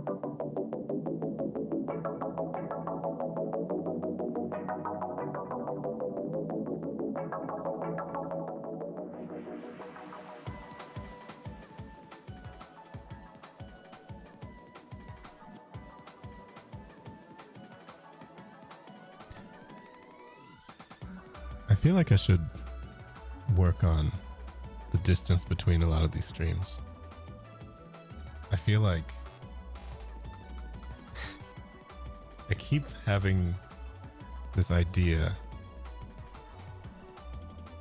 I feel like I should work on the distance between a lot of these streams. I feel like I keep having this idea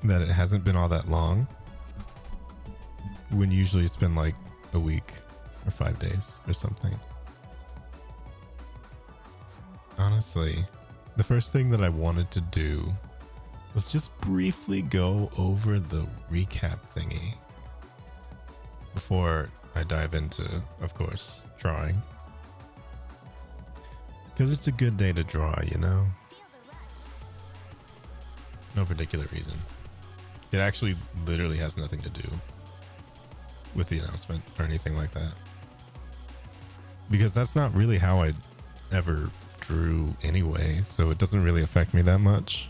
that it hasn't been all that long, when usually it's been like a week or 5 days or something. Honestly, the first thing that I wanted to do was just briefly go over the recap thingy before I dive into, of course, drawing. Because it's a good day to draw, you know? No particular reason. It actually literally has nothing to do with the announcement or anything like that. Because that's not really how I ever drew anyway, so it doesn't really affect me that much.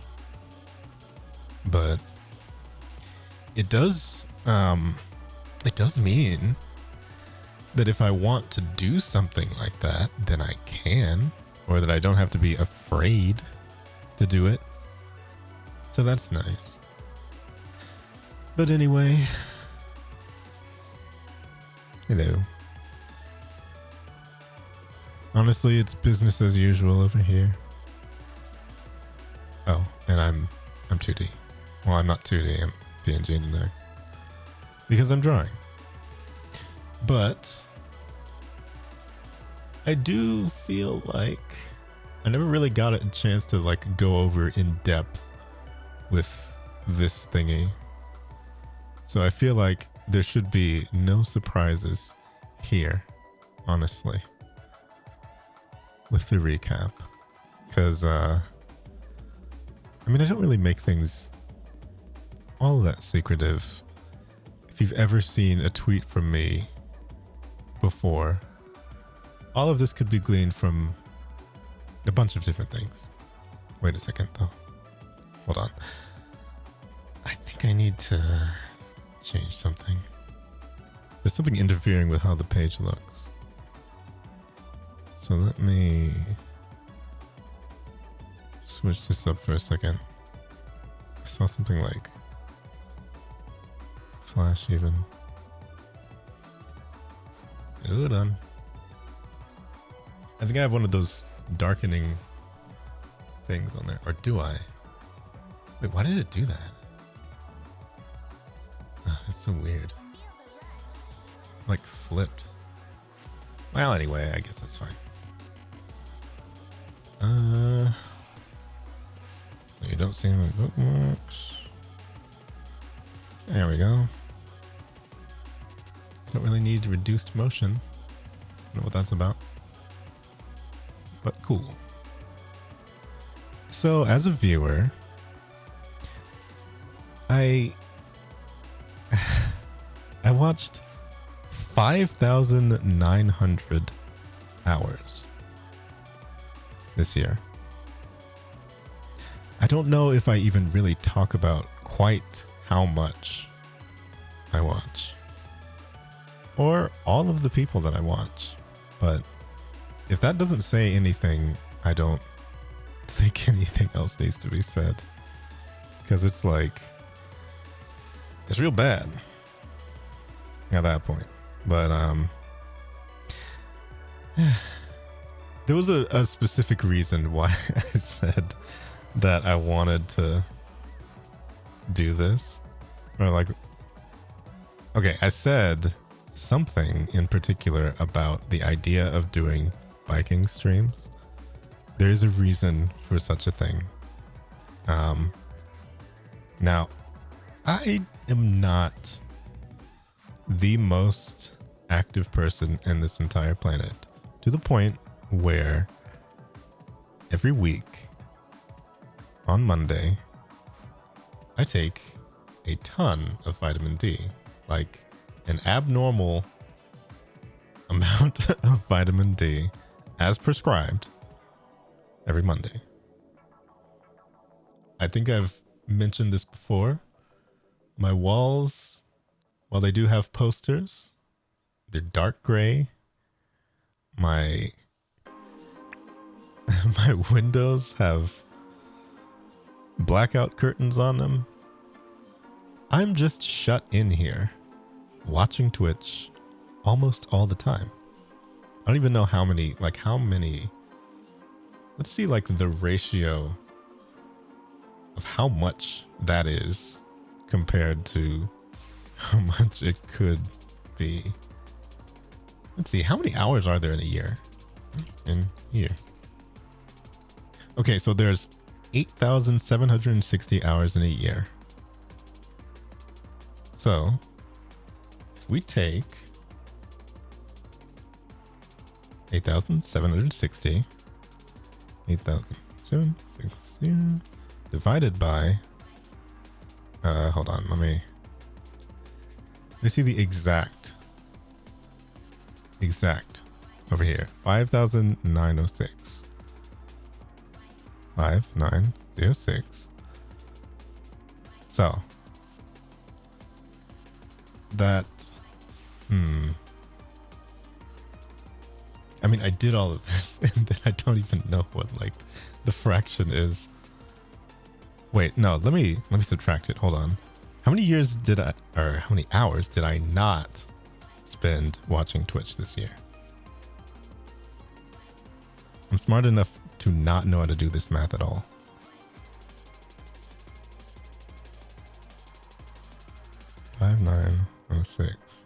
But it does mean that if I want to do something like that, then I can, or that I don't have to be afraid to do it. So that's nice. But anyway, hello. Honestly, it's business as usual over here. Oh, and I'm 2D. Well, I'm not 2D, I'm PNG today. Because I'm drawing. But I do feel like I never really got a chance to like go over in depth with this thingy. So I feel like there should be no surprises here, honestly, with the recap. Because, I mean, I don't really make things all that secretive. If you've ever seen a tweet from me before, all of this could be gleaned from a bunch of different things. Wait a second, though. Hold on. I think I need to change something. There's something interfering with how the page looks. So let me switch this up for a second. I saw something like flash even. Hold on. I think I have one of those darkening things on there. Or do I? Wait, why did it do that? Oh, it's so weird. Like flipped. Well, anyway, I guess that's fine. You don't see my bookmarks. There we go. Don't really need reduced motion. Don't know what that's about. But cool. So as a viewer, I watched 5,900 hours this year. I don't know if I even really talk about quite how much I watch, or all of the people that I watch. But if that doesn't say anything, I don't think anything else needs to be said, because it's like, it's real bad at that point. But there was a specific reason why I said that I wanted to do this. Or like, okay, I said something in particular about the idea of doing biking streams. There is a reason for such a thing. Now, I am not the most active person in this entire planet, to the point where every week on Monday I take a ton of vitamin D, like an abnormal amount of vitamin D as prescribed every Monday. I think I've mentioned this before. My walls, while they do have posters, they're dark gray. My my windows have blackout curtains on them. I'm just shut in here watching Twitch almost all the time. I don't even know how many, let's see like the ratio of how much that is compared to how much it could be. Let's see, how many hours are there in a year? In here. Okay, so there's 8,760 hours in a year. So if we take 8,760 divided by hold on, let me see the exact over here. 5,906. 5906. So that I mean, I did all of this and then I don't even know what like the fraction is. Wait, no, let me subtract it. Hold on. How many hours did I not spend watching Twitch this year? I'm smart enough to not know how to do this math at all. Five, 906.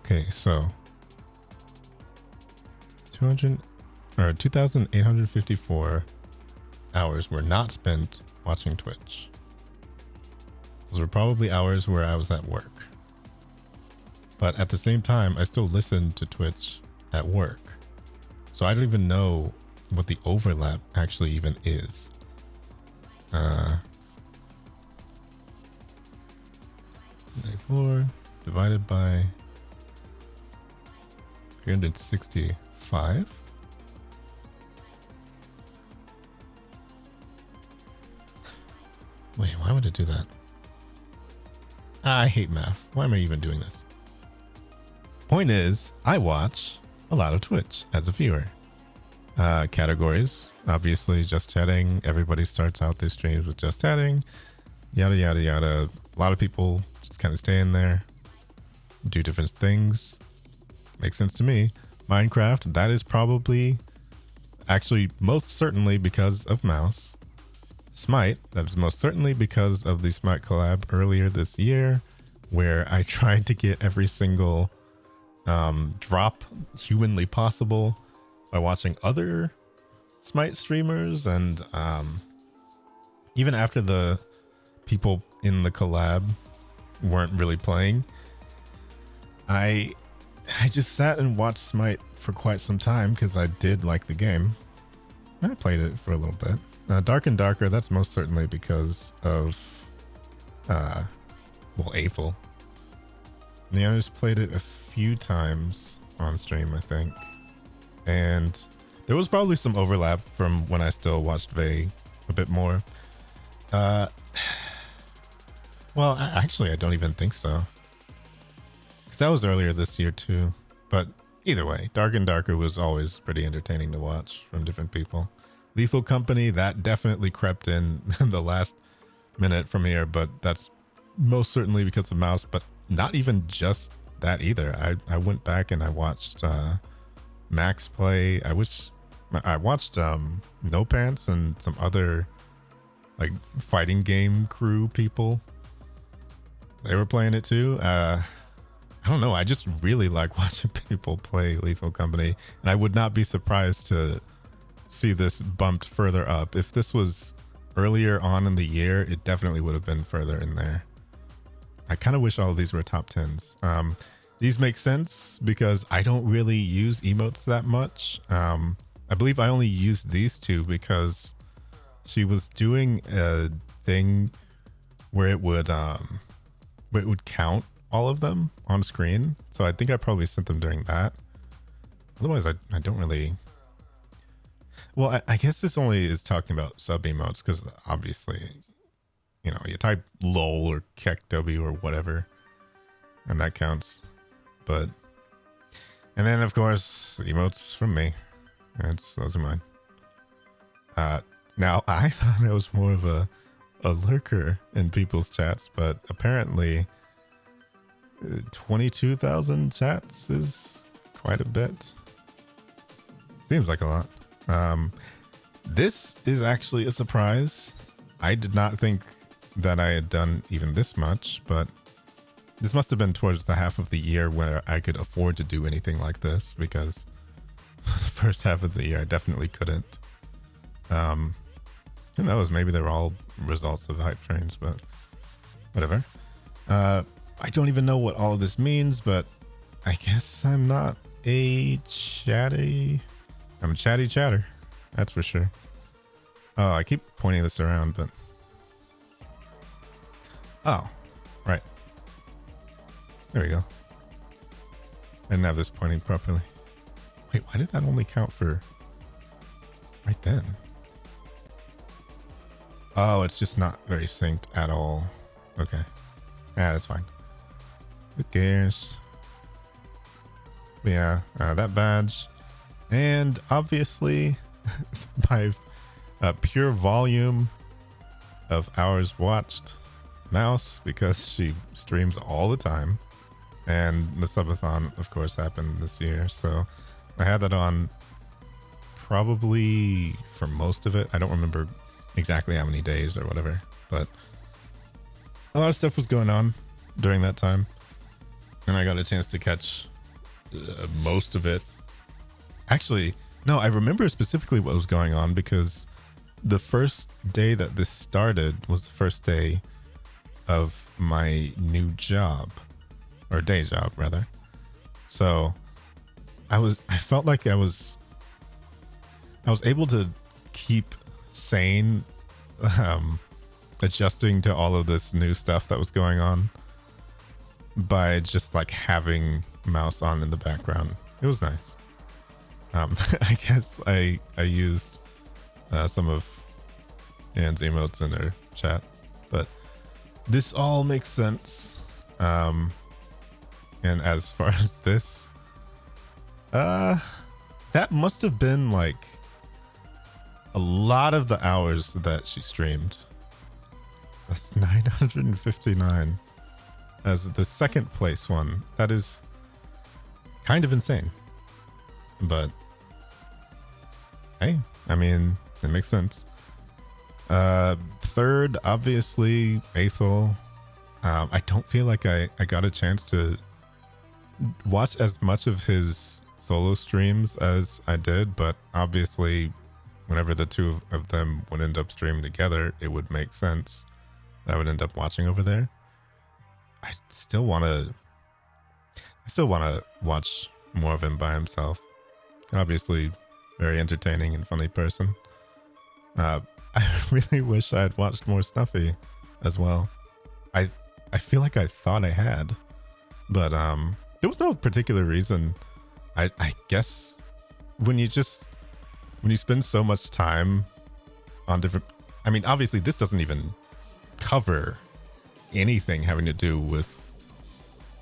Okay, so 2,854 hours were not spent watching Twitch. Those were probably hours where I was at work. But at the same time, I still listen to Twitch at work. So I don't even know what the overlap actually even is. 94 divided by 365. Wait, why would it do that? I hate math. Why am I even doing this? Point is, I watch a lot of Twitch as a viewer. Categories, obviously just chatting. Everybody starts out their streams with just chatting. Yada, yada, yada. A lot of people just kind of stay in there, do different things. Makes sense to me. Minecraft, that is probably, actually most certainly because of Mouse. Smite, that is most certainly because of the Smite collab earlier this year, where I tried to get every single drop humanly possible by watching other Smite streamers, and even after the people in the collab weren't really playing, I just sat and watched Smite for quite some time because I did like the game. I played it for a little bit. Dark and Darker, that's most certainly because of Aphel. Yeah, I just played it a few times on stream, I think. And there was probably some overlap from when I still watched Vey a bit more. Well, actually, I don't even think so. Because that was earlier this year too. But either way, Dark and Darker was always pretty entertaining to watch from different people. Lethal Company, that definitely crept in the last minute from here, but that's most certainly because of Mouse, but not even just that either. I went back and I watched Max play. I watched No Pants and some other like fighting game crew people. They were playing it too. I don't know. I just really like watching people play Lethal Company, and I would not be surprised to see this bumped further up. If this was earlier on in the year, it definitely would have been further in there. I kind of wish all of these were top 10s. These make sense because I don't really use emotes that much. I believe I only used these two because she was doing a thing where it would count all of them on screen. So I think I probably sent them during that. Otherwise, I don't really. Well, I guess this only is talking about sub emotes because obviously, you know, you type lol or kekw or whatever, and that counts. But and then of course emotes from me. Those are mine. Now I thought I was more of a lurker in people's chats, but apparently 22,000 chats is quite a bit. Seems like a lot. This is actually a surprise. I did not think that I had done even this much, but this must have been towards the half of the year where I could afford to do anything like this, because the first half of the year I definitely couldn't. Who knows, maybe they're all results of hype trains, but whatever. I don't even know what all of this means, but I guess I'm not a chatty. I'm a chatty chatter, that's for sure. Oh, I keep pointing this around, but oh, right. There we go. I didn't have this pointing properly. Wait, why did that only count for right then? Oh, it's just not very synced at all. Okay. Yeah, that's fine. Who cares? But yeah, that badge. And obviously, by pure volume of hours watched, Mouse, because she streams all the time. And the subathon, of course, happened this year. So I had that on probably for most of it. I don't remember exactly how many days or whatever, but a lot of stuff was going on during that time. And I got a chance to catch most of it. Actually, no, I remember specifically what was going on because the first day that this started was the first day of my new job, or day job rather. So I felt like I was able to keep sane, adjusting to all of this new stuff that was going on by just like having Mouse on in the background. It was nice. I guess I used some of Anne's emotes in her chat, but this all makes sense. And as far as this, that must have been like a lot of the hours that she streamed. That's 959 as the second place one. That is kind of insane, but hey, I mean, it makes sense. Third, obviously, Aethel. I don't feel like I got a chance to watch as much of his solo streams as I did, but obviously whenever the two of them would end up streaming together, it would make sense that I would end up watching over there. I still want to watch more of him by himself. Obviously very entertaining and funny person. I really wish I had watched more Snuffy as well. I feel like I thought I had, but there was no particular reason. I guess when you spend so much time on different, I mean, obviously this doesn't even cover anything having to do with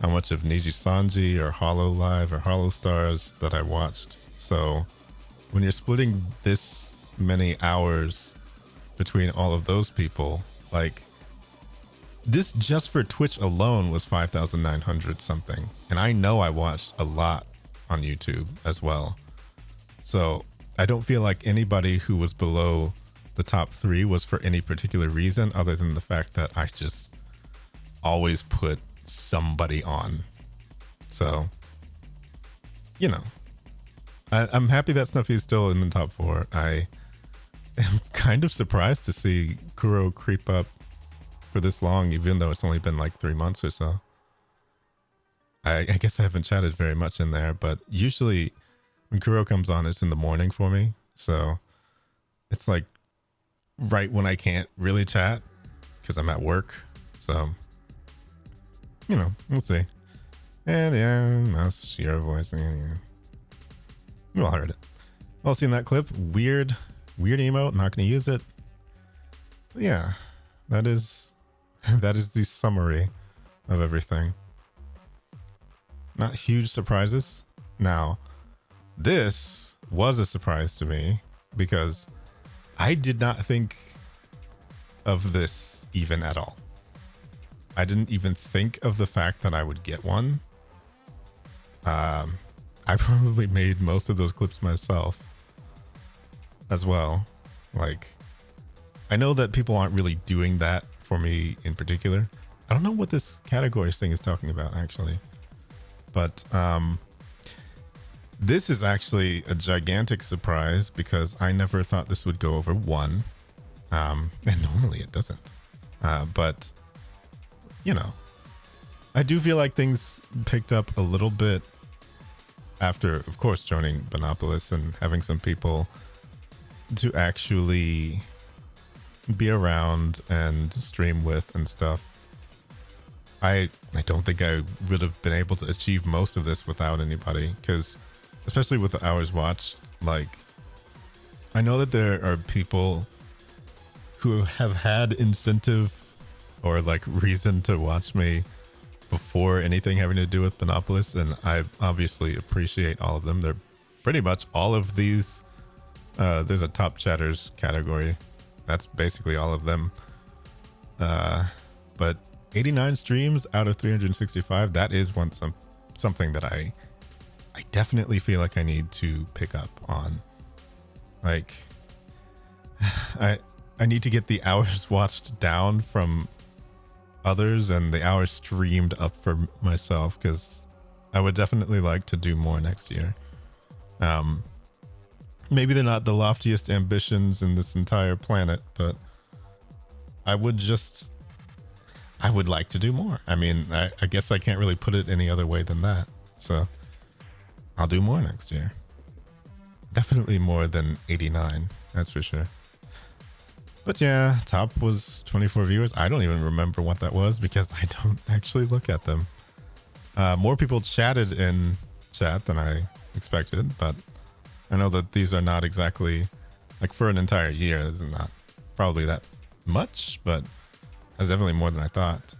how much of Niji Sanji or Hollow Live or Hollow Stars that I watched. So when you're splitting this many hours between all of those people, like this just for Twitch alone was 5,900 something. And I know I watched a lot on YouTube as well. So I don't feel like anybody who was below the top 3 was for any particular reason other than the fact that I just always put somebody on. So, you know, I'm happy that Snuffy is still in the top 4. I am kind of surprised to see Kuro creep up for this long, even though it's only been like 3 months or so. I guess I haven't chatted very much in there, but usually when Kuro comes on, it's in the morning for me. So it's like right when I can't really chat because I'm at work. So, you know, we'll see. And yeah, that's your voice. Yeah. You all heard it. All seen that clip. Weird emote. Not going to use it. But yeah, that is the summary of everything. Not huge surprises. Now, this was a surprise to me because I did not think of this even at all. I didn't even think of the fact that I would get one. I probably made most of those clips myself as well. Like, I know that people aren't really doing that for me in particular. I don't know what this categories thing is talking about actually, but this is actually a gigantic surprise because I never thought this would go over 1. And normally it doesn't. But you know, I do feel like things picked up a little bit after, of course, joining Bunopolis and having some people to actually be around and stream with and stuff. I don't think I would have been able to achieve most of this without anybody, because especially with the hours watched, like, I know that there are people who have had incentive or like reason to watch me before anything having to do with Bunopolis, and I obviously appreciate all of them. They're pretty much all of these. There's a top chatters category. That's basically all of them. But 89 streams out of 365, that is something that I definitely feel like I need to pick up on. Like, I need to get the hours watched down from others and the hours streamed up for myself, because I would definitely like to do more next year. Maybe they're not the loftiest ambitions in this entire planet, but I would like to do more. I mean, I guess I can't really put it any other way than that. So I'll do more next year. Definitely more than 89, that's for sure. But yeah, top was 24 viewers. I don't even remember what that was because I don't actually look at them. More people chatted in chat than I expected, but I know that these are not exactly, like, for an entire year, it's not probably that much, but that's definitely more than I thought.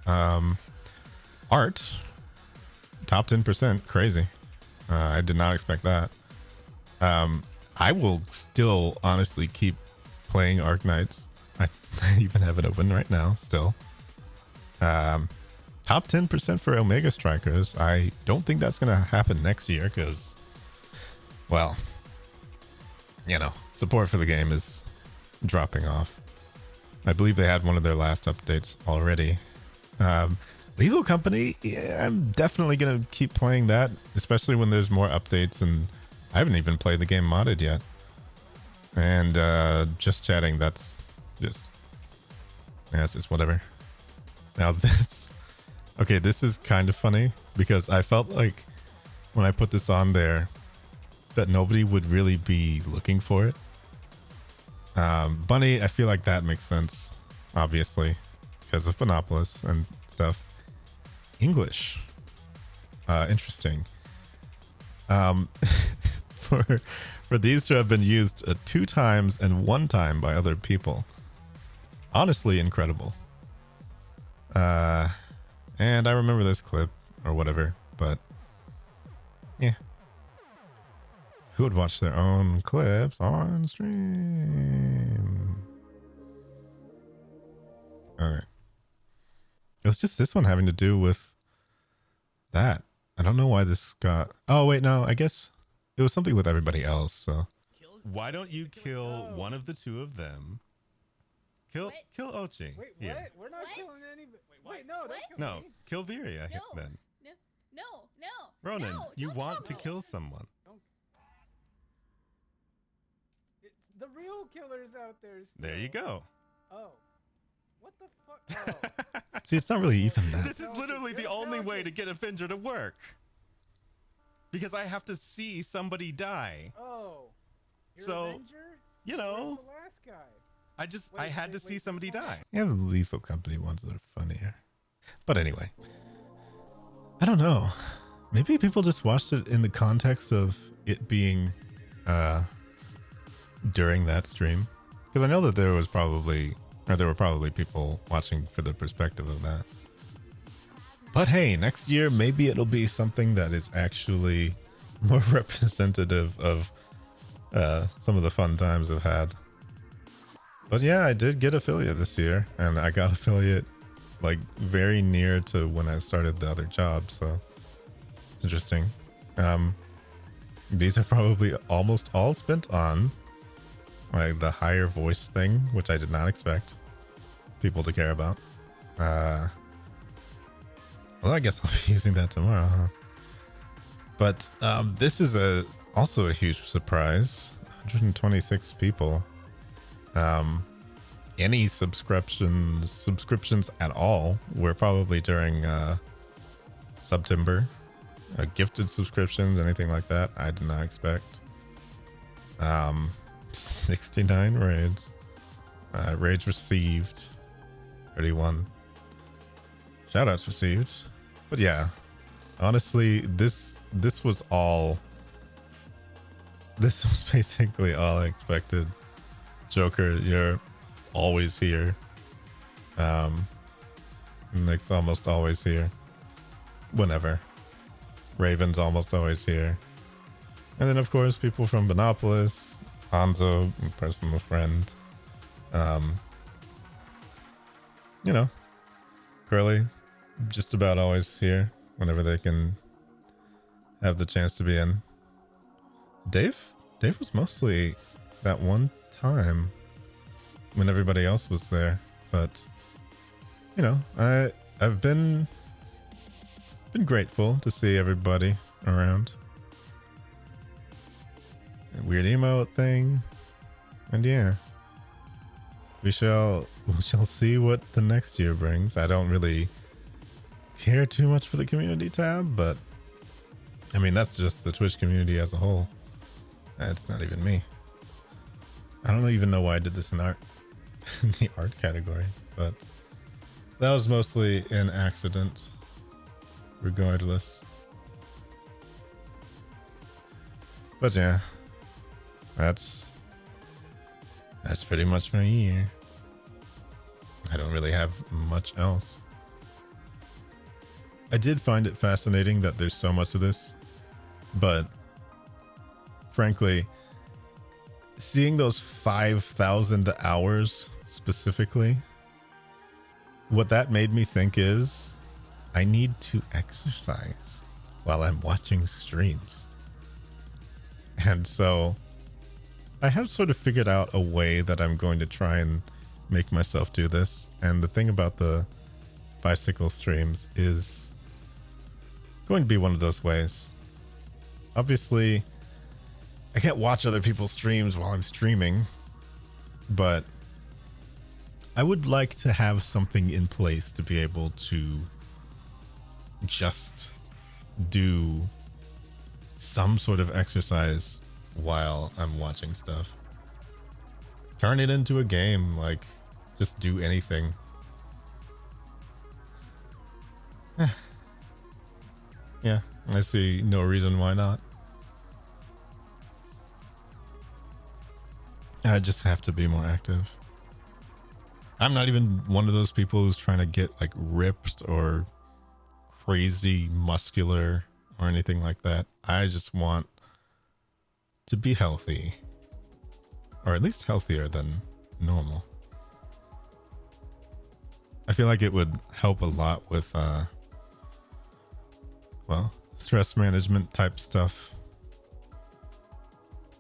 Art, top 10%, crazy. I did not expect that. I will still honestly keep playing Arknights. I even have it open right now still. Top 10% for Omega Strikers. I don't think that's going to happen next year because, well, you know, support for the game is dropping off. I believe they had one of their last updates already. Lethal Company, yeah, I'm definitely going to keep playing that, especially when there's more updates, and I haven't even played the game modded yet. And just chatting, that's just whatever. Now this, okay, this is kind of funny because I felt like when I put this on there that nobody would really be looking for it. Bunny, I feel like that makes sense, obviously, because of Bunopolis and stuff. English, interesting. For these to have been used 2 times and 1 time by other people, honestly incredible. And I remember this clip or whatever, but yeah, who would watch their own clips on stream? All right, it was just this one having to do with that. I don't know why this got, oh wait, no, I guess it was something with everybody else. So why don't you kill one of the 2 of them? Kill Ochi. Wait, yeah. what? We're not killing anybody. Wait, no, don't kill No, me. kill Viria then. No. Ronan, no, you don't want to kill me. kill someone. It's the real killers out there still. There you go. Oh. What the fuck? Oh. See, it's not really even that. This is No, literally the good only way talking. to get Avenger to work. Because I have to see somebody die. Oh. You're So, Avenger? you know, Where's the last guy? I Wait, had to wait, see wait, somebody what? die. Yeah, the Lethal Company ones are funnier. But anyway, I don't know. Maybe people just watched it in the context of it being during that stream. Because I know that there were probably people watching for the perspective of that. But hey, next year, maybe it'll be something that is actually more representative of some of the fun times I've had. But yeah, I did get affiliate this year, and I got affiliate like very near to when I started the other job, so it's interesting. These are probably almost all spent on like the higher voice thing, which I did not expect people to care about. Well, I guess I'll be using that tomorrow, huh? But this is also a huge surprise. 126 people. Any subscriptions at all were probably during September. Gifted subscriptions, anything like that, I did not expect. 69 raids. Raids received 31. Shoutouts received. But yeah, honestly, this was basically all I expected. Joker, you're always here. Nick's almost always here. Whenever. Raven's almost always here. And then of course people from Bunopolis, Hanzo, personal friend. You know, Curly, just about always here whenever they can have the chance to be in. Dave was mostly that one time when everybody else was there, but you know, I've been grateful to see everybody around. Weird emote thing, and yeah, we shall see what the next year brings. I don't really care too much for the community tab, but I mean that's just the Twitch community as a whole. It's not even me. I don't even know why I did this in art, in the art category, but that was mostly an accident. Regardless, but yeah, that's pretty much my year. I don't really have much else. I did find it fascinating that there's so much of this, but frankly, seeing those 5,000 hours specifically, what that made me think is I need to exercise while I'm watching streams. And so I have sort of figured out a way that I'm going to try and make myself do this. And the thing about the bicycle streams is going to be one of those ways. Obviously, I can't watch other people's streams while I'm streaming, but I would like to have something in place to be able to just do some sort of exercise while I'm watching stuff. Turn it into a game, like just do anything. Yeah, I see no reason why not. I just have to be more active. I'm not even one of those people who's trying to get like ripped or crazy muscular or anything like that. I just want to be healthy, or at least healthier than normal. I feel like it would help a lot with well, stress management type stuff,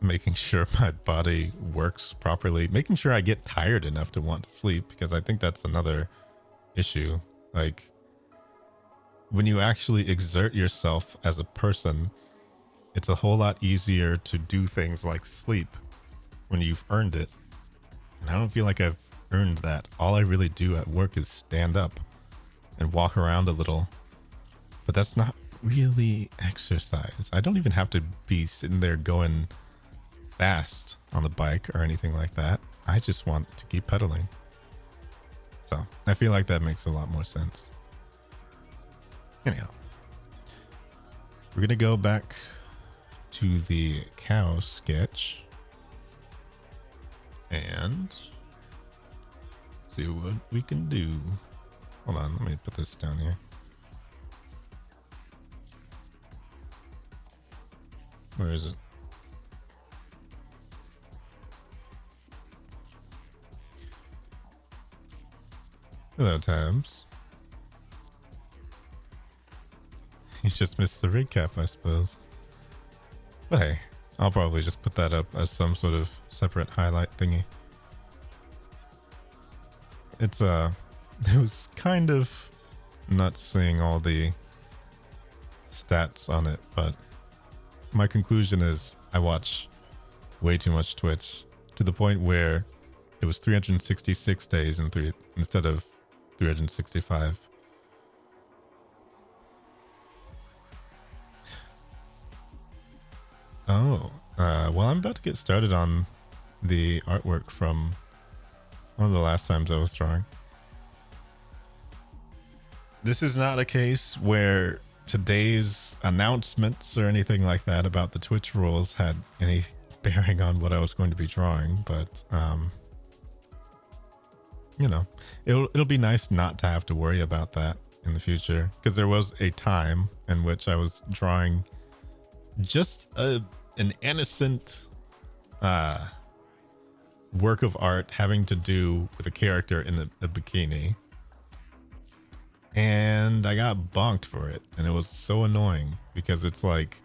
making sure my body works properly, making sure I get tired enough to want to sleep, because I think that's another issue. Like, when you actually exert yourself as a person, it's a whole lot easier to do things like sleep when you've earned it. And I don't feel like I've earned that. All I really do at work is stand up and walk around a little. But that's not really exercise. I don't even have to be sitting there going fast on the bike or anything like that. I just want to keep pedaling. So I feel like that makes a lot more sense. Anyhow, we're gonna go back to the cow sketch and see what we can do. Hold on, let me put this down here. Where is it? Hello, Tabs. You just missed the recap, I suppose. But hey, I'll probably just put that up as some sort of separate highlight thingy. It's it was kind of nuts seeing all the stats on it, but my conclusion is I watch way too much Twitch to the point where it was 366 days instead of 365. Oh, well, I'm about to get started on the artwork from one of the last times I was drawing. This is not a case where today's announcements or anything like that about the Twitch rules had any bearing on what I was going to be drawing, but you know, it'll be nice not to have to worry about that in the future, because there was a time in which I was drawing just an innocent work of art having to do with a character in a bikini, and I got bonked for it, and it was so annoying because it's like,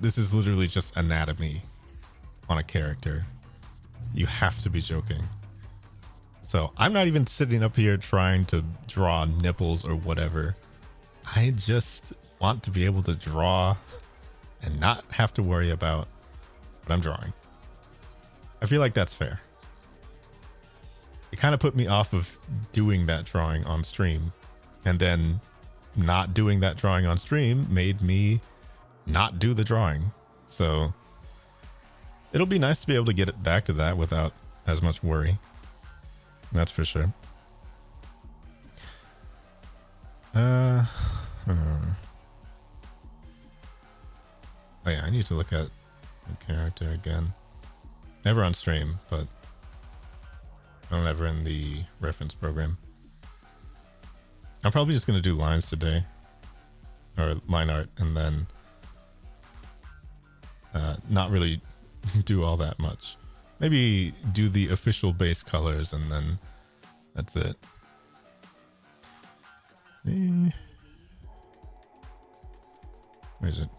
this is literally just anatomy on a character. You have to be joking. So I'm not even sitting up here trying to draw nipples or whatever. I just want to be able to draw and not have to worry about what I'm drawing. I feel like that's fair. It kind of put me off of doing that drawing on stream, and then not doing that drawing on stream made me not do the drawing. So it'll be nice to be able to get it back to that without as much worry. That's for sure. Oh yeah, I need to look at the character again. Never on stream, but I'm never in the reference program. I'm probably just gonna do lines today, or line art, and then not really do all that much. Maybe do the official base colors, and then that's it. Where is it?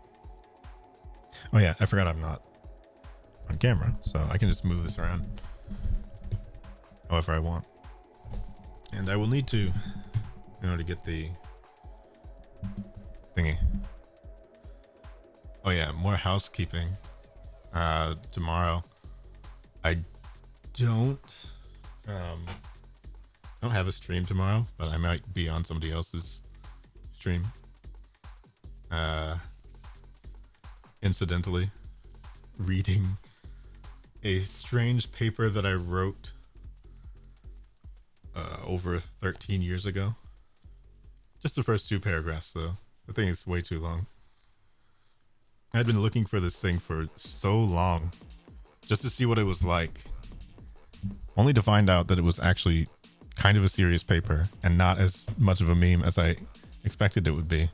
Oh yeah, I forgot I'm not on camera, so I can just move this around however I want. And I will need to, in order to get the thingy. Oh yeah, more housekeeping. Tomorrow I don't have a stream tomorrow, but I might be on somebody else's stream. Incidentally, reading a strange paper that I wrote over 13 years ago. Just the first 2 paragraphs, though. The thing is way too long. I had been looking for this thing for so long, just to see what it was like, only to find out that it was actually kind of a serious paper and not as much of a meme as I expected it would be.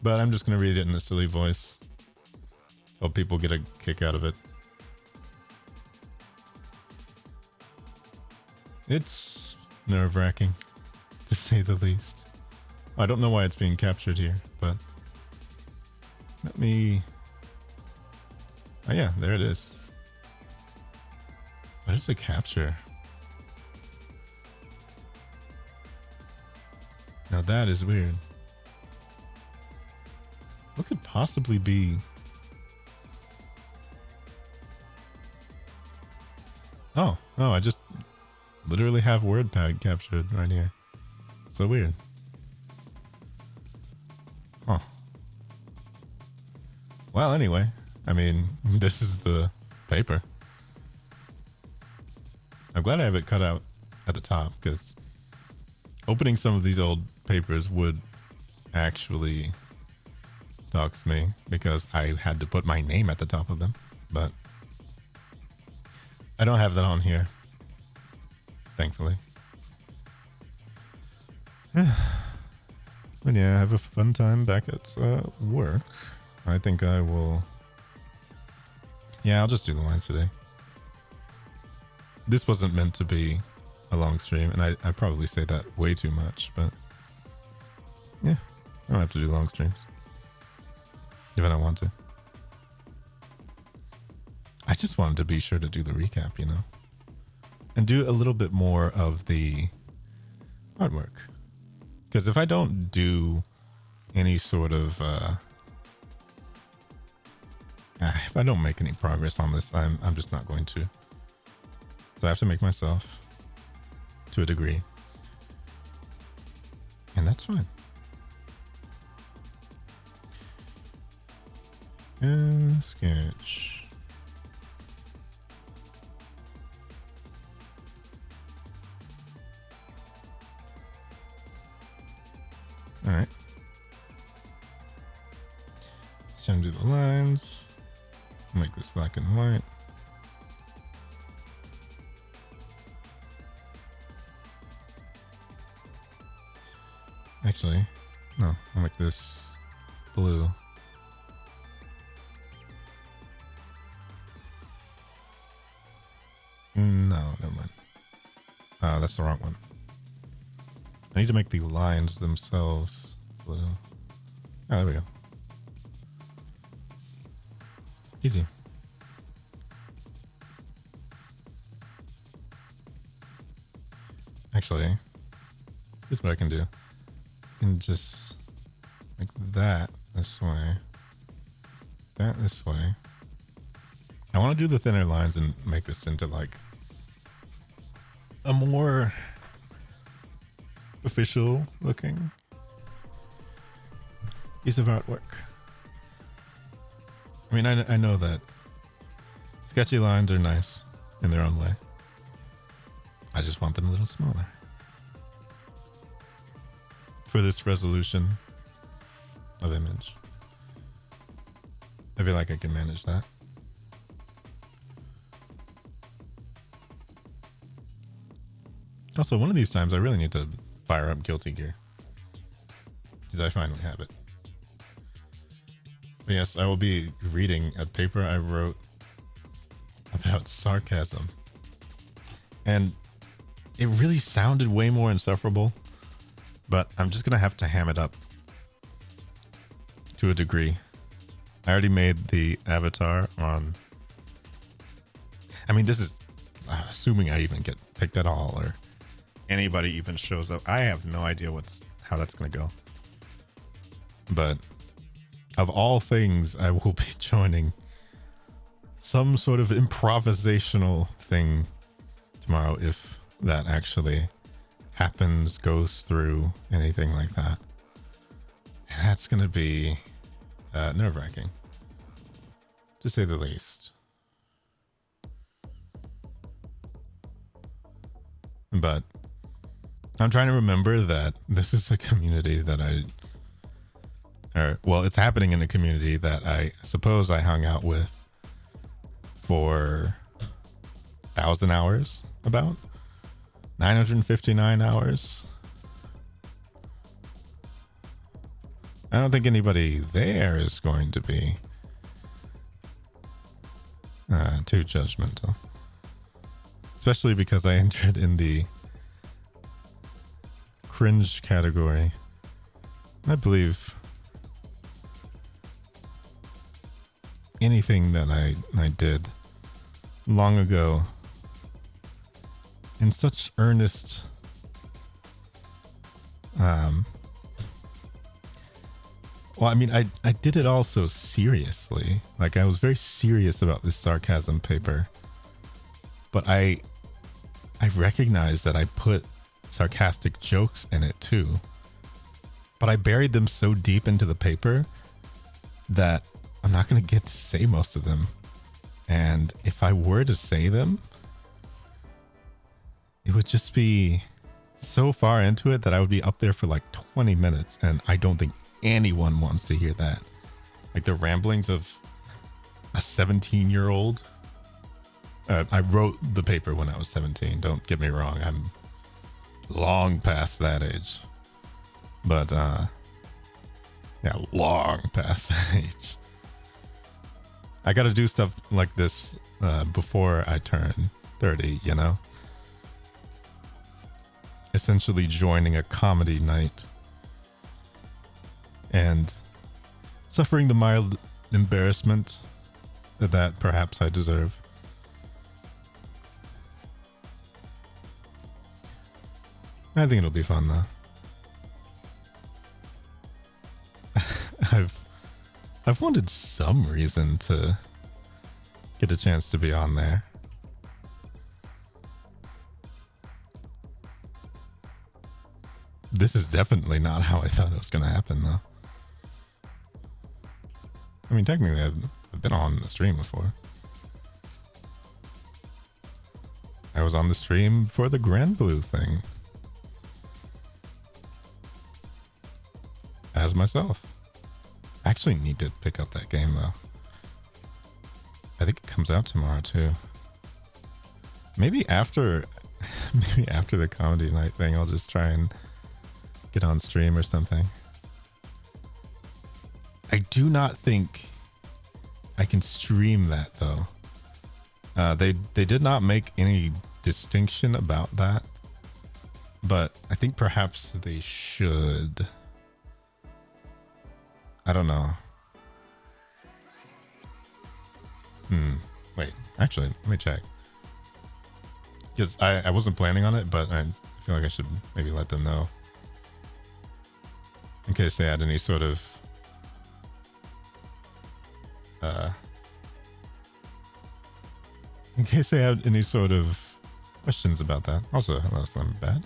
But I'm just going to read it in a silly voice. Hope people get a kick out of it. It's nerve-wracking, to say the least. I don't know why it's being captured here, but let me... Oh yeah, there it is. What is the capture? Now that is weird. What could possibly be... Oh, I just literally have WordPad captured right here. So weird. Huh. Well, anyway, I mean, this is the paper. I'm glad I have it cut out at the top, because Opening some of these old papers would actually dox me because I had to put my name at the top of them, but I don't have that on here, thankfully. But yeah, have a fun time back at work. I think I will. Yeah, I'll just do the lines today. This wasn't meant to be a long stream, and I probably say that way too much, but yeah, I don't have to do long streams if I don't want to. I just wanted to be sure to do the recap, you know, and do a little bit more of the artwork. Because if I don't do any sort of, if I don't make any progress on this, I'm just not going to. So I have to make myself to a degree. And that's fine. Sketch. All right. Let's try and do the lines. Make this black and white. Actually, no, I'll make this blue. No, never mind. That's the wrong one. I need to make the lines themselves blue. Oh, there we go. Easy. Actually, here's what I can do. I can just make that this way. That this way. I want to do the thinner lines and make this into like a more official looking piece of artwork. I mean, I know that sketchy lines are nice in their own way. I just want them a little smaller for this resolution of image. I feel like I can manage that. Also, one of these times I really need to fire up Guilty Gear, because I finally have it. But yes, I will be reading a paper I wrote about sarcasm, and it really sounded way more insufferable, but I'm just gonna have to ham it up to a degree. I already made the avatar on, I mean, this is assuming I even get picked at all or anybody even shows up. I have no idea how that's gonna go, but of all things, I will be joining some sort of improvisational thing tomorrow, if that actually happens, goes through, anything like that. That's gonna be nerve-wracking, to say the least. But I'm trying to remember that this is a community that it's happening in a community that I suppose I hung out with for 1,000 hours, about 959 hours. I don't think anybody there is going to be too judgmental, especially because I entered in the cringe category. I believe anything that I did long ago in such earnest well, I mean, I did it all so seriously. Like, I was very serious about this sarcasm paper, but I recognized that I put sarcastic jokes in it too, but I buried them so deep into the paper that I'm not going to get to say most of them. And if I were to say them, it would just be so far into it that I would be up there for like 20 minutes, and I don't think anyone wants to hear that. Like the ramblings of a 17-year-old. I wrote the paper when I was 17. Don't get me wrong. I'm long past that age. But, yeah, long past that age. I got to do stuff like this before I turn 30, you know? Essentially joining a comedy night and suffering the mild embarrassment that perhaps I deserve. I think it'll be fun though. I've wanted some reason to get a chance to be on there. This is definitely not how I thought it was going to happen though. I mean, technically I've been on the stream before. I was on the stream for the Grand Blue thing. As myself. I actually need to pick up that game though. I think it comes out tomorrow too. Maybe after the comedy night thing, I'll just try and get on stream or something. I do not think I can stream that though. They did not make any distinction about that, but I think perhaps they should. I don't know. Wait, actually, let me check. Because I wasn't planning on it, but I feel like I should maybe let them know. In case they had any sort of... in case they had any sort of questions about that. Also, hello, Slim Badge.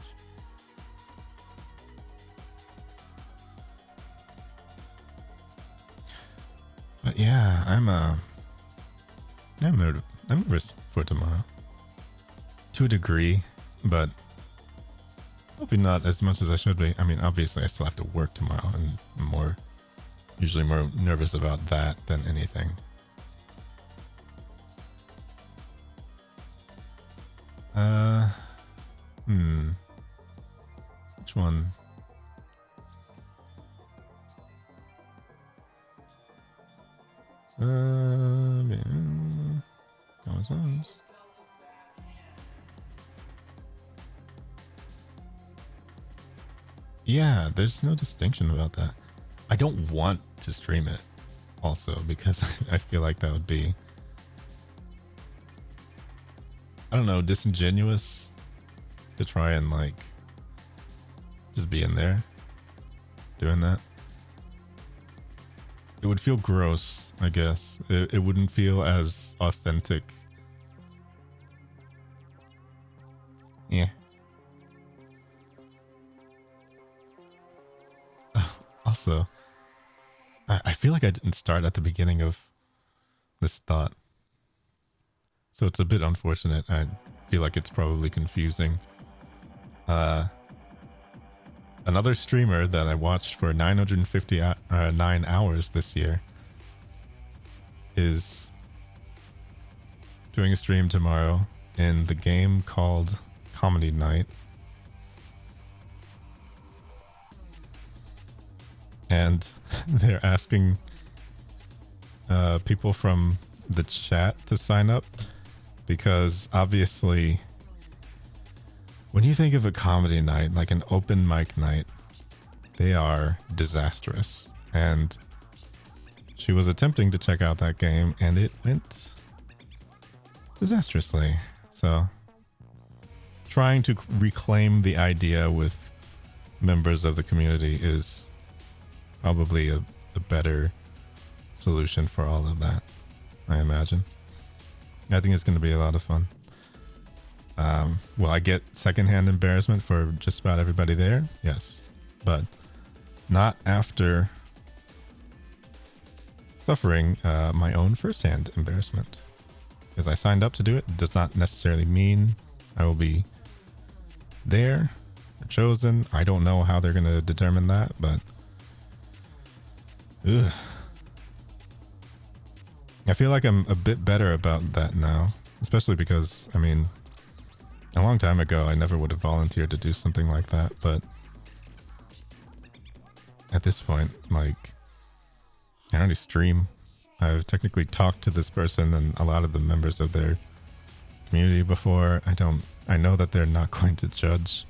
But yeah, I'm nervous for tomorrow. To a degree, but hopefully not as much as I should be. I mean, obviously I still have to work tomorrow, and I'm usually more nervous about that than anything. Which one? Yeah, there's no distinction about that. I don't want to stream it also because I feel like that would be, I don't know, disingenuous to try and like just be in there doing that. It would feel gross, I guess. It wouldn't feel as authentic. Yeah. Also, I feel like I didn't start at the beginning of this thought. So it's a bit unfortunate. I feel like it's probably confusing. Another streamer that I watched for 959 hours this year is doing a stream tomorrow in the game called Comedy Night. And they're asking people from the chat to sign up because obviously when you think of a comedy night, like an open mic night, they are disastrous. And she was attempting to check out that game and it went disastrously. So trying to reclaim the idea with members of the community is probably a better solution for all of that, I imagine. I think it's going to be a lot of fun. Will I get secondhand embarrassment for just about everybody there? Yes, but not after suffering my own firsthand embarrassment. Because I signed up to do it, does not necessarily mean I will be there are chosen. I don't know how they're going to determine that, but ugh. I feel like I'm a bit better about that now, especially because, I mean, a long time ago, I never would have volunteered to do something like that, but at this point, like, I already stream. I've technically talked to this person and a lot of the members of their community before. I know that they're not going to judge.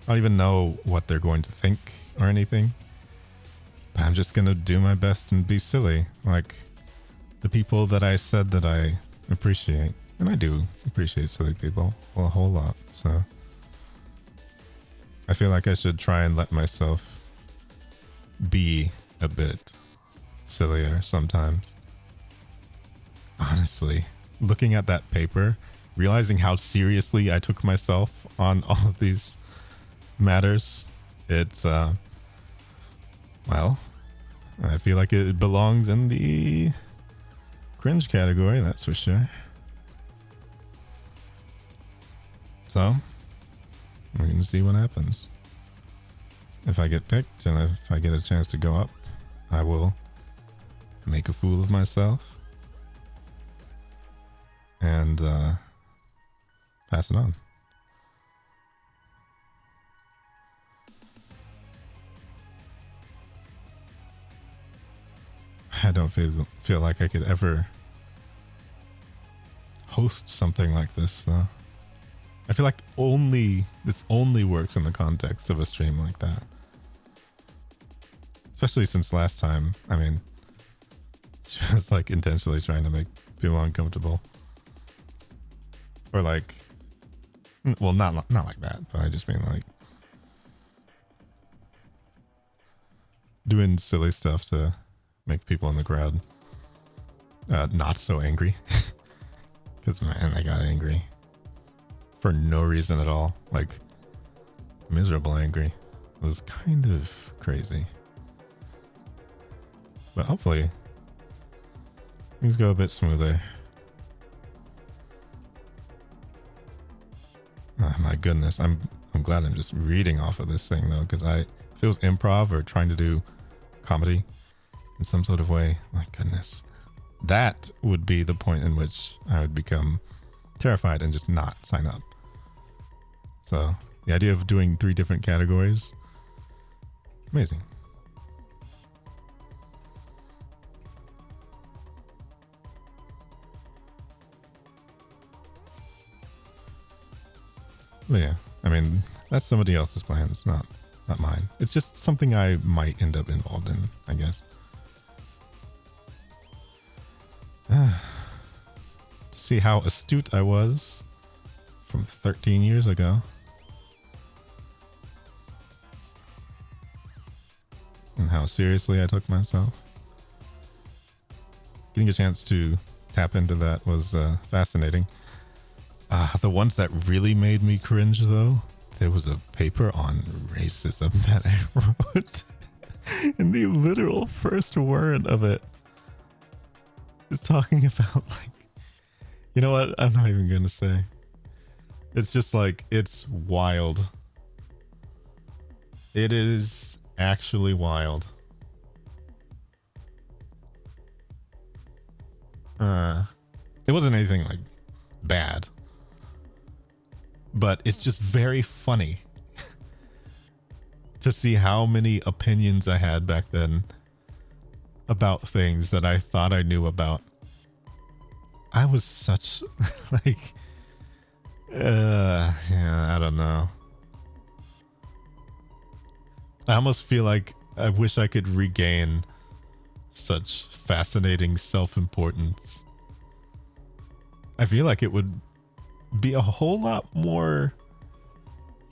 I don't even know what they're going to think or anything. But I'm just going to do my best and be silly. Like the people that I said that I appreciate. And I do appreciate silly people a whole lot. So I feel like I should try and let myself be a bit sillier sometimes. Honestly, looking at that paper, realizing how seriously I took myself on all of these matters, it's well, I feel like it belongs in the cringe category, that's for sure. So we're gonna see what happens. If I get picked and if I get a chance to go up, I will make a fool of myself and pass it on. I don't feel like I could ever host something like this. I feel like this only works in the context of a stream like that. Especially since last time, I mean, she was like intentionally trying to make people uncomfortable. Or like, well, not like that, but I just mean like doing silly stuff to make people in the crowd not so angry. Because man, I got angry for no reason at all. Like miserable angry. It was kind of crazy. But hopefully things go a bit smoother. Oh my goodness, I'm glad I'm just reading off of this thing though, because if it was improv or trying to do comedy in some sort of way, my goodness, that would be the point in which I would become terrified and just not sign up. So the idea of doing 3 different categories, amazing. But yeah, I mean, that's somebody else's plan. It's not mine. It's just something I might end up involved in, I guess. To see how astute I was from 13 years ago. And how seriously I took myself. Getting a chance to tap into that was fascinating. The ones that really made me cringe, though, there was a paper on racism that I wrote. And the literal first word of it is talking about, like, you know what? I'm not even going to say. It's just like, it's wild. It is actually wild. It wasn't anything like bad. But it's just very funny to see how many opinions I had back then about things that I thought I knew about. I was such like, yeah, I don't know. I almost feel like I wish I could regain such fascinating self-importance. I feel like it would be a whole lot more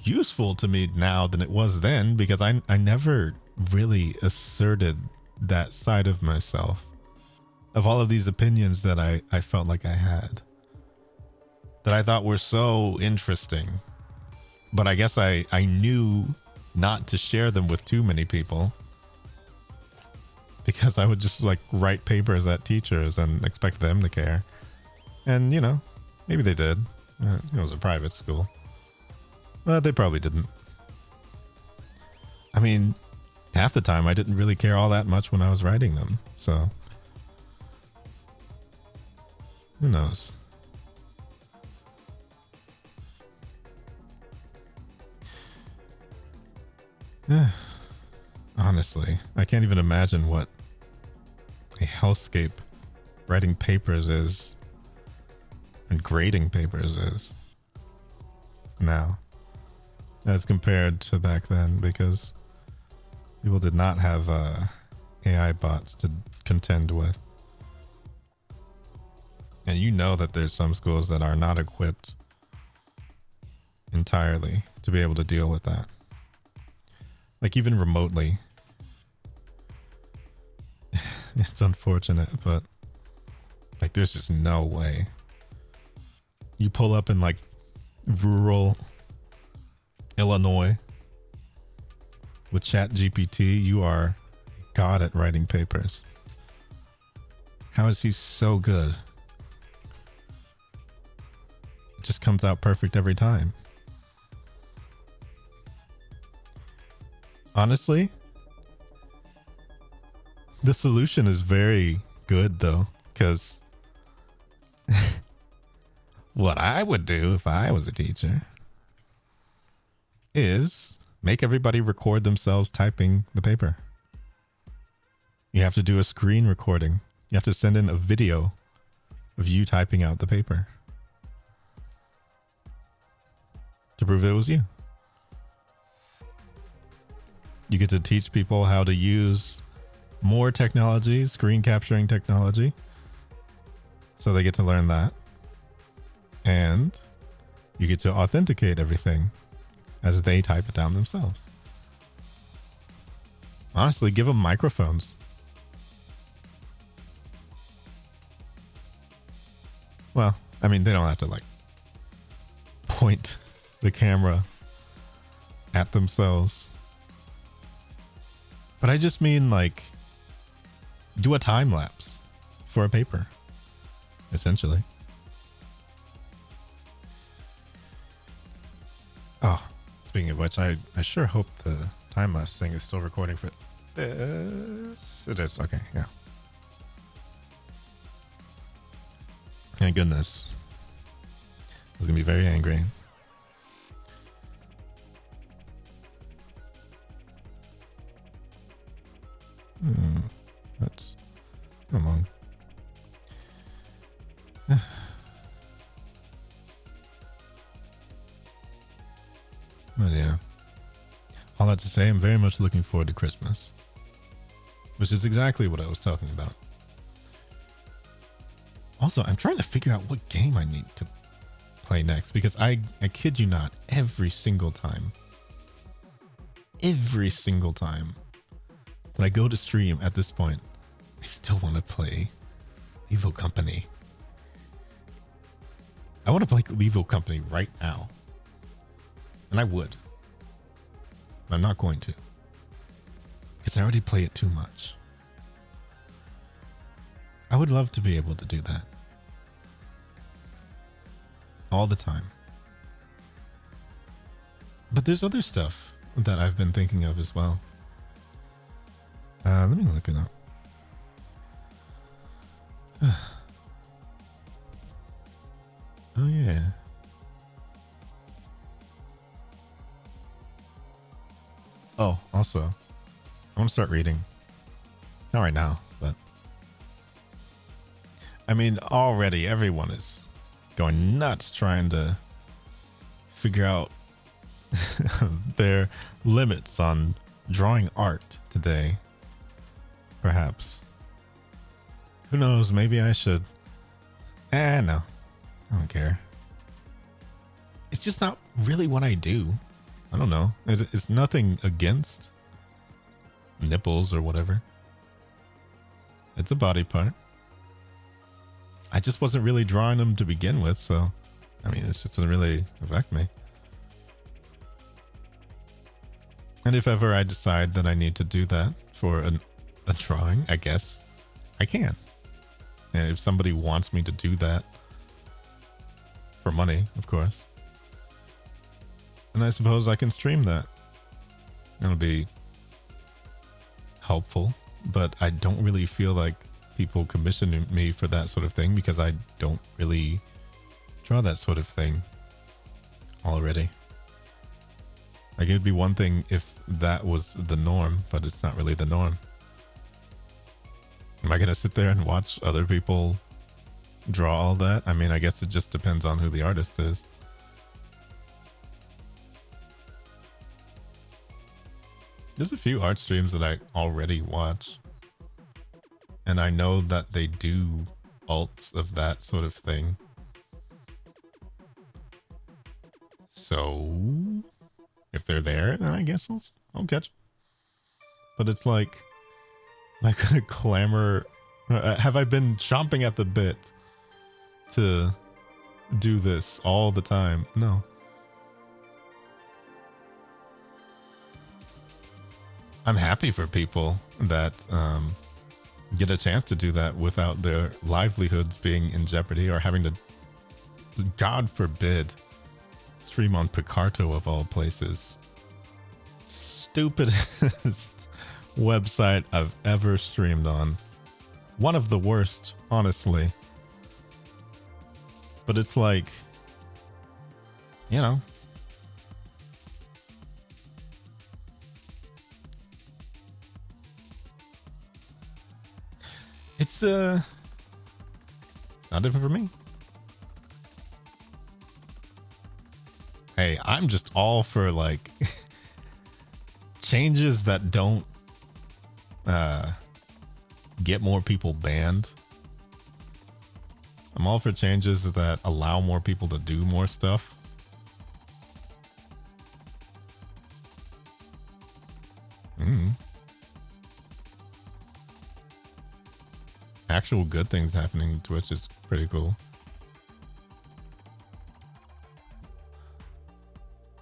useful to me now than it was then, because I never really asserted that side of myself, of all of these opinions that I felt like I had, that I thought were so interesting. But I guess I knew not to share them with too many people, because I would just like write papers at teachers and expect them to care. And you know, maybe they did. It was a private school. But they probably didn't. I mean, half the time I didn't really care all that much when I was writing them. So who knows? Honestly, I can't even imagine what a hellscape writing papers is and grading papers is now as compared to back then, because people did not have AI bots to contend with. And you know that there's some schools that are not equipped entirely to be able to deal with that. Like even remotely. It's unfortunate, but like there's just no way. You pull up in like rural Illinois with ChatGPT, you are god at writing papers. How is he so good? It just comes out perfect every time. Honestly, the solution is very good though, because what I would do if I was a teacher is make everybody record themselves typing the paper. You have to do a screen recording. You have to send in a video of you typing out the paper to prove it was you. You get to teach people how to use more technology, screen capturing technology. So they get to learn that. And you get to authenticate everything as they type it down themselves. Honestly, give them microphones. Well, I mean, they don't have to like point the camera at themselves. But I just mean like do a time lapse for a paper, essentially. Oh, speaking of which, I sure hope the time lapse thing is still recording for this. It is. Okay, yeah. Thank goodness. I was going to be very angry. That's come on. But yeah, all that to say, I'm very much looking forward to Christmas, which is exactly what I was talking about. Also, I'm trying to figure out what game I need to play next, because I kid you not, every single time that I go to stream at this point, I still want to play Lethal Company. I want to play Lethal Company right now. And I would. But I'm not going to. Because I already play it too much. I would love to be able to do that. All the time. But there's other stuff that I've been thinking of as well. Let me look it up. Oh yeah. Oh, also, I want to start reading. Not right now, but I mean, already everyone is going nuts trying to figure out their limits on drawing art today. Perhaps. Who knows? Maybe I should. No. I don't care. It's just not really what I do. I don't know. It's nothing against nipples or whatever. It's a body part. I just wasn't really drawing them to begin with, so I mean, it just doesn't really affect me. And if ever I decide that I need to do that for a drawing, I guess I can. And if somebody wants me to do that for money, of course, and I suppose I can stream that. It'll be helpful, but I don't really feel like people commission me for that sort of thing because I don't really draw that sort of thing already. Like, it'd be one thing if that was the norm, but it's not really the norm. Am I gonna sit there and watch other people draw all that? I mean, I guess it just depends on who the artist is. There's a few art streams that I already watch, and I know that they do alts of that sort of thing. So if they're there, then I guess I'll catch them. But it's like, am I gonna clamor? Have I been chomping at the bit to do this all the time? No. I'm happy for people that get a chance to do that without their livelihoods being in jeopardy or having to, God forbid, stream on Picarto of all places. Stupidest website I've ever streamed on. One of the worst, honestly. But it's like, you know, it's not different for me. Hey, I'm just all for like changes that don't get more people banned. I'm all for changes that allow more people to do more stuff. Actual good things happening to Twitch is pretty cool.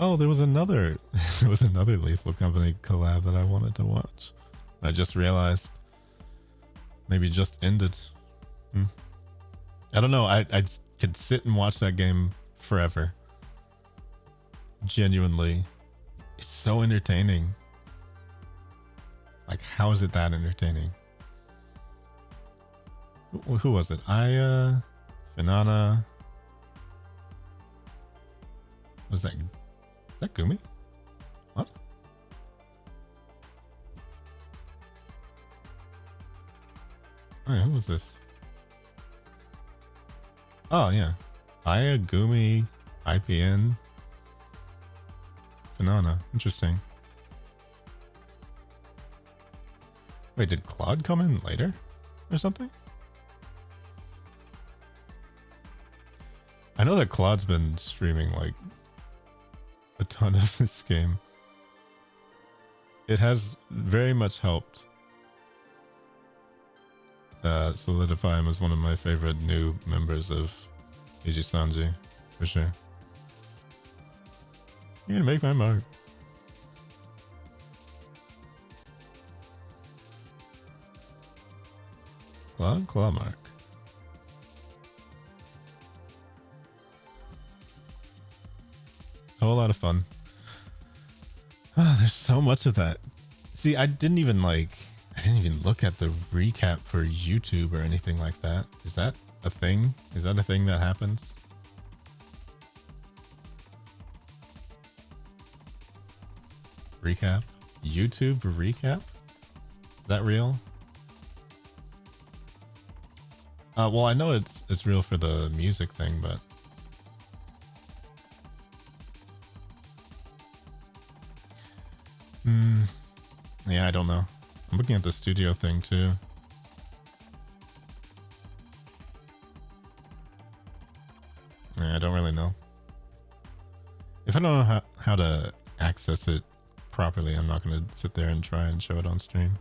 Oh, there was another Lethal Company collab that I wanted to watch. I just realized maybe just ended. I don't know. I could sit and watch that game forever. Genuinely, it's so entertaining. Like, how is it that entertaining? Who was it? Aya, Finana. Was that? Is that Gumi? What? Oh, yeah, who was this? Oh, yeah. Aya, Gumi, IPN, Finana. Interesting. Wait, did Claude come in later or something? I know that Claude's been streaming like a ton of this game. It has very much helped solidify him as one of my favorite new members of Iji Sanji, for sure. You're gonna make my mark. Claw mark. A whole lot of fun. Oh, there's so much of that. See, I didn't even look at the recap for YouTube or anything like that. Is that a thing? Is that a thing that happens? Recap? YouTube recap? Is that real? Well, I know it's real for the music thing, but yeah, I don't know. I'm looking at the studio thing too. Yeah, I don't really know. If I don't know how to access it properly, I'm not going to sit there and try and show it on stream.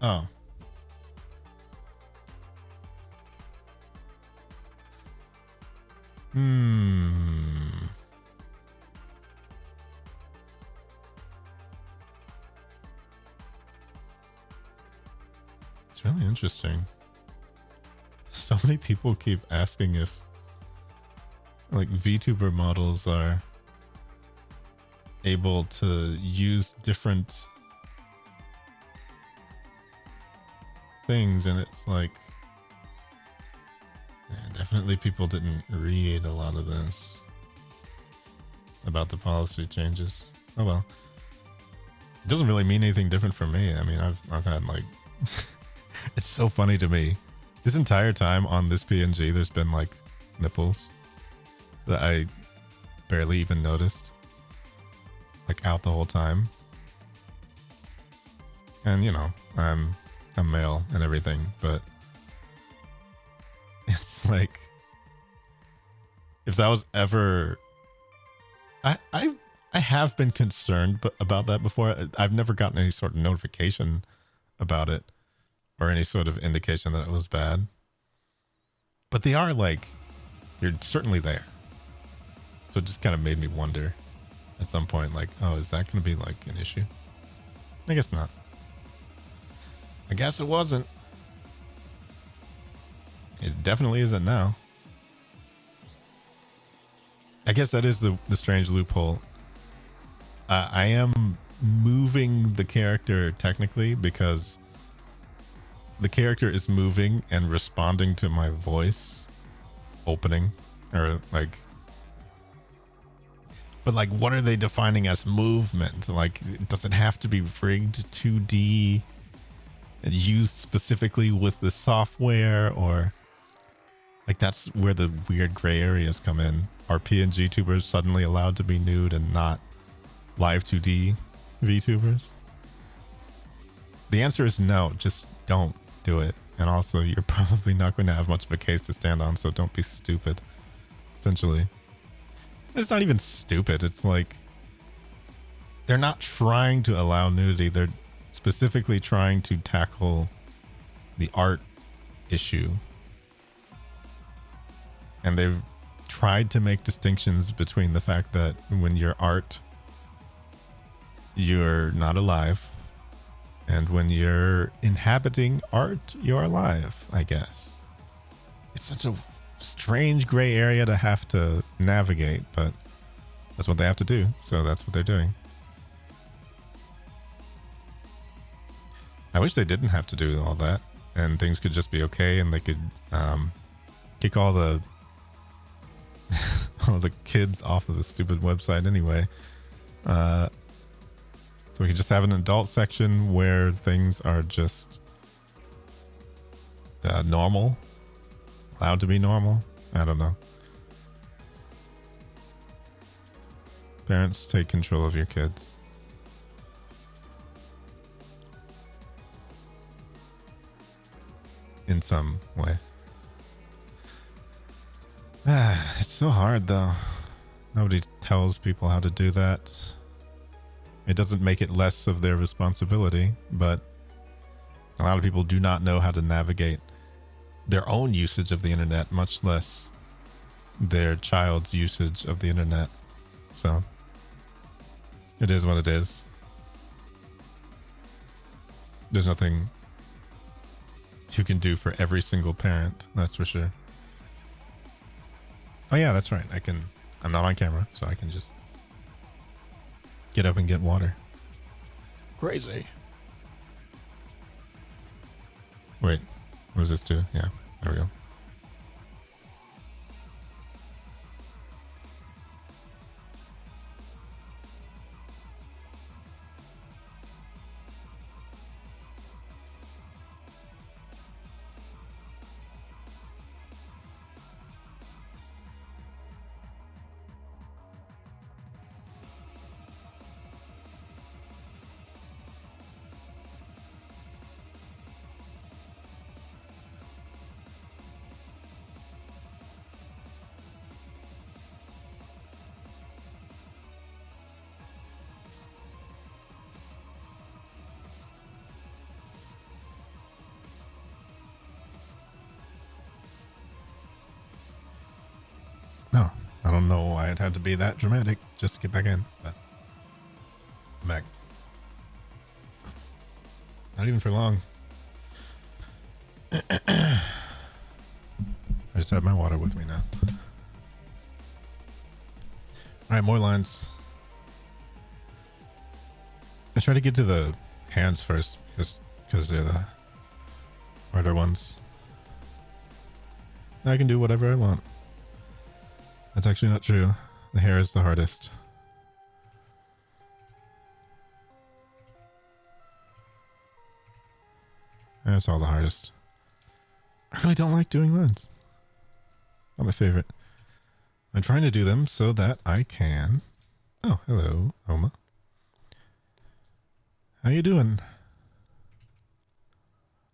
Oh. It's really interesting. So many people keep asking if like VTuber models are able to use different things, and it's like, yeah, definitely people didn't read a lot of this about the policy changes. Oh well, it doesn't really mean anything different for me. I mean, I've had like it's so funny to me, this entire time on this PNG there's been like nipples that I barely even noticed, like out the whole time. And you know, I'm male and everything, but it's like, if that was ever, I have been concerned about that before. I've never gotten any sort of notification about it or any sort of indication that it was bad, but they are like, you're certainly there. So it just kind of made me wonder at some point, like, oh, is that going to be like an issue? I guess not. I guess it wasn't. It definitely isn't now. I guess that is the strange loophole. I am moving the character technically because the character is moving and responding to my voice opening, or like, but like, what are they defining as movement? Like, does it have to be rigged 2D and used specifically with the software, or like, that's where the weird gray areas come in. Are PNG tubers suddenly allowed to be nude and not live 2D VTubers? The answer is no, just don't do it. And also, you're probably not going to have much of a case to stand on, so don't be stupid, essentially. It's not even stupid. It's like, they're not trying to allow nudity. They're specifically trying to tackle the art issue. And they've tried to make distinctions between the fact that when you're art, you're not alive. And when you're inhabiting art, you're alive, I guess. It's such a strange gray area to have to navigate, but that's what they have to do, so that's what they're doing. I wish they didn't have to do all that and things could just be okay, and they could kick all the all the kids off of the stupid website anyway. So we could just have an adult section where things are just normal, allowed to be normal. I don't know. Parents, take control of your kids. In some way. It's so hard though. Nobody tells people how to do that. It doesn't make it less of their responsibility, but a lot of people do not know how to navigate their own usage of the internet, much less their child's usage of the internet. So it is what it is. There's nothing you can do for every single parent, that's for sure. Oh yeah, that's right. I'm not on camera, so I can just get up and get water. Crazy. Wait, what does this do? Yeah, there we go. No, I don't know why it had to be that dramatic just to get back in, but I'm back. Not even for long. I just have my water with me now. All right, more lines. I try to get to the hands first because they're the harder ones. I can do whatever I want. That's actually not true. The hair is the hardest. That's all the hardest. I really don't like doing lines. Not my favorite. I'm trying to do them so that I can... Oh, hello, Oma. How you doing?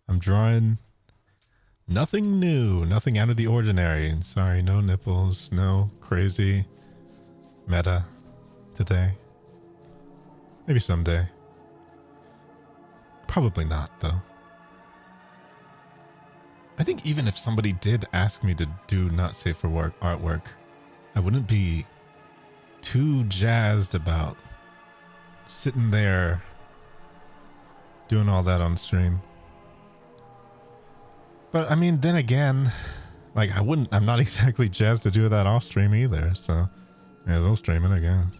I'm drawing nothing new, nothing out of the ordinary. Sorry, no nipples, no crazy meta today. Maybe someday. Probably not, though. I think even if somebody did ask me to do not safe for work artwork, I wouldn't be too jazzed about sitting there doing all that on stream. But I mean, then again, like I'm not exactly jazzed to do that off stream either. So yeah, they'll stream it again.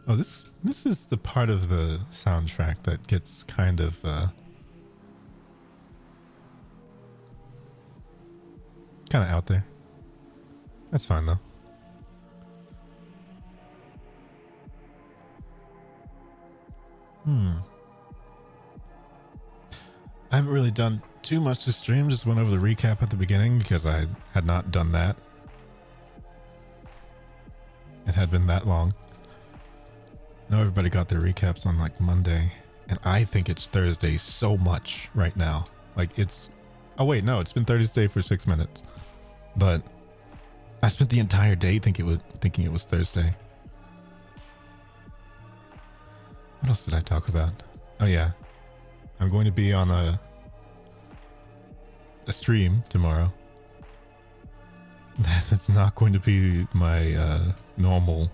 Oh, this is the part of the soundtrack that gets kind of out there. That's fine though. I haven't really done too much to stream. Just went over the recap at the beginning because I had not done that. It had been that long. I know everybody got their recaps on like Monday, and I think it's Thursday so much right now. Like it's, oh wait, no, it's been Thursday for 6 minutes, but I spent the entire day thinking it was Thursday. What else did I talk about? Oh yeah, I'm going to be on a stream tomorrow. It's not going to be my normal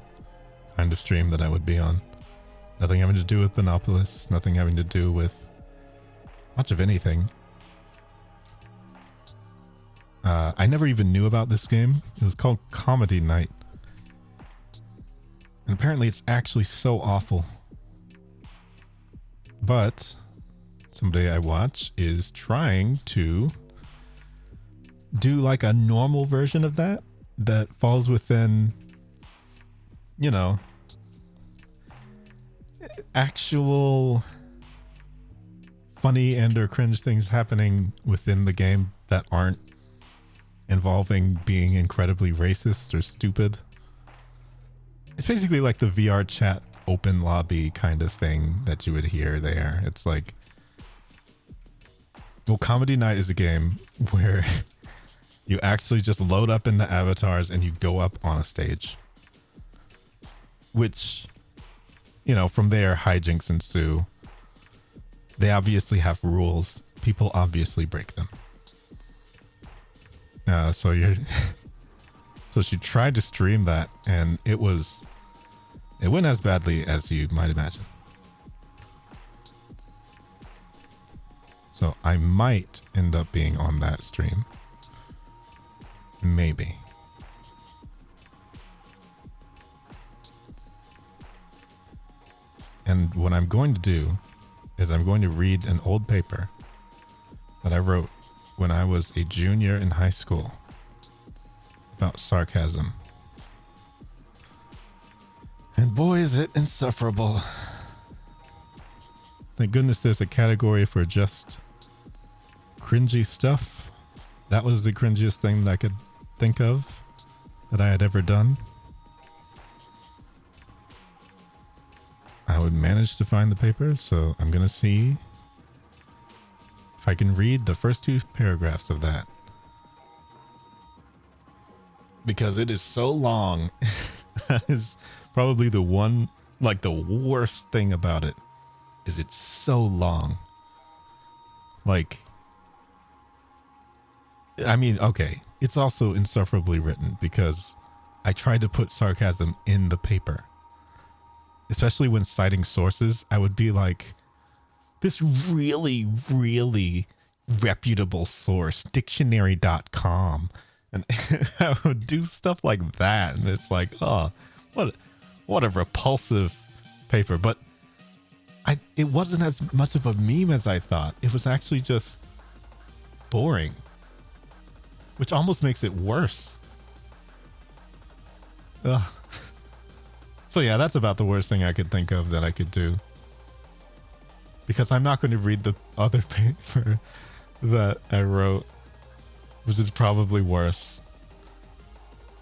kind of stream that I would be on. Nothing having to do with Bunopolis, nothing having to do with much of anything. I never even knew about this game. It was called Comedy Night. And apparently it's actually so awful. But somebody I watch is trying to do like a normal version of that falls within, you know, actual funny and or cringe things happening within the game that aren't involving being incredibly racist or stupid. It's basically like the VR chat open lobby kind of thing that you would hear there. It's like, well, Comedy Night is a game where you actually just load up in the avatars and you go up on a stage. Which, you know, from there, hijinks ensue. They obviously have rules. People obviously break them. So she tried to stream that, and it went as badly as you might imagine. So I might end up being on that stream. Maybe. And what I'm going to do is I'm going to read an old paper that I wrote when I was a junior in high school about sarcasm. And boy, is it insufferable. Thank goodness there's a category for just cringy stuff. That was the cringiest thing that I could think of that I had ever done. I would manage to find the paper, so I'm going to see if I can read the first 2 paragraphs of that. Because it is so long. That is probably the one, like the worst thing about it, is it's so long. Like, I mean, okay, it's also insufferably written because I tried to put sarcasm in the paper. Especially when citing sources, I would be like, this really, really reputable source, dictionary.com, and I would do stuff like that, and it's like, oh, what a repulsive paper. But it wasn't as much of a meme as I thought. It was actually just boring, which almost makes it worse. Ugh. So yeah, that's about the worst thing I could think of that I could do, because I'm not going to read the other paper that I wrote, which is probably worse.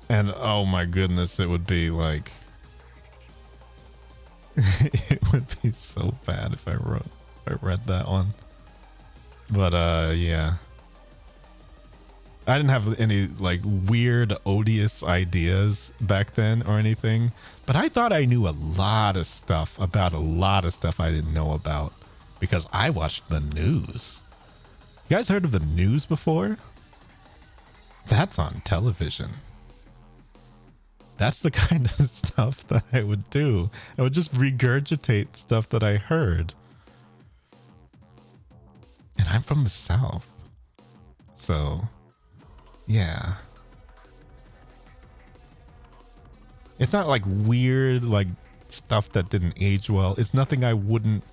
And oh my goodness, it would be like it would be so bad if I read that one. But yeah, I didn't have any like weird odious ideas back then or anything, but I thought I knew a lot of stuff about a lot of stuff I didn't know about because I watched the news. You guys heard of the news before? That's on television. That's the kind of stuff that I would do. I would just regurgitate stuff that I heard. And I'm from the South. So, yeah. It's not like weird, like stuff that didn't age well. It's nothing I wouldn't.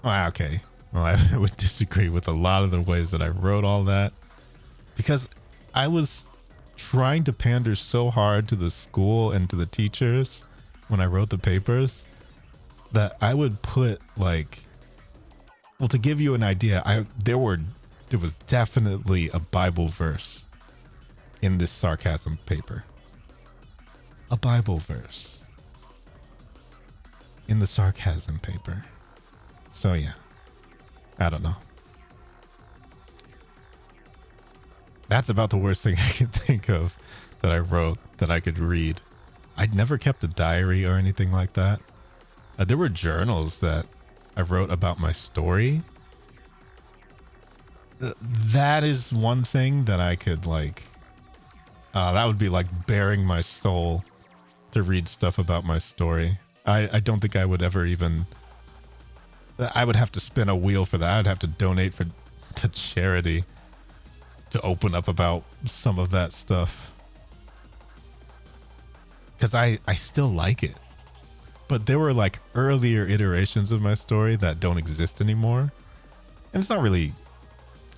Oh, okay. Well, I would disagree with a lot of the ways that I wrote all that, because I was trying to pander so hard to the school and to the teachers when I wrote the papers that I would put like, well, to give you an idea, there was definitely a Bible verse in this sarcasm paper. A Bible verse in the sarcasm paper. So yeah, I don't know. That's about the worst thing I can think of that I wrote that I could read. I'd never kept a diary or anything like that. There were journals that I wrote about my story. That is one thing that I could like, that would be like bearing my soul to read stuff about my story. I don't think I would ever even, I would have to spin a wheel for that. I'd have to donate to charity to open up about some of that stuff, because I still like it. But there were like earlier iterations of my story that don't exist anymore, and it's not really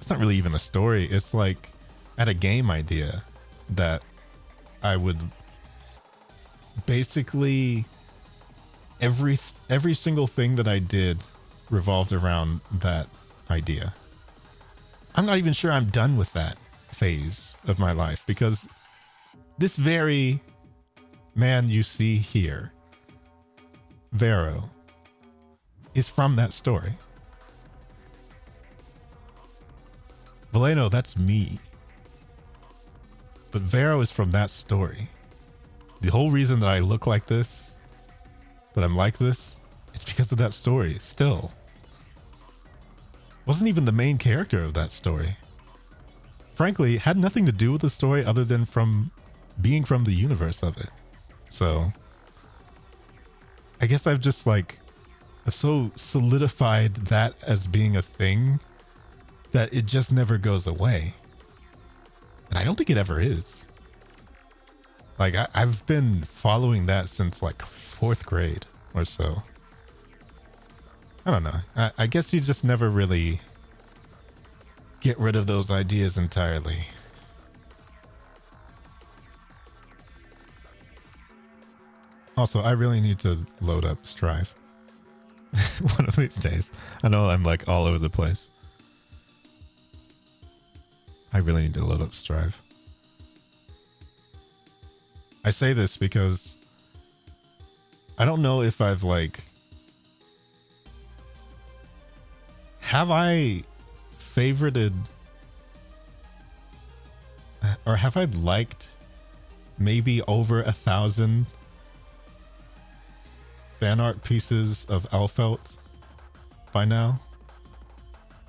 even a story. It's like I had a game idea that I would basically every single thing that I did revolved around that idea. I'm not even sure I'm done with that phase of my life, because this very man you see here, Vero, is from that story. Valeno, that's me. But Vero is from that story. The whole reason that I look like this, that I'm like this, it's because of that story still. Wasn't even the main character of that story. Frankly, had nothing to do with the story other than from being from the universe of it. So I guess I've so solidified that as being a thing that it just never goes away. And I don't think it ever is. Like I've been following that since like 4th grade or so. I don't know. I guess you just never really get rid of those ideas entirely. Also, I really need to load up Strive one of these days. I know I'm like all over the place. I really need to load up Strive. I say this because I don't know if I've like, have I favorited or have I liked maybe over 1,000 fan art pieces of Elfelt by now?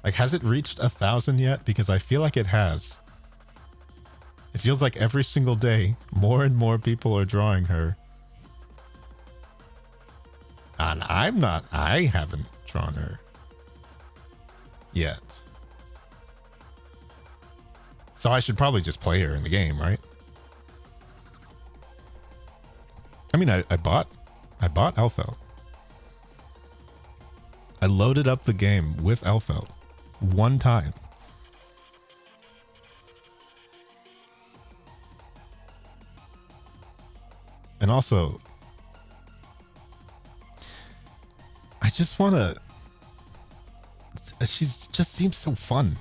Like, has it reached 1,000 yet? Because I feel like it has. It feels like every single day, more and more people are drawing her. And I haven't drawn her yet. So I should probably just play her in the game, right? I mean, I bought Elfeld. I loaded up the game with Elfeld one time. And also, I just want to... She just seems so fun.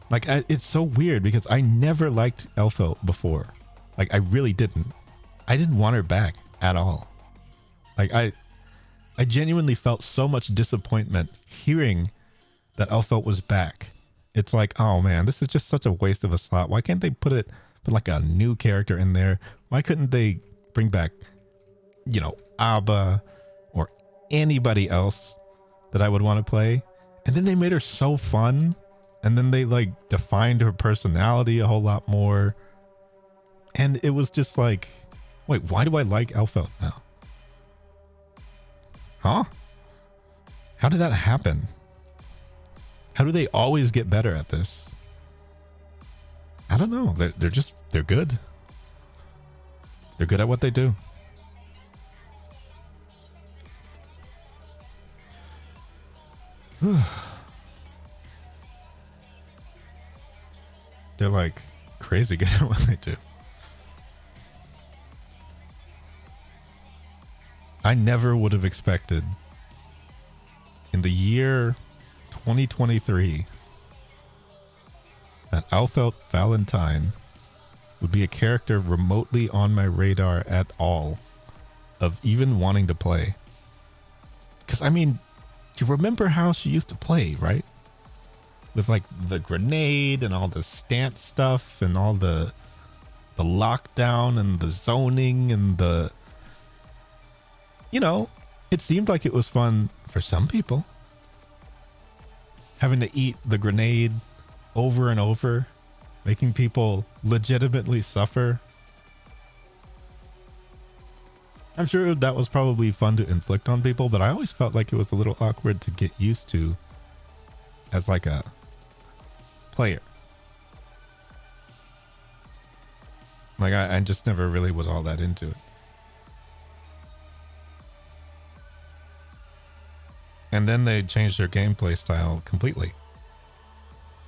Like, it's so weird because I never liked Elfeld before. Like, I really didn't. I didn't want her back at all. Like, I genuinely felt so much disappointment hearing that Elfeld was back. It's like, oh man, this is just such a waste of a slot. Why can't they put like a new character in there? Why couldn't they bring back, you know, Abba or anybody else that I would want to play? And then they made her so fun. And then they like defined her personality a whole lot more. And it was just like, wait, why do I like Elfeld now? Huh? How did that happen? How do they always get better at this? I don't know. They're good. They're good at what they do. They're like crazy good at what they do. I never would have expected in the year 2023 that Elfeld Valentine would be a character remotely on my radar at all of even wanting to play. Because, I mean, you remember how she used to play, right? With like the grenade and all the stance stuff and all the lockdown and the zoning and the... You know, it seemed like it was fun for some people. Having to eat the grenade over and over, making people legitimately suffer. I'm sure that was probably fun to inflict on people, but I always felt like it was a little awkward to get used to as like a player. Like I just never really was all that into it. And then they changed their gameplay style completely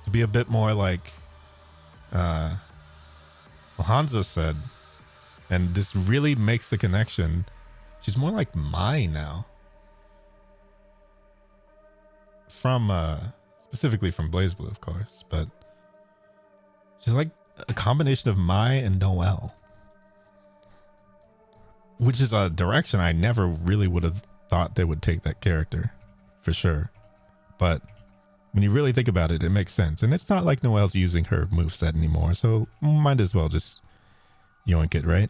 to be a bit more like Hanzo said, and this really makes the connection. She's more like Mai now, from specifically from BlazBlue, of course, but she's like a combination of Mai and Noelle, which is a direction I never really would have thought they would take that character. For sure. But when you really think about it, it makes sense. And it's not like Noelle's using her moveset anymore, so might as well just yoink it, right?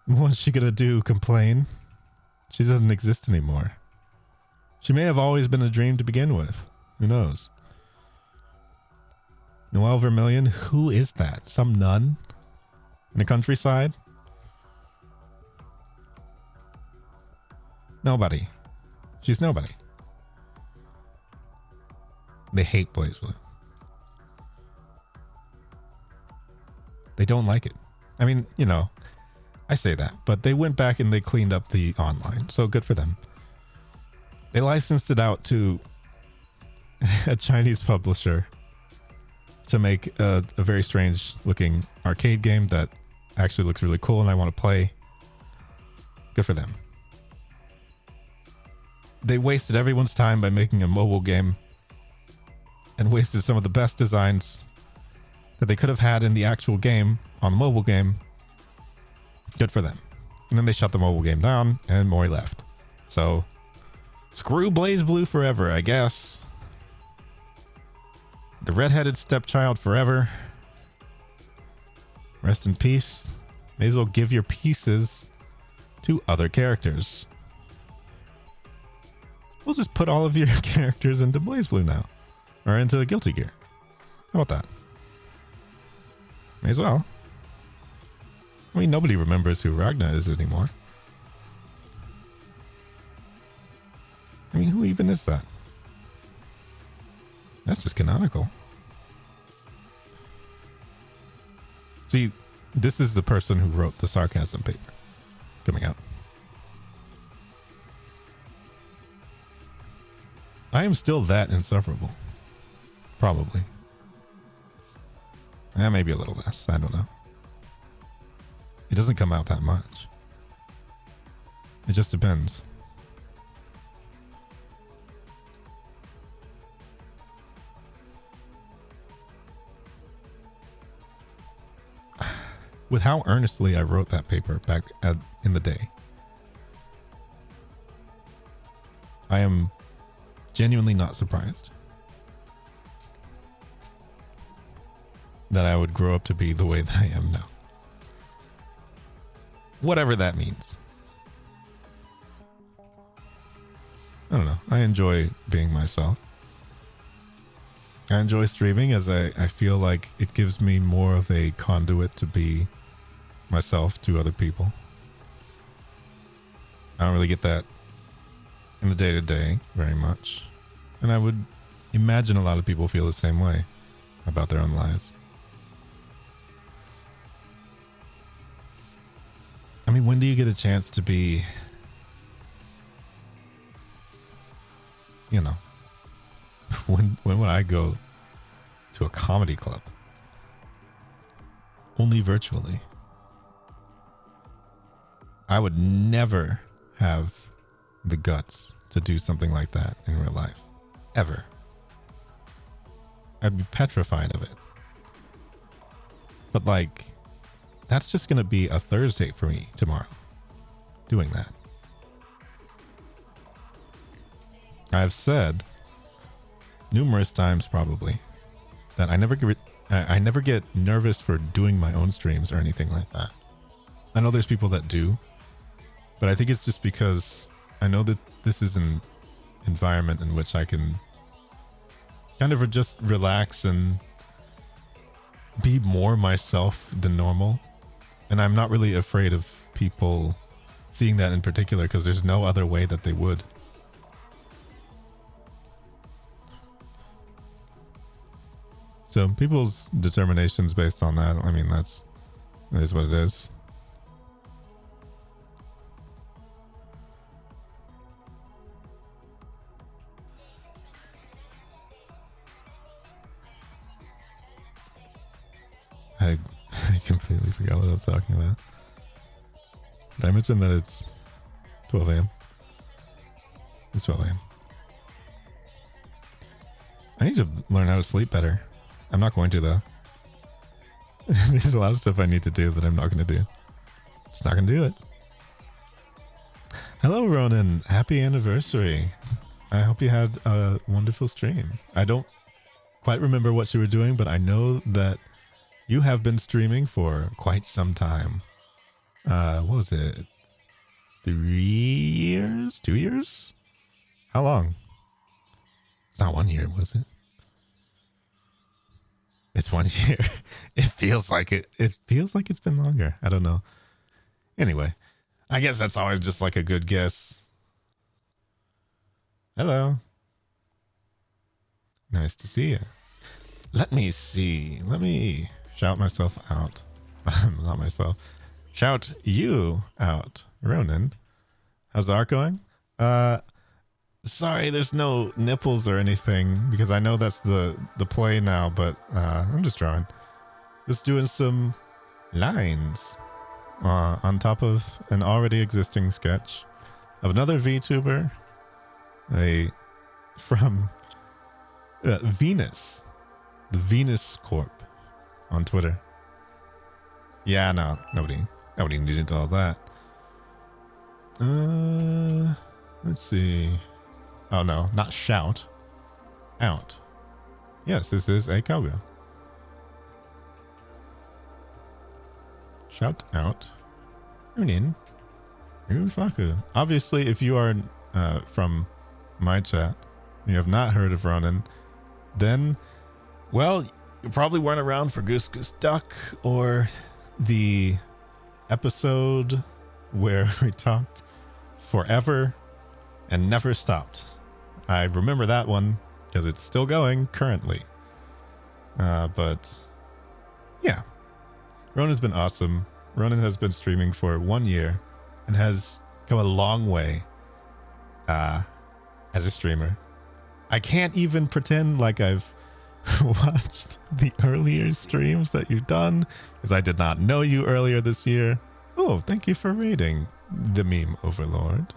What's she gonna do? Complain? She doesn't exist anymore. She may have always been a dream to begin with. Who knows? Noelle Vermillion? Who is that? Some nun? In the countryside? Nobody. She's nobody. They hate BlazBlue. They don't like it. I mean, you know, I say that, but they went back and they cleaned up the online, so good for them. They licensed it out to a Chinese publisher to make a very strange looking arcade game that actually looks really cool and I want to play. Good for them. They wasted everyone's time by making a mobile game and wasted some of the best designs that they could have had in the actual game on the mobile game. Good for them. And then they shut the mobile game down and Mori left. So screw BlazBlue forever, I guess. The redheaded stepchild forever. Rest in peace. May as well give your pieces to other characters. We'll just put all of your characters into BlazBlue now. Or into Guilty Gear. How about that? May as well. I mean, nobody remembers who Ragna is anymore. I mean, who even is that? That's just canonical. See, this is the person who wrote the sarcasm paper coming out. I am still that insufferable. Probably. Maybe a little less. I don't know. It doesn't come out that much. It just depends. With how earnestly I wrote that paper back in the day, I am genuinely not surprised that I would grow up to be the way that I am now. Whatever that means. I don't know. I enjoy being myself. I enjoy streaming as I feel like it gives me more of a conduit to be myself to other people. I don't really get that in the day-to-day very much. And I would imagine a lot of people feel the same way about their own lives. I mean, when do you get a chance to be, you know, when would I go to a comedy club? Only virtually. I would never have the guts to do something like that in real life. Ever. I'd be petrified of it. But like, that's just going to be a Thursday for me tomorrow, doing that. I've said numerous times probably that I never get nervous for doing my own streams or anything like that. I know there's people that do, but I think it's just because I know that this is an environment in which I can kind of just relax and be more myself than normal. And I'm not really afraid of people seeing that in particular because there's no other way that they would. So people's determinations based on that, I mean, that is what it is. I completely forgot what I was talking about. Did I mention that it's 12 a.m.? It's 12 a.m. I need to learn how to sleep better. I'm not going to, though. There's a lot of stuff I need to do that I'm not going to do. Just not going to do it. Hello, Ronan. Happy anniversary. I hope you had a wonderful stream. I don't quite remember what you were doing, but I know that you have been streaming for quite some time. What was it? 3 years? 2 years? How long? Not 1 year, was it? It's 1 year. It feels like it. It feels like it's been longer. I don't know. Anyway, I guess that's always just like a good guess. Hello. Nice to see you. Let me see. Let me shout myself out. Not myself. Shout you out. Ronan. How's the art going? Sorry, there's no nipples or anything because I know that's the play now, but I'm just drawing. Just doing some lines on top of an already existing sketch of another VTuber, from VNUS, the VNUS Corp on Twitter. Yeah, no, nobody needed all that. Let's see. Oh no, not shout. Out. Yes, this is a cowgirl. Shout out. Ronan. Obviously, if you are from my chat and you have not heard of Ronan, then, well, you probably weren't around for Goose Goose Duck or the episode where we talked forever and never stopped. I remember that one because it's still going currently. But yeah, Ronan's been awesome. Ronan has been streaming for 1 year and has come a long way as a streamer. I can't even pretend like I've watched the earlier streams that you've done because I did not know you earlier this year. Oh, thank you for raiding the meme overlord.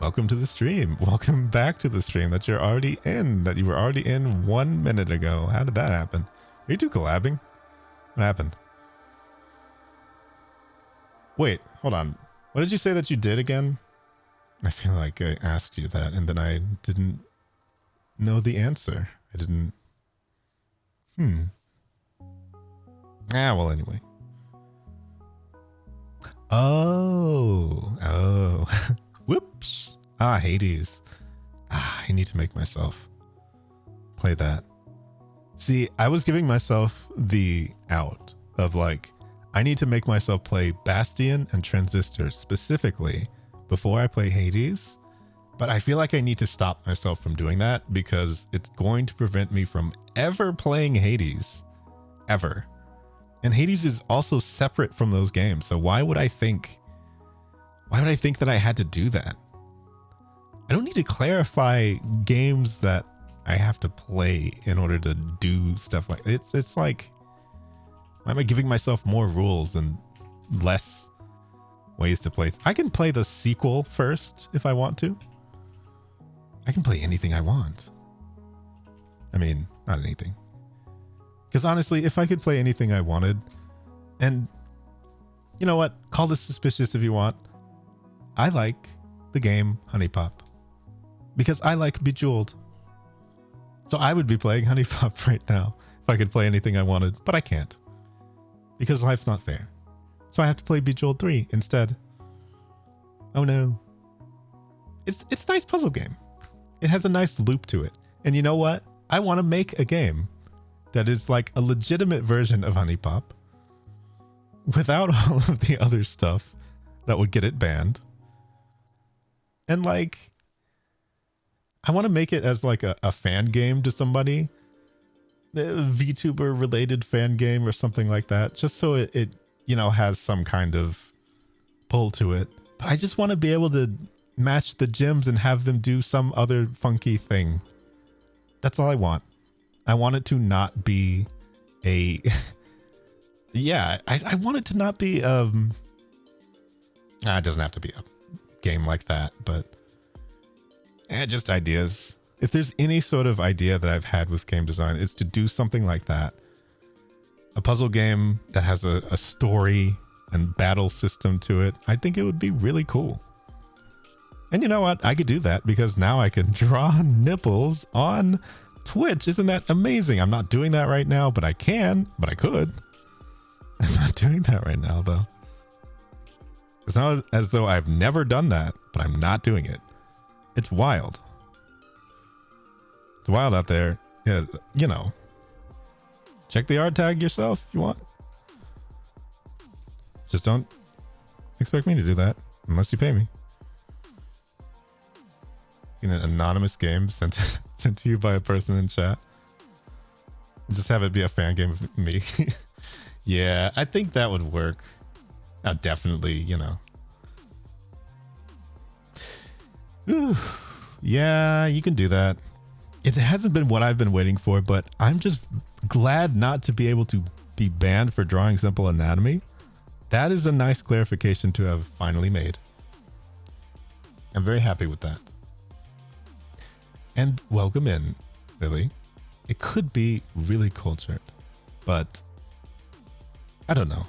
Welcome to the stream. Welcome back to the stream that you're already in, that you were already in 1 minute ago. How did that happen? Are you two collabing? What happened? Wait, hold on. What did you say that you did again? I feel like I asked you that and then I didn't know the answer. I didn't. Well, anyway. Oh. Whoops. Hades. I need to make myself play that. See, I was giving myself the out of like, I need to make myself play Bastion and Transistor specifically before I play Hades. But I feel like I need to stop myself from doing that because it's going to prevent me from ever playing Hades. Ever. And Hades is also separate from those games. So why would I think that I had to do that? I don't need to clarify games that I have to play in order to do stuff like it's like, why am I giving myself more rules and less ways to play? I can play the sequel first if I want to. I can play anything I want. I mean, not anything. Because honestly, if I could play anything I wanted, and you know what? Call this suspicious if you want. I like the game Honey Pop. Because I like Bejeweled. So I would be playing Honey Pop right now if I could play anything I wanted, but I can't. Because life's not fair. So I have to play Bejeweled 3 instead. Oh no. It's a nice puzzle game. It has a nice loop to it. And you know what? I want to make a game that is like a legitimate version of Honey Pop without all of the other stuff that would get it banned. And like, I want to make it as like a fan game to somebody, a VTuber related fan game or something like that, just so it you know, has some kind of pull to it. But I just want to be able to match the gems and have them do some other funky thing. That's all I want. I want it to not be a yeah, I want it to not be it doesn't have to be a game like that, but just ideas. If there's any sort of idea that I've had with game design, it's to do something like that. A puzzle game that has a story and battle system to it. I think it would be really cool. And you know what? I could do that because now I can draw nipples on Twitch. Isn't that amazing? I'm not doing that right now, but I can, but I could. I'm not doing that right now though. It's not as though I've never done that, but I'm not doing it. It's wild. It's wild out there. Yeah, you know. Check the art tag yourself if you want. Just don't expect me to do that unless you pay me. In an anonymous game sent to you by a person in chat. Just have it be a fan game of me. Yeah, I think that would work. Definitely, you know. Ooh, yeah, you can do that. It hasn't been what I've been waiting for, but I'm just glad not to be able to be banned for drawing simple anatomy. That is a nice clarification to have finally made. I'm very happy with that. And welcome in, Lily. It could be really cultured, but I don't know.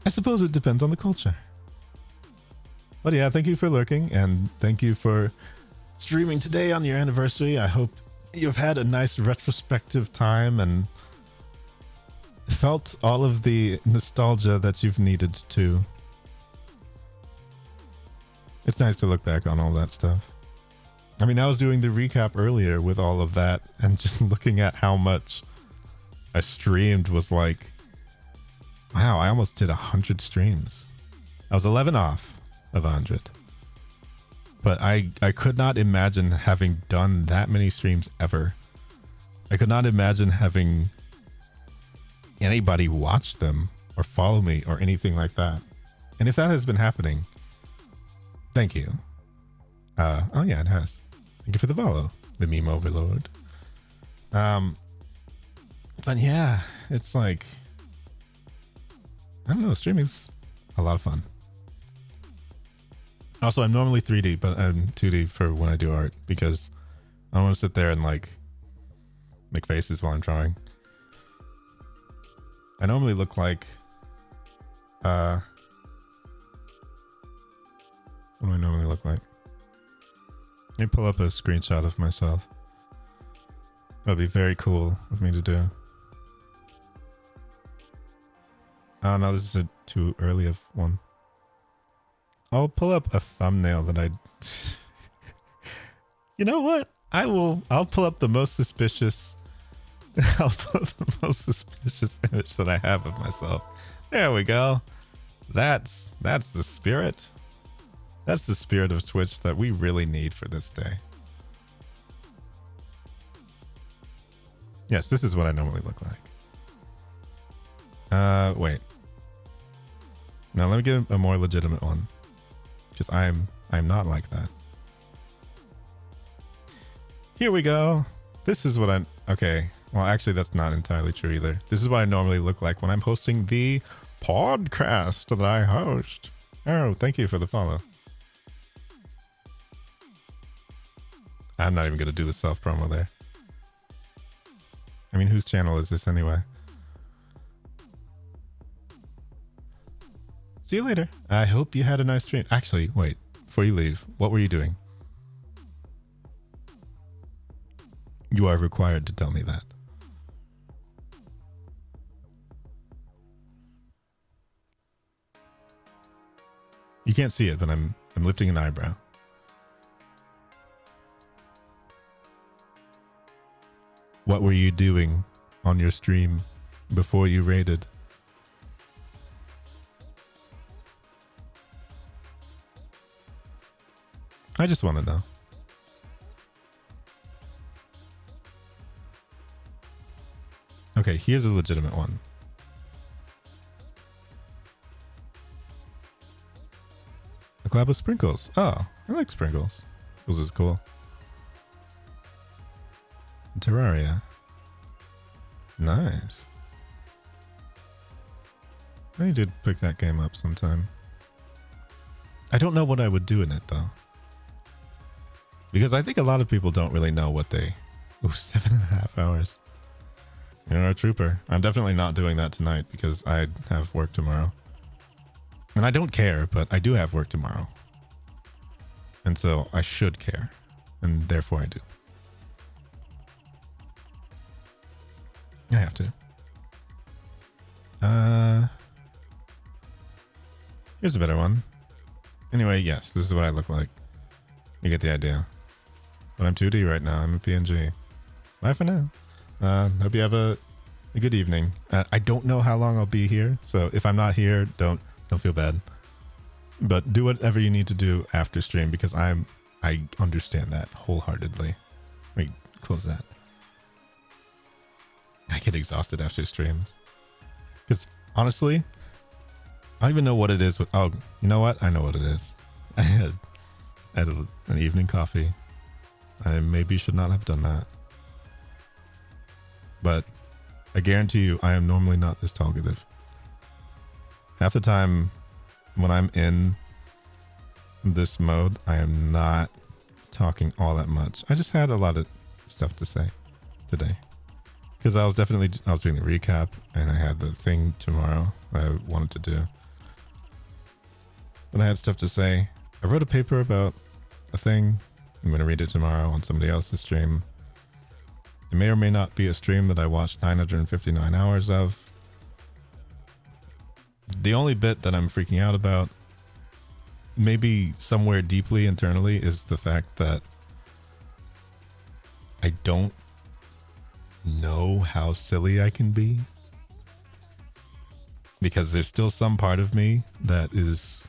I suppose it depends on the culture. But yeah, thank you for lurking and thank you for streaming today on your anniversary. I hope you've had a nice retrospective time and felt all of the nostalgia that you've needed to. It's nice to look back on all that stuff. I mean, I was doing the recap earlier with all of that and just looking at how much I streamed was like, wow, I almost did 100 streams. I was 11 off of 100. But I could not imagine having done that many streams ever. I could not imagine having anybody watch them or follow me or anything like that. And if that has been happening, thank you. Oh yeah, it has. Thank you for the follow, the meme overlord. But yeah, it's like, I don't know, streaming's a lot of fun. Also, I'm normally 3D, but I'm 2D for when I do art because I don't want to sit there and like make faces while I'm drawing. I normally look like, what do I normally look like? Let me pull up a screenshot of myself. That'd be very cool of me to do. Oh no, this is too early of one. I'll pull up a thumbnail that I... You know what? I'll pull up the most suspicious... I'll pull up the most suspicious image that I have of myself. There we go. That's the spirit. That's the spirit of Twitch that we really need for this day. Yes, this is what I normally look like. Wait. Now let me get a more legitimate one. Because I'm not like that. Here we go. This is what I'm... Okay. Well, actually, that's not entirely true either. This is what I normally look like when I'm hosting the podcast that I host. Oh, thank you for the follow. I'm not even going to do the self-promo there. I mean, whose channel is this anyway? See you later. I hope you had a nice stream. Actually, wait. Before you leave, what were you doing? You are required to tell me that. You can't see it, but I'm lifting an eyebrow. What were you doing on your stream before you raided? I just want to know. Okay, here's a legitimate one. A collab with Sprinkles. Oh, I like Sprinkles. Sprinkles is cool. Terraria. Nice. I need to pick that game up sometime. I don't know what I would do in it though. Because I think a lot of people don't really know what they... Ooh, 7.5 hours. You're a trooper. I'm definitely not doing that tonight because I have work tomorrow. And I don't care, but I do have work tomorrow. And so I should care. And therefore I do. I have to. Here's a better one. Anyway, yes, this is what I look like. You get the idea. But I'm 2D right now. I'm a PNG. Bye for now. Hope you have a good evening. I don't know how long I'll be here, so if I'm not here, don't feel bad. But do whatever you need to do after stream because I understand that wholeheartedly. Let me close that. I get exhausted after streams. Because honestly, I don't even know what it is. Oh, you know what? I know what it is. I had an evening coffee. I maybe should not have done that. But I guarantee you, I am normally not this talkative. Half the time when I'm in this mode, I am not talking all that much. I just had a lot of stuff to say today. Because I was doing the recap and I had the thing tomorrow I wanted to do. But I had stuff to say. I wrote a paper about a thing. I'm going to read it tomorrow on somebody else's stream. It may or may not be a stream that I watched 959 hours of. The only bit that I'm freaking out about, maybe somewhere deeply internally, is the fact that I don't know how silly I can be. Because there's still some part of me that is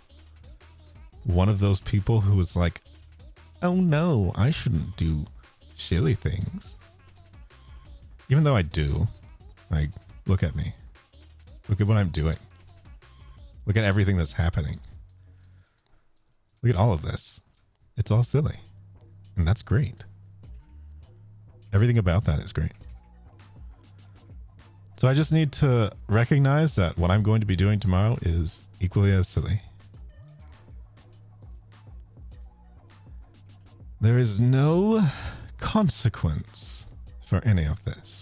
one of those people who is like, oh no, I shouldn't do silly things. Even though I do. Like, look at me. Look at what I'm doing. Look at everything that's happening. Look at all of this. It's all silly. And that's great. Everything about that is great. So I just need to recognize that what I'm going to be doing tomorrow is equally as silly. There is no consequence for any of this.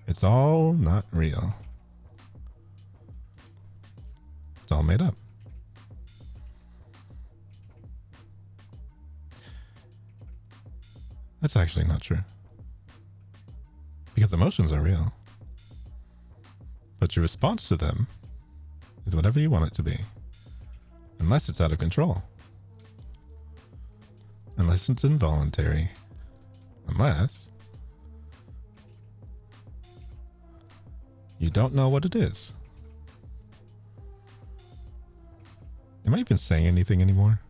It's all not real. It's all made up. That's actually not true. Because emotions are real. But your response to them is whatever you want it to be. Unless it's out of control. Unless it's involuntary. Unless you don't know what it is. Am I even saying anything anymore?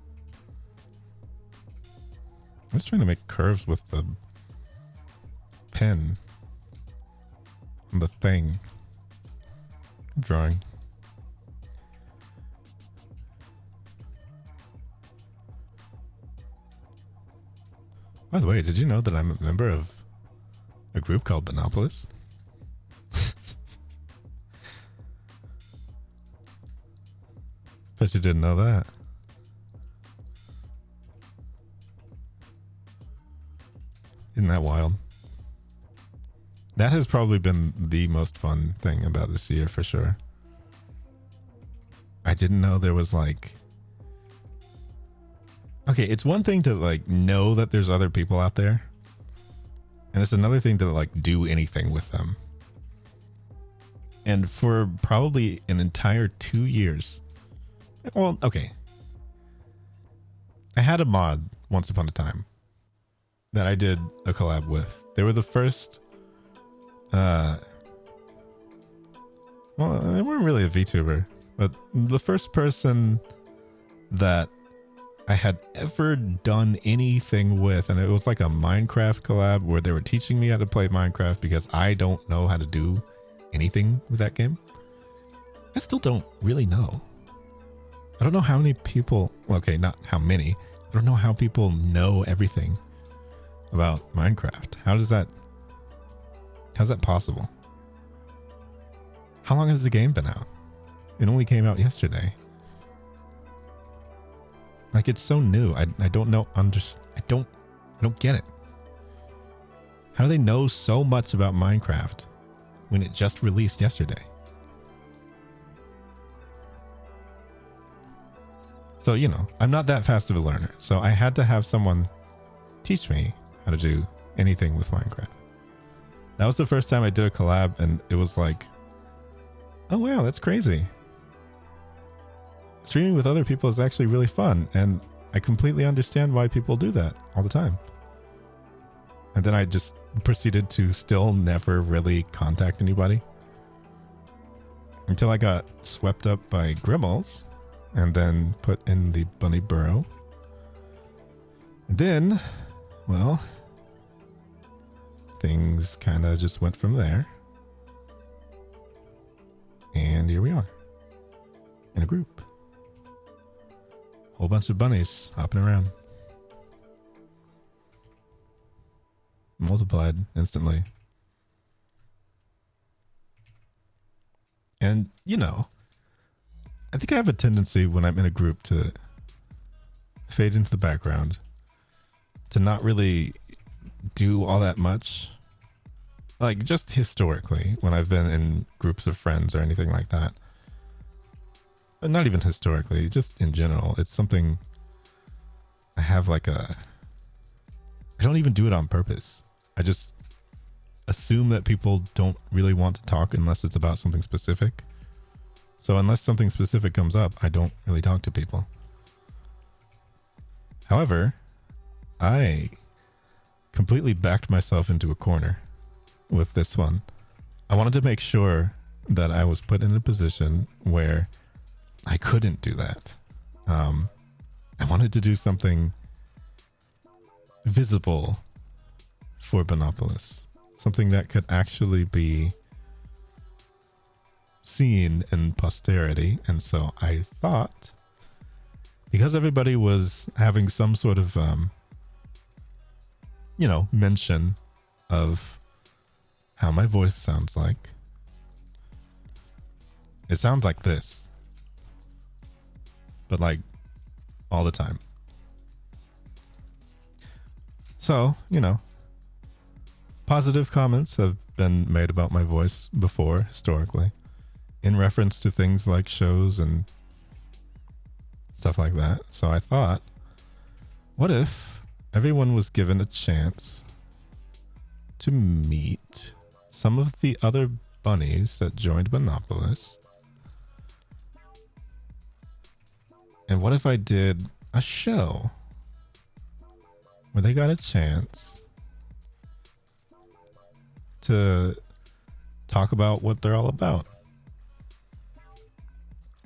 I'm just trying to make curves with the pen on the thing I'm drawing. By the way, did you know that I'm a member of a group called Bunopolis? Bet you didn't know that. Isn't that wild? That has probably been the most fun thing about this year for sure. I didn't know there was like... Okay, it's one thing to like know that there's other people out there. And it's another thing to like do anything with them. And for probably an entire 2 years... Well, okay. I had a mod once upon a time that I did a collab with. They were the first... well, they weren't really a VTuber, but the first person that I had ever done anything with, and it was like a Minecraft collab where they were teaching me how to play Minecraft because I don't know how to do anything with that game. I still don't really know. I don't know how many people, okay, not how many, I don't know how people know everything about Minecraft. How's that possible? How long has the game been out? It only came out yesterday. Like, it's so new. I don't know. I don't get it. How do they know so much about Minecraft when it just released yesterday? So, you know, I'm not that fast of a learner. So I had to have someone teach me how to do anything with Minecraft. That was the first time I did a collab, and it was like, oh wow, that's crazy. Streaming with other people is actually really fun, and I completely understand why people do that all the time. And then I just proceeded to still never really contact anybody until I got swept up by Grimmels and then put in the bunny burrow. And then, well, things kind of just went from there. And here we are in a group. Whole bunch of bunnies hopping around. Multiplied instantly. And, you know, I think I have a tendency when I'm in a group to fade into the background, to not really do all that much. Like, just historically, when I've been in groups of friends or anything like that. But not even historically, just in general. It's something I have like I don't even do it on purpose. I just assume that people don't really want to talk unless it's about something specific. So unless something specific comes up, I don't really talk to people. However, I completely backed myself into a corner with this one. I wanted to make sure that I was put in a position where I couldn't do that. I wanted to do something visible for Bunopolis. Something that could actually be seen in posterity. And so I thought, because everybody was having some sort of, mention of how my voice sounds like. It sounds like this, but like all the time. So, positive comments have been made about my voice before, historically, in reference to things like shows and stuff like that. So I thought, what if everyone was given a chance to meet some of the other bunnies that joined Bunopolis? And what if I did a show where they got a chance to talk about what they're all about?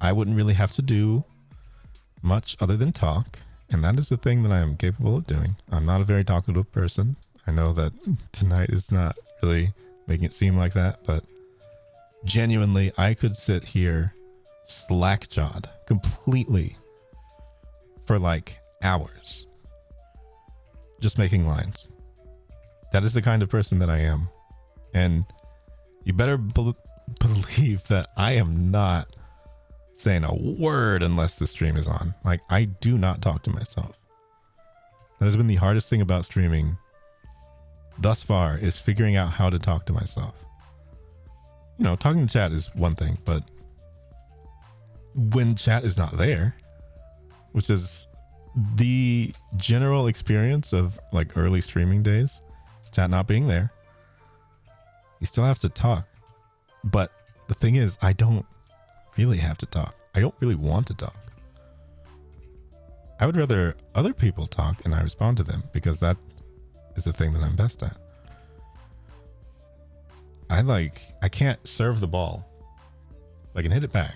I wouldn't really have to do much other than talk, and that is the thing that I am capable of doing. I'm not a very talkative person. I know that tonight is not really making it seem like that, but genuinely, I could sit here slack-jawed completely for like hours just making lines. That is the kind of person that I am. And you better believe that I am not saying a word unless the stream is on. Like, I do not talk to myself. That has been the hardest thing about streaming thus far, is figuring out how to talk to myself. Talking to chat is one thing, but when chat is not there, which is the general experience of like early streaming days, chat not being there, you still have to talk. But the thing is, I don't really have to talk. I don't really want to talk. I would rather other people talk and I respond to them, because that is the thing that I'm best at. I can't serve the ball. I can hit it back.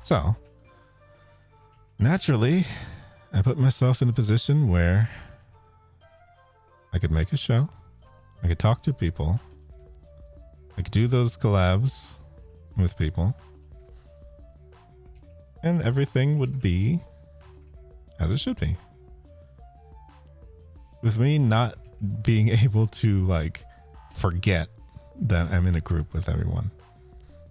So naturally, I put myself in a position where I could make a show, I could talk to people, I could do those collabs with people, and everything would be as it should be. With me not being able to like forget that I'm in a group with everyone.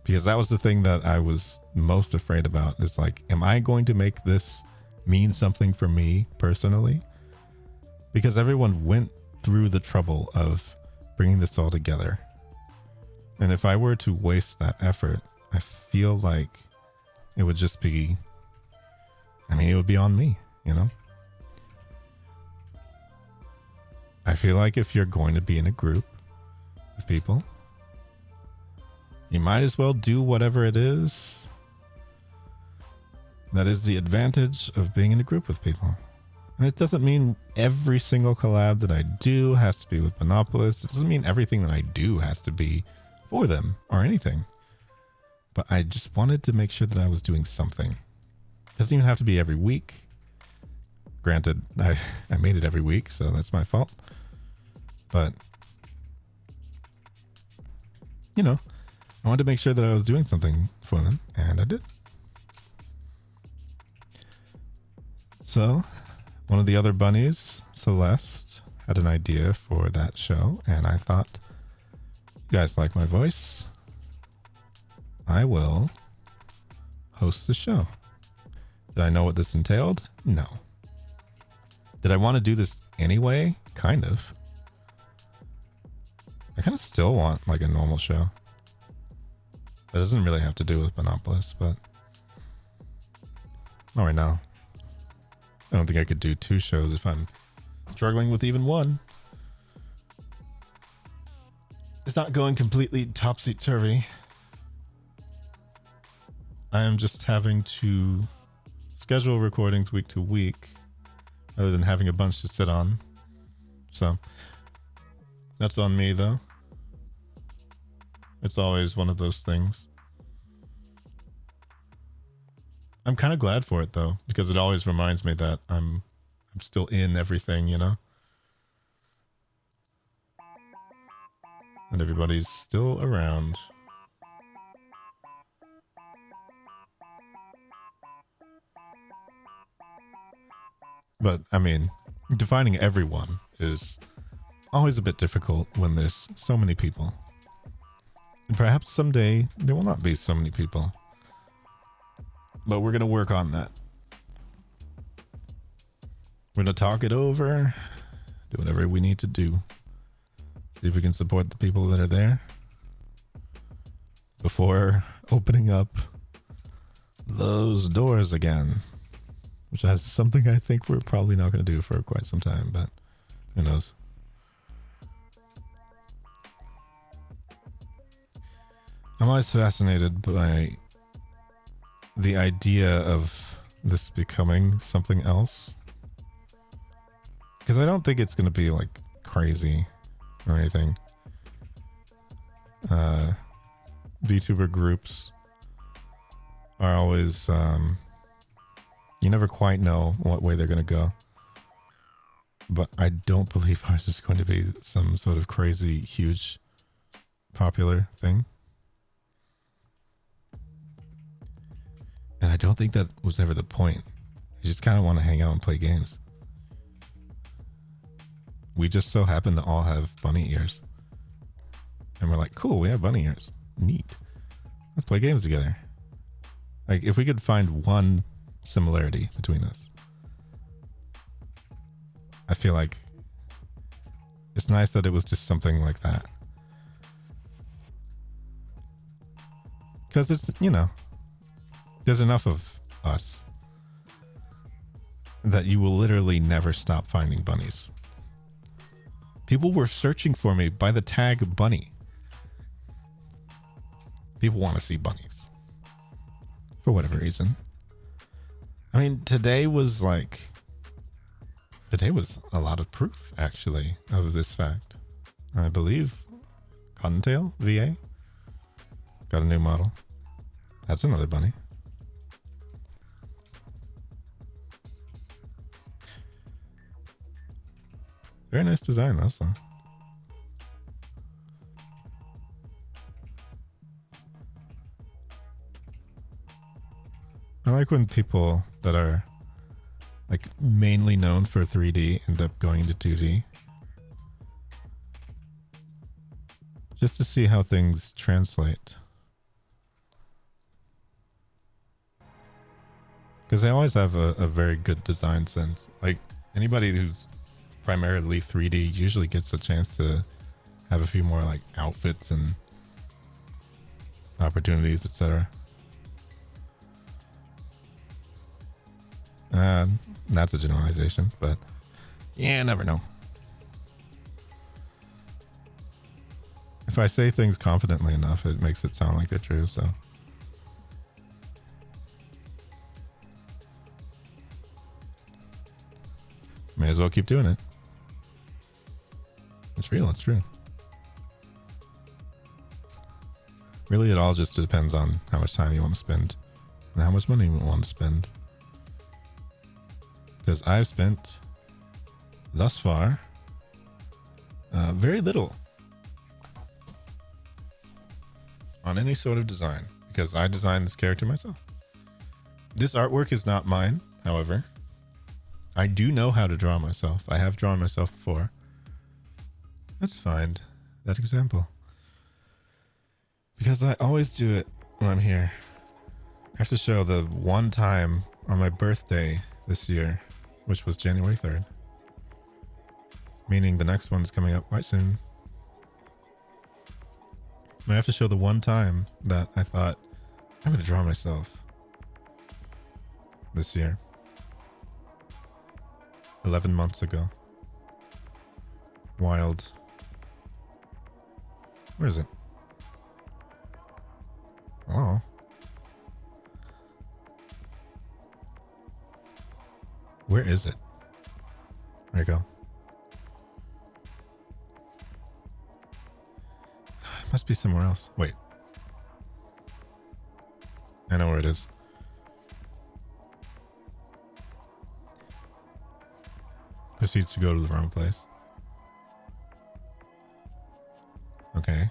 Because that was the thing that I was most afraid about, is like, am I going to make this mean something for me personally? Because everyone went through the trouble of bringing this all together. And if I were to waste that effort, I feel like it would just be, it would be on me, I feel like if you're going to be in a group with people, you might as well do whatever it is that is the advantage of being in a group with people. And it doesn't mean every single collab that I do has to be with Bunopolis. It doesn't mean everything that I do has to be for them or anything. But I just wanted to make sure that I was doing something. It doesn't even have to be every week. Granted, I made it every week, so that's my fault. But, I wanted to make sure that I was doing something for them, and I did. So, one of the other bunnies, Celeste, had an idea for that show, and I thought, you guys like my voice? I will host the show. Did I know what this entailed? No. Did I want to do this anyway? Kind of. I kind of still want like a normal show. That doesn't really have to do with Bunopolis, but not right now. I don't think I could do 2 shows if I'm struggling with even one. It's not going completely topsy-turvy. I am just having to schedule recordings week to week rather than having a bunch to sit on. So that's on me, though. It's always one of those things. I'm kind of glad for it, though, because it always reminds me that I'm still in everything, and everybody's still around. But I mean, defining everyone is always a bit difficult when there's so many people. And perhaps someday there will not be so many people. But we're going to work on that. We're going to talk it over, do whatever we need to do. See if we can support the people that are there before opening up those doors again. Which is something I think we're probably not going to do for quite some time, but who knows. I'm always fascinated by the idea of this becoming something else. Because I don't think it's going to be like crazy or anything. VTuber groups are always, you never quite know what way they're going to go. But I don't believe ours is going to be some sort of crazy, huge, popular thing. And I don't think that was ever the point. You just kind of want to hang out and play games. We just so happen to all have bunny ears. And we're like, cool, we have bunny ears. Neat. Let's play games together. Like, if we could find one similarity between us, I feel like it's nice that it was just something like that. Because it's, you know, there's enough of us that you will literally never stop finding bunnies. People were searching for me by the tag bunny. People want to see bunnies. For whatever reason. I mean, today was a lot of proof, actually, of this fact. I believe Cottontail VA got a new model. That's another bunny. Very nice design, also. I like when people that are like mainly known for 3D end up going to 2D. Just to see how things translate. Because they always have a very good design sense. Like, anybody who's primarily 3D usually gets a chance to have a few more like outfits and opportunities, etc. That's a generalization, but yeah, never know. If I say things confidently enough, it makes it sound like they're true, so. May as well keep doing it. It's real, it's true. Really, it all just depends on how much time you want to spend and how much money you want to spend. Because I've spent, thus far, very little on any sort of design. Because I designed this character myself. This artwork is not mine, however. I do know how to draw myself. I have drawn myself before. Let's find that example. Because I always do it when I'm here. I have to show the one time on my birthday this year, which was January 3rd. Meaning the next one's coming up quite soon. I have to show the one time that I thought, I'm going to draw myself this year. 11 months ago. Wild. Where is it? Oh. Where is it? There you go. It must be somewhere else. Wait. I know where it is. Proceeds to go to the wrong place. Okay.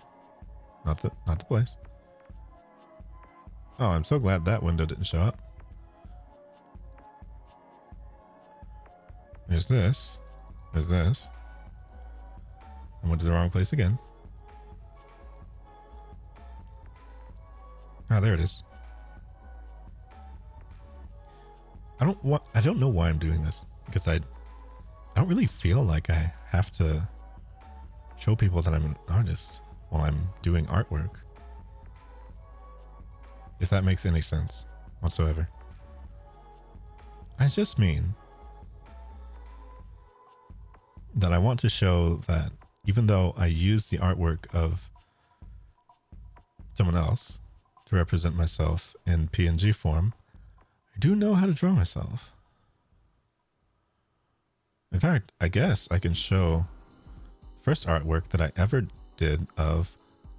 Not the place. Oh, I'm so glad that window didn't show up. There's this. There's this. I went to the wrong place again. Ah, there it is. I don't know why I'm doing this, because I don't really feel like I have to show people that I'm an artist while I'm doing artwork. If that makes any sense whatsoever. I just mean that I want to show that even though I use the artwork of someone else to represent myself in PNG form, I do know how to draw myself. In fact, I guess I can show first artwork that I ever did of,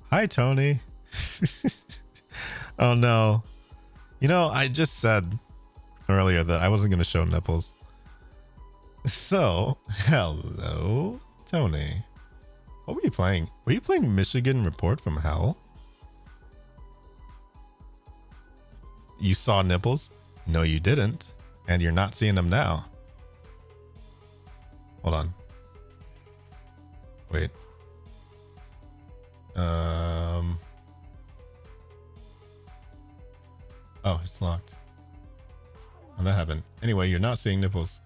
hi Tony. Oh no. You know, I just said earlier that I wasn't going to show nipples. So, hello, Tony. What were you playing? Were you playing Michigan Report from Hell? You saw nipples? No, you didn't. And you're not seeing them now. Hold on. Wait. Oh, it's locked. How'd that happen? Anyway, you're not seeing nipples.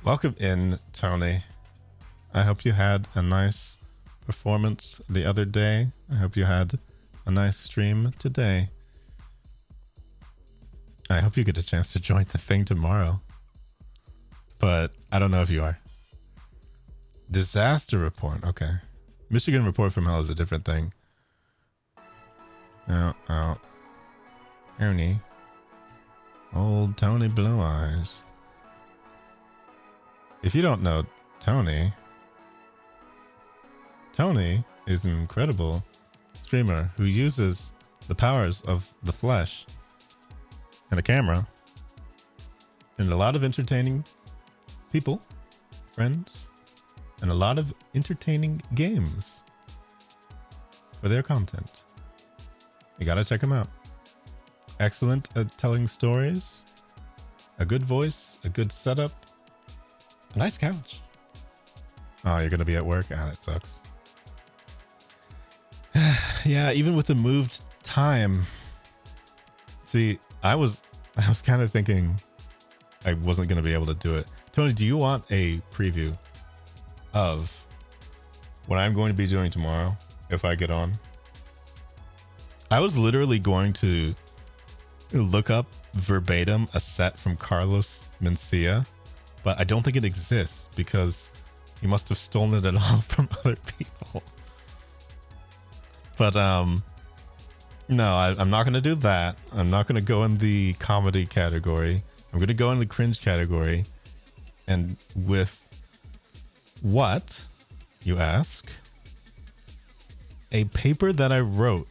Welcome in, Tony. I hope you had a nice performance the other day. I hope you had a nice stream today. I hope you get a chance to join the thing tomorrow. But I don't know if you are. Disaster report. Okay. Michigan Report from Hell is a different thing. Oh. Tony. Old Tony Blue Eyes. If you don't know Tony is an incredible streamer who uses the powers of the flesh and a camera and a lot of entertaining people, friends, and a lot of entertaining games for their content. You gotta check them out. Excellent at telling stories, a good voice, a good setup, a nice couch. Oh, you're gonna be at work? Ah, that sucks. Yeah, even with the moved time. See, I was kind of thinking I wasn't gonna be able to do it. Tony, do you want a preview of what I'm going to be doing tomorrow if I get on? I was literally going to look up verbatim a set from Carlos Mencia, but I don't think it exists because he must have stolen it all from other people. But no, I'm not going to do that. I'm not going to go in the comedy category. I'm going to go in the cringe category. And with what, you ask? A paper that I wrote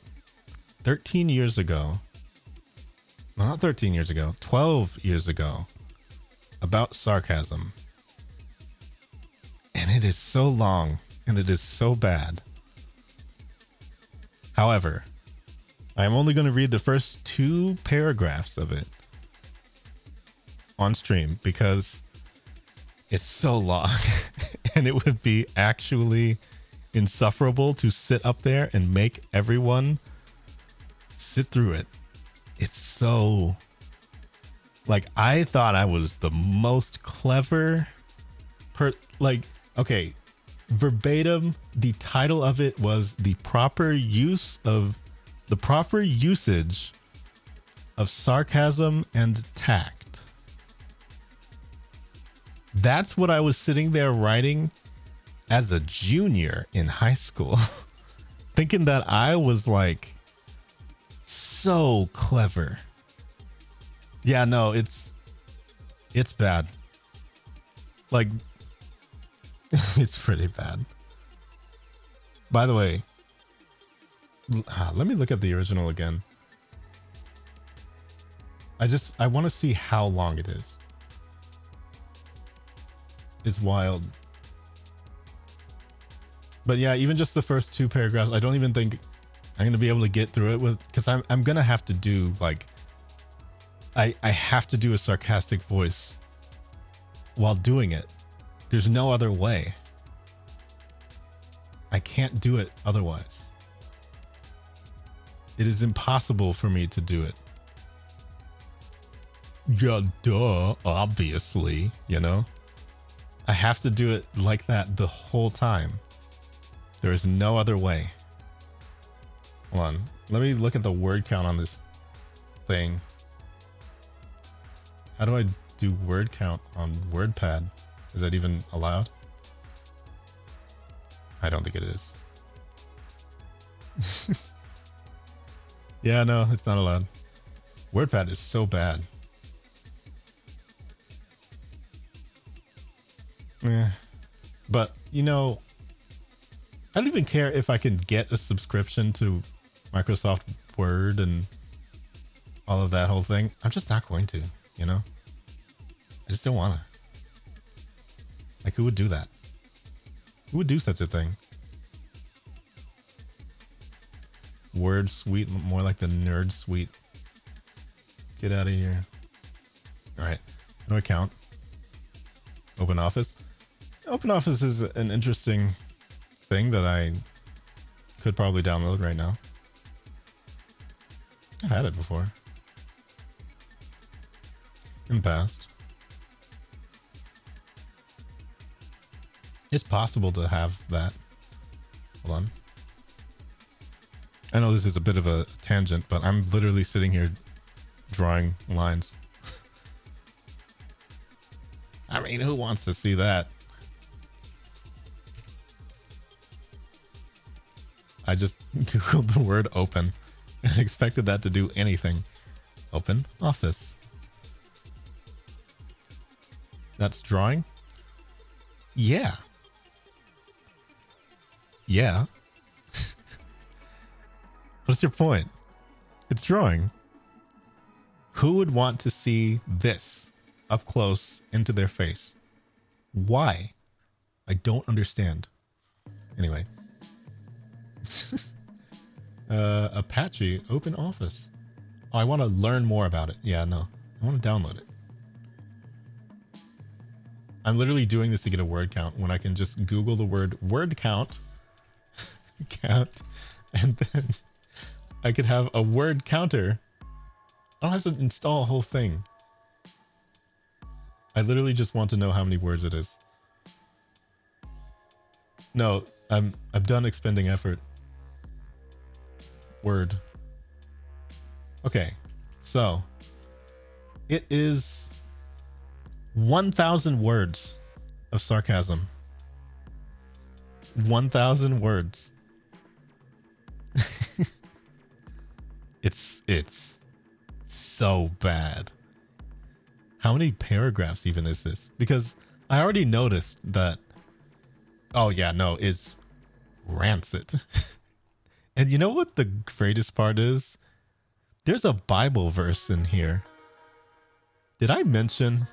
13 years ago. Not 13 years ago, 12 years ago. About sarcasm. And it is so long and it is so bad. However, I'm only going to read the first 2 paragraphs of it on stream because it's so long and it would be actually insufferable to sit up there and make everyone sit through it. It's so, like, I thought I was the most clever okay, verbatim, the title of it was the proper usage of sarcasm and tact. That's what I was sitting there writing as a junior in high school, thinking that I was like so clever. Yeah, no, it's bad. Like, it's pretty bad. By the way, let me look at the original again. I want to see how long it is. It's wild. But yeah, even just the first 2 paragraphs, I don't even think I'm going to be able to get through it with, because I'm going to have to do like, I have to do a sarcastic voice while doing it. There's no other way. I can't do it otherwise. It is impossible for me to do it. Yeah, duh, obviously, you know? I have to do it like that the whole time. There is no other way. Hold on. Let me look at the word count on this thing. How do I do word count on WordPad? Is that even allowed? I don't think it is. Yeah, no, it's not allowed. WordPad is so bad. Yeah. But, you know, I don't even care if I can get a subscription to Microsoft Word and all of that whole thing. I'm just not going to, you know? I just don't want to. Like, who would do that? Who would do such a thing? Word suite, more like the nerd suite. Get out of here. All right. How do I count? Open Office. Open Office is an interesting thing that I could probably download right now. I had it before. In the past. It's possible to have that. Hold on. I know this is a bit of a tangent, but I'm literally sitting here drawing lines. I mean, who wants to see that? I just googled the word open and expected that to do anything. Open Office. That's drawing? Yeah. Yeah. What's your point? It's drawing. Who would want to see this up close into their face? Why? I don't understand. Anyway. Apache Open Office. Oh, I want to learn more about it. Yeah, no. I want to download it. I'm literally doing this to get a word count when I can just Google the word count, and then I could have a word counter. I don't have to install a whole thing. I literally just want to know how many words it is. No, I'm done expending effort. Word. Okay, so it is 1,000 words of sarcasm. 1,000 words. It's so bad. How many paragraphs even is this? Because I already noticed that. Oh yeah, no, it's rancid. And you know what the greatest part is? There's a Bible verse in here. Did I mention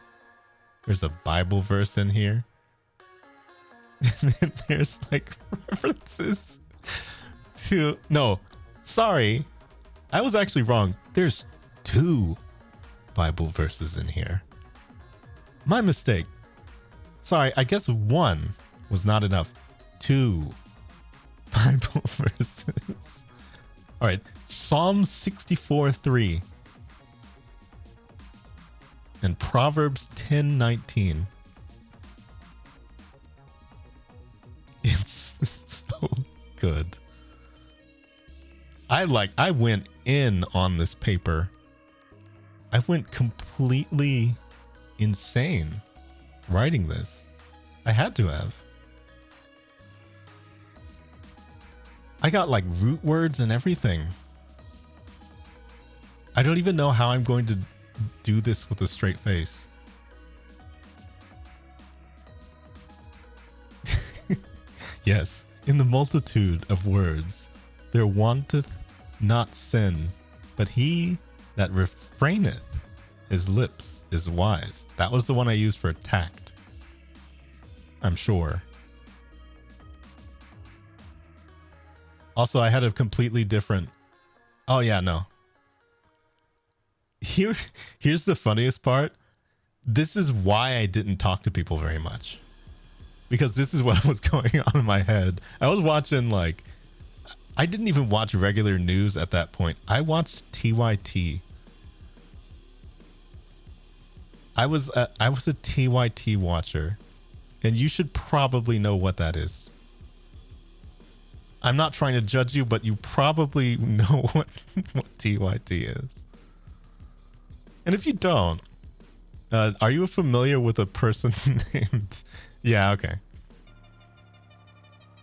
there's a Bible verse in here? And then there's like references to... No, sorry. I was actually wrong. There's 2 Bible verses in here. My mistake. Sorry, I guess 1 was not enough. 2 Bible verses. All right, Psalm 64:3 and Proverbs 10:19. It's so good. I went in on this paper. I went completely insane writing this. I had to have. I got like root words and everything. I don't even know how I'm going to do this with a straight face. Yes, in the multitude of words, there wanteth not sin, but he that refraineth his lips is wise. That was the one I used for tact. I'm sure. Also, I had a completely different... Oh, yeah, no. Here's the funniest part. this is why I didn't talk to people very much, because this is what was going on in my head. I was watching, like, I didn't even watch regular news at that point. I watched TYT. I was a TYT watcher, and you should probably know what that is. I'm not trying to judge you, but you probably know what TYT is. And if you don't, are you familiar with a person named... Yeah, okay.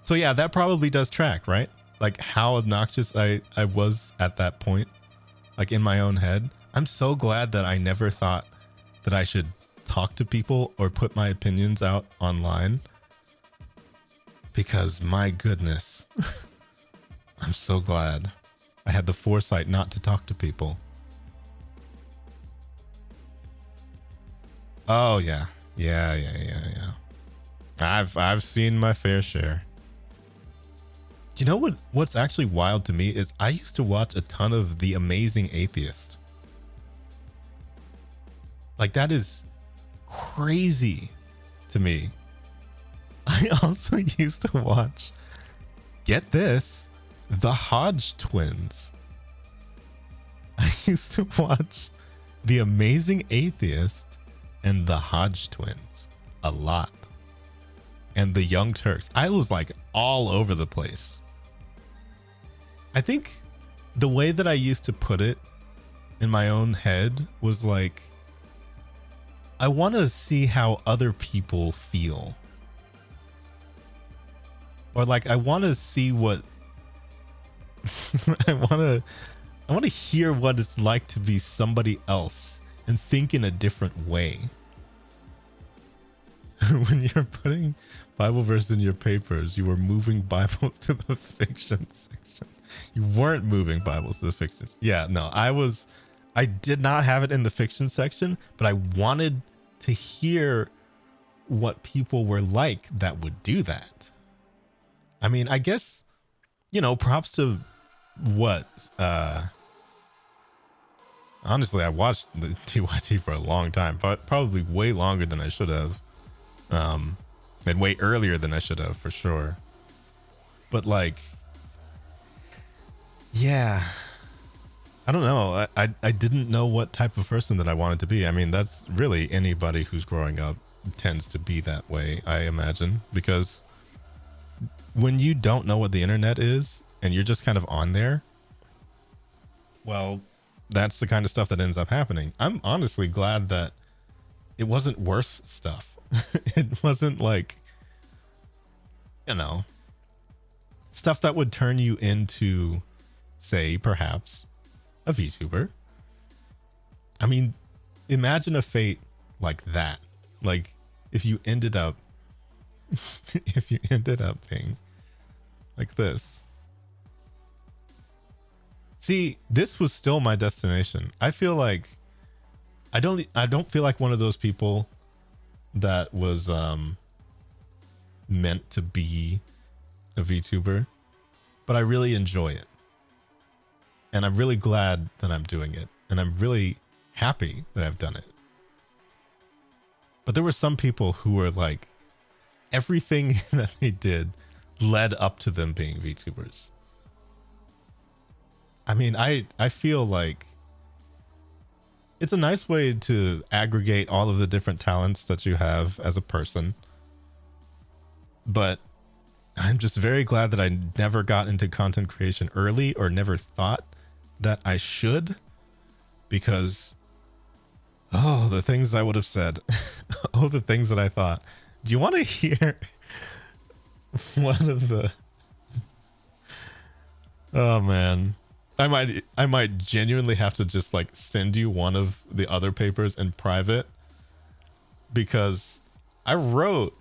So yeah, that probably does track, right? Like how obnoxious I was at that point, like in my own head. I'm so glad that I never thought that I should talk to people or put my opinions out online, because my goodness, I'm so glad I had the foresight not to talk to people. Oh yeah. I've seen my fair share. Do you know what's actually wild to me is I used to watch a ton of The Amazing Atheist. Like, that is crazy to me. I also used to watch, get this, the Hodge twins. I used to watch The Amazing Atheist and the Hodge twins a lot. And the Young Turks. I was like all over the place. I think the way that I used to put it in my own head was like, I want to see how other people feel. Or like, I want to see what I want to hear what it's like to be somebody else and think in a different way. When you're putting Bible verses in your papers, you were moving Bibles to the fiction section. You weren't moving Bibles to the fiction. Yeah, no, I did not have it in the fiction section, but I wanted to hear what people were like that would do that. I mean, I guess, props to what, honestly, I watched the TYT for a long time, but probably way longer than I should have. And way earlier than I should have, for sure. But like, yeah, I don't know. I didn't know what type of person that I wanted to be. I mean, that's really anybody who's growing up tends to be that way, I imagine, because when you don't know what the internet is and you're just kind of on there, well, that's the kind of stuff that ends up happening. I'm honestly glad that it wasn't worse stuff. It wasn't like, stuff that would turn you into, say, perhaps a VTuber. I mean, imagine a fate like that. Like if you ended up being like this. See, this was still my destination. I feel like I don't feel like one of those people that was meant to be a VTuber, but I really enjoy it. And I'm really glad that I'm doing it. And I'm really happy that I've done it. But there were some people who were like, everything that they did led up to them being VTubers. I mean, I feel like it's a nice way to aggregate all of the different talents that you have as a person. But I'm just very glad that I never got into content creation early, or never thought that I should, because, oh, the things I would have said. Oh, the things that I thought. Do you want to hear one of the... Oh, man. I might genuinely have to just like send you one of the other papers in private, because I wrote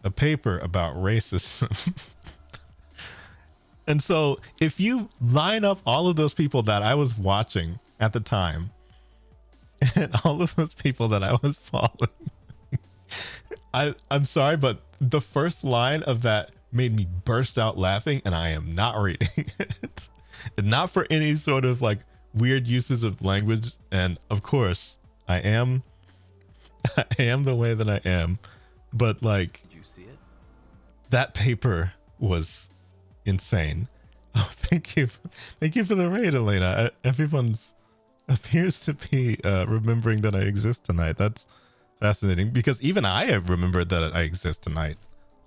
a paper about racism. And so if you line up all of those people that I was watching at the time and all of those people that I was following, I'm sorry, but the first line of that made me burst out laughing, and I am not reading it. And not for any sort of like weird uses of language. And of course, I am I am the way that I am. But like, Did you see it? that paper was insane. Oh, thank you. Thank you for the raid, Elena. Everyone's appears to be remembering that I exist tonight. That's fascinating because even I have remembered that I exist tonight.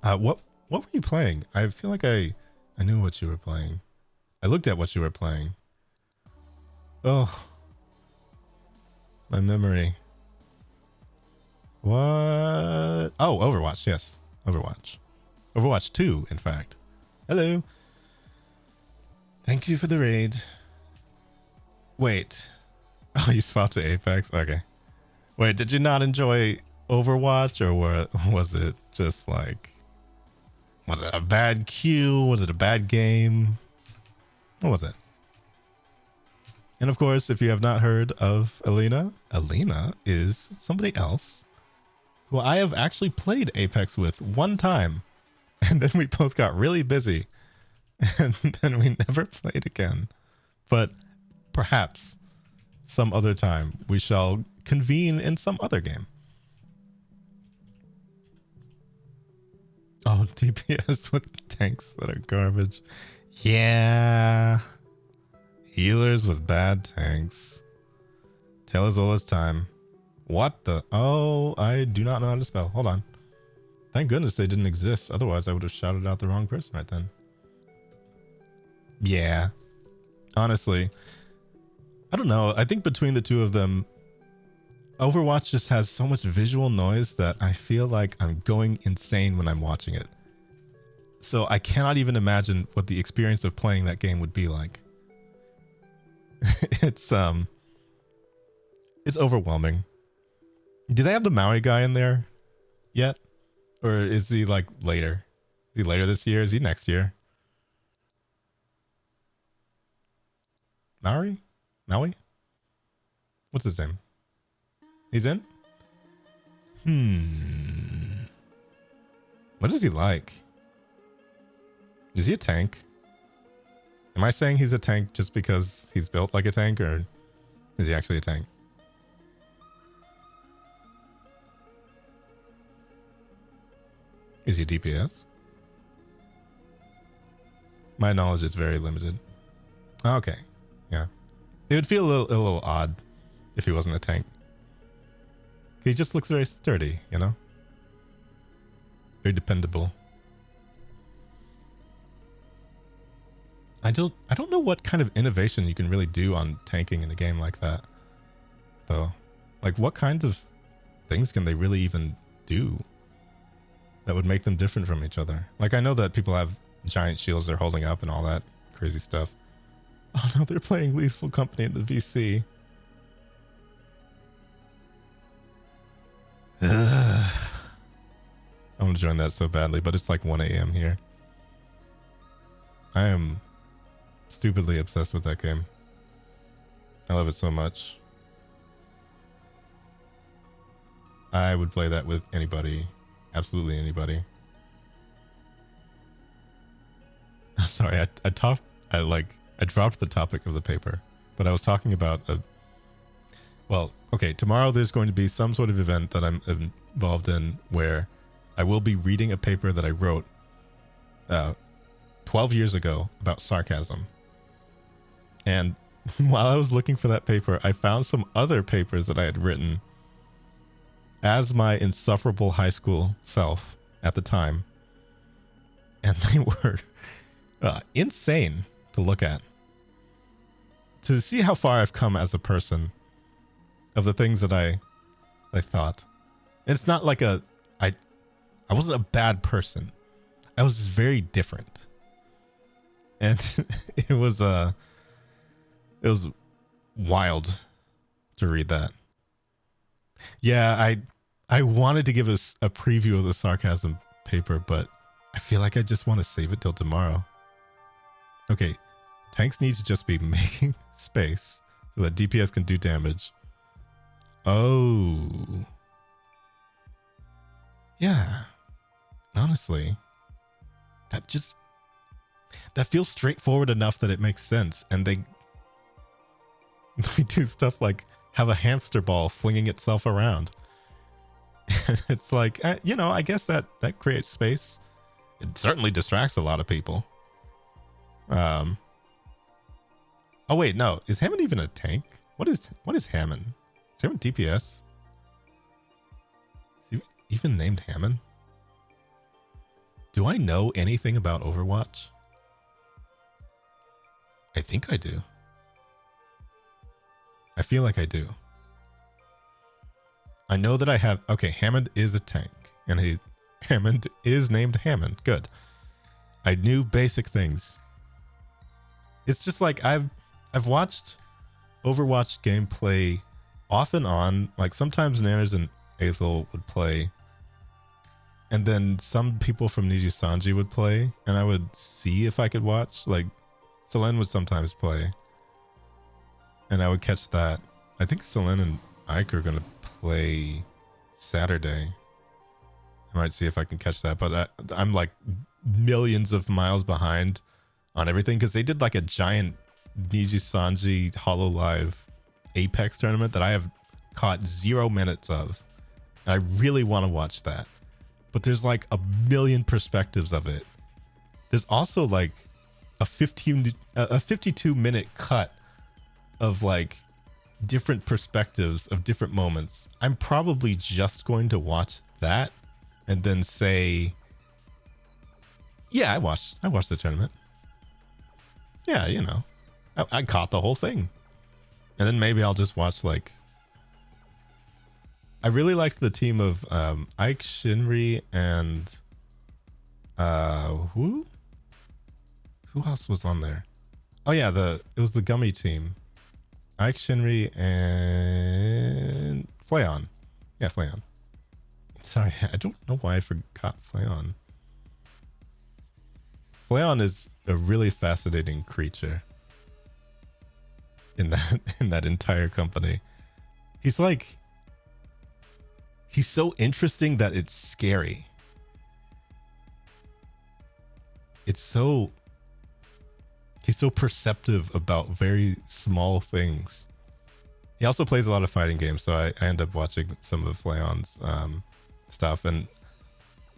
What were you playing? I feel like I knew what you were playing. I looked at what you were playing. Oh, my memory. What? Oh, Overwatch. Yes, Overwatch. Overwatch 2, in fact. Hello. Thank you for the raid. Wait. Oh, you swapped to Apex? Okay. Wait, did you not enjoy Overwatch, or was it just like... Was it a bad queue? Was it a bad game? What was it? And of course, if you have not heard of Elena is somebody else who I have actually played Apex with one time. And then we both got really busy. And then we never played again. But perhaps some other time we shall convene in some other game. Oh, DPS with tanks that are garbage. Yeah. Healers with bad tanks. Tell Azola's time. What the? Oh, I do not know how to spell. Hold on. Thank goodness they didn't exist. Otherwise, I would have shouted out the wrong person right then. Yeah. Honestly, I don't know. I think between the two of them, Overwatch just has so much visual noise that I feel like I'm going insane when I'm watching it. So I cannot even imagine what the experience of playing that game would be like. It's overwhelming. Do they have the Maui guy in there yet? Or is he like later? Is he later this year? Is he next year? Maui? What's his name? He's in? What is he like? Is he a tank? Am I saying he's a tank just because he's built like a tank, or is he actually a tank? Is he DPS? My knowledge is very limited. Okay. Yeah. It would feel a little odd if he wasn't a tank. He just looks very sturdy, you know? Very dependable. I don't know what kind of innovation you can really do on tanking in a game like that, though. Like, what kinds of things can they really even do that would make them different from each other? Like, I know that people have giant shields they're holding up and all that crazy stuff. Oh no, they're playing Lethal Company in the VC. I want to join that so badly, but it's like 1 a.m. here. I am stupidly obsessed with that game. I love it so much. I would play that with anybody. Absolutely anybody. Sorry, I dropped the topic of the paper, but I was talking about well, okay, tomorrow there's going to be some sort of event that I'm involved in where I will be reading a paper that I wrote 12 years ago about sarcasm. And while I was looking for that paper, I found some other papers that I had written as my insufferable high school self at the time. And they were insane to look at. To see how far I've come as a person, of the things that I thought. And it's not like I wasn't a bad person. I was just very different. And it was wild to read that. Yeah, I wanted to give us a preview of the sarcasm paper, but I feel like I just want to save it till tomorrow. Okay, tanks need to just be making space so that DPS can do damage. Oh. Yeah. Honestly, that feels straightforward enough that it makes sense. And they do stuff like have a hamster ball flinging itself around. It's like, you know, I guess that creates space. It certainly distracts a lot of people. Um. Oh wait, no. Is Hammond even a tank? What is Hammond? Is Hammond DPS? Is he even named Hammond? Do I know anything about Overwatch? I think I do. I feel like I do. I know that I have. Okay, Hammond is a tank, and Hammond is named Hammond. Good. I knew basic things. It's just like I've watched Overwatch gameplay off and on. Like sometimes Nanners and Aethel would play, and then some people from Niji Sanji would play, and I would see if I could watch. Like Selene would sometimes play, and I would catch that. I think Selene and Ike are gonna play Saturday. I might see if I can catch that, but I'm like millions of miles behind on everything because they did like a giant Niji Sanji Hololive Apex tournament that I have caught 0 minutes of. And I really want to watch that, but there's like a million perspectives of it. There's also like a 52-minute cut of like different perspectives of different moments. I'm probably just going to watch that and then say, yeah, I watched the tournament. Yeah, you know, I caught the whole thing. And then maybe I'll just watch like, I really liked the team of Ike, Shinri, and who else was on there? Oh yeah, it was the Gummy team. Ike, Shinri, and Flayon. Yeah, Flayon. Sorry, I don't know why I forgot Flayon. Flayon is a really fascinating creature in that entire company. He's so interesting that it's scary. He's so perceptive about very small things. He also plays a lot of fighting games, so I end up watching some of Flayon's stuff, and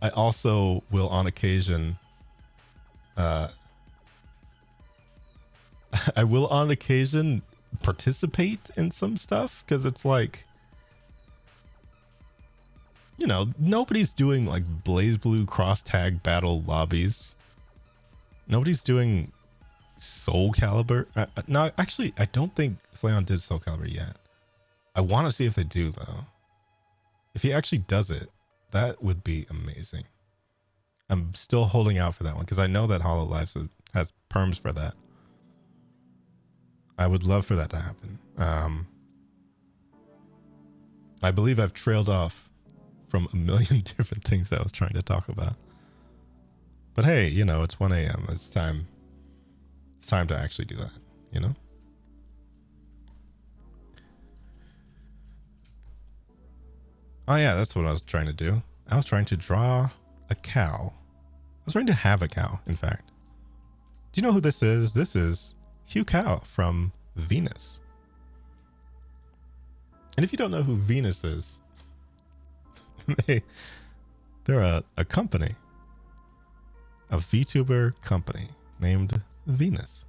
I also will on occasion participate in some stuff because it's like, you know, nobody's doing like Blaze Blue cross tag battle lobbies. Nobody's doing Soul Calibur. No, actually, I don't think Flayon did Soul Calibur yet. I want to see if they do though. If he actually does it, that would be amazing. I'm still holding out for that one because I know that Hololive has perms for that. I would love for that to happen. I believe I've trailed off from a million different things I was trying to talk about. But hey, you know, it's 1 a.m. It's time to actually do that, you know? Oh yeah, that's what I was trying to do. I was trying to draw a cow. I was trying to have a cow, in fact. Do you know who this is? This is Hyucao from VNUS. And if you don't know who VNUS is, they're a company, a VTuber company named VNUS.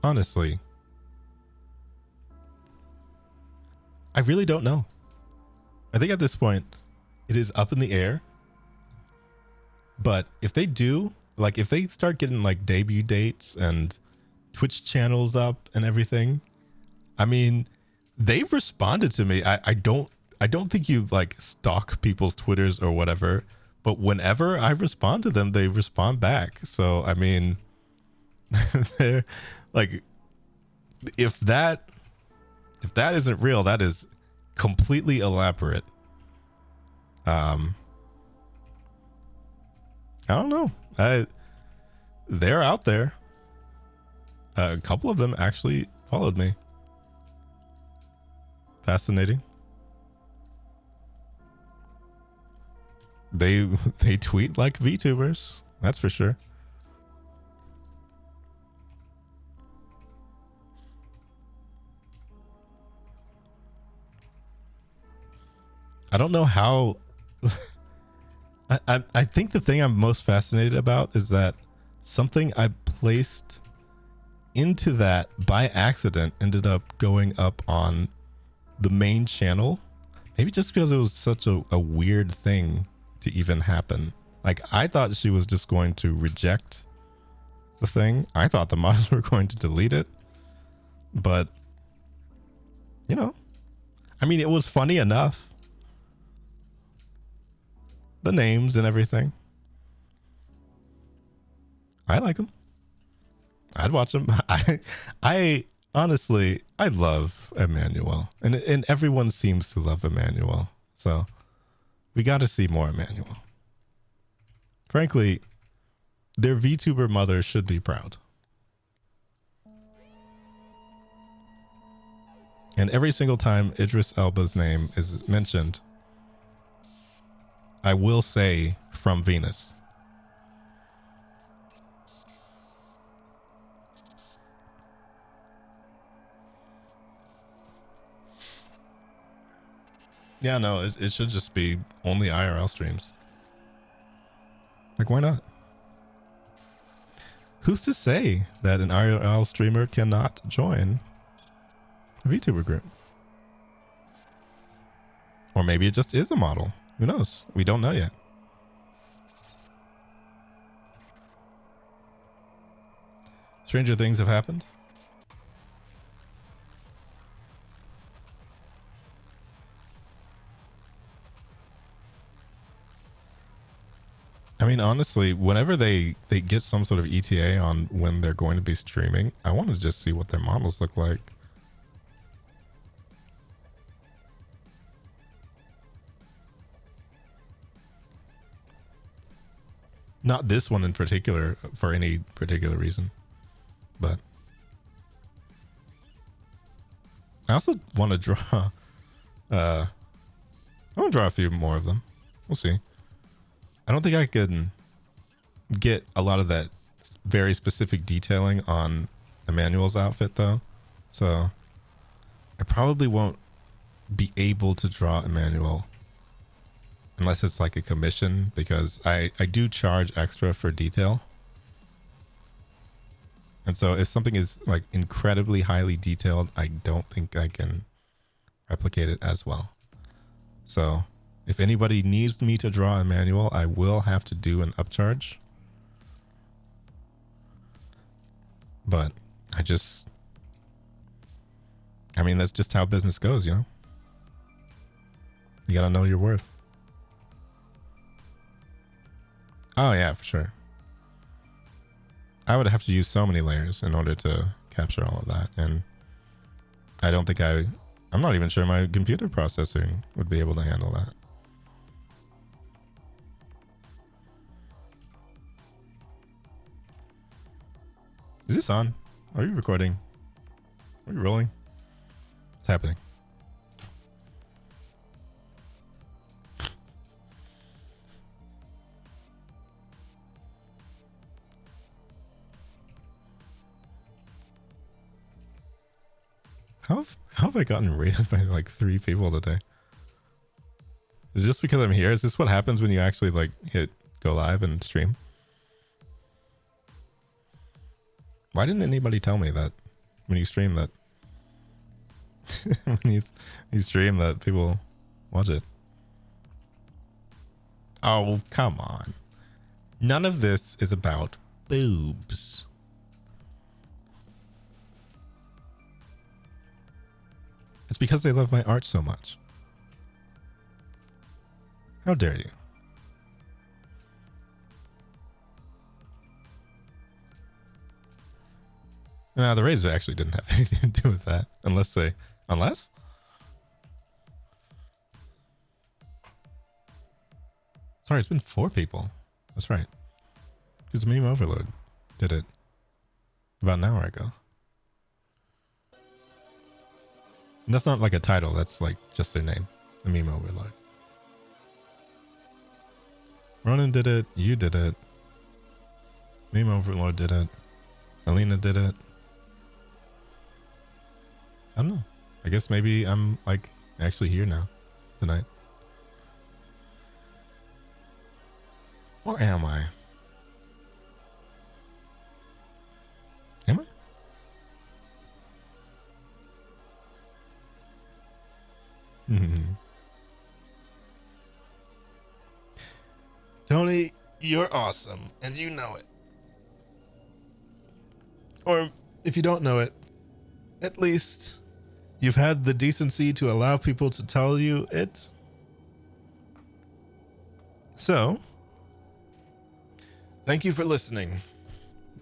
Honestly, I really don't know. I think at this point, it is up in the air. But if they do, like if they start getting like debut dates and Twitch channels up and everything, I mean, they've responded to me. I don't think you like stalk people's Twitters or whatever, but whenever I respond to them, they respond back. So I mean, they're like, if that isn't real, that is completely elaborate. I don't know. They're out there. A couple of them actually followed me. Fascinating. They tweet like VTubers. That's for sure. I don't know how. I think the thing I'm most fascinated about is that something I placed into that by accident ended up going up on the main channel. Maybe just because it was such a weird thing to even happen. Like, I thought she was just going to reject the thing. I thought the mods were going to delete it. But, you know, I mean, it was funny enough. The names and everything. I like them. I'd watch them. I honestly, I love Emmanuel, and everyone seems to love Emmanuel. So we got to see more Emmanuel. Frankly, their VTuber mother should be proud. And every single time Idris Elba's name is mentioned, I will say from Venus. Yeah, no, it should just be only IRL streams. Like, why not? Who's to say that an IRL streamer cannot join a VTuber group? Or maybe it just is a model. Who knows? We don't know yet. Stranger things have happened. I mean, honestly, whenever they get some sort of ETA on when they're going to be streaming, I want to just see what their models look like. Not this one in particular for any particular reason, but I also want to draw. I want to draw a few more of them. We'll see. I don't think I can get a lot of that very specific detailing on Emmanuel's outfit though, so I probably won't be able to draw Emmanuel unless it's like a commission, because I do charge extra for detail. And so if something is like incredibly highly detailed, I don't think I can replicate it as well. So if anybody needs me to draw Emmanuel, I will have to do an upcharge. But I mean, that's just how business goes, you know? You gotta know your worth. Oh yeah, for sure. I would have to use so many layers in order to capture all of that. And I don't think I'm not even sure my computer processing would be able to handle that. Is this on? Are you recording? Are you rolling? What's happening? How have I gotten rated by like 3 people today? Is it just because I'm here? Is this what happens when you actually like hit go live and stream? Why didn't anybody tell me that when you stream that when you stream that people watch it? Oh, come on. None of this is about boobs. It's because they love my art so much. How dare you? No, the Rays actually didn't have anything to do with that. Unless? Sorry, it's been 4 people. That's right. Because Meme Overload did it about an hour ago. And that's not like a title, that's like just their name. The Meme Overload. Ronan did it, you did it. Meme Overlord did it. Alina did it. I don't know. I guess maybe I'm like actually here now tonight. Or am I? Am I? Tony, you're awesome, and you know it. Or if you don't know it, at least you've had the decency to allow people to tell you it. So, thank you for listening.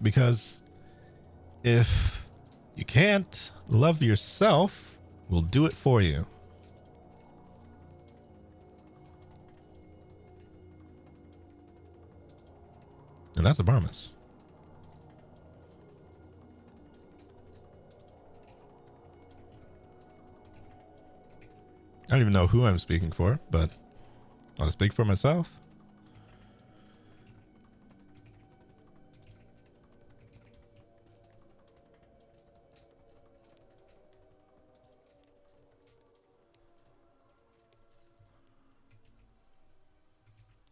Because if you can't love yourself, we'll do it for you. And that's a promise. I don't even know who I'm speaking for, but I'll speak for myself.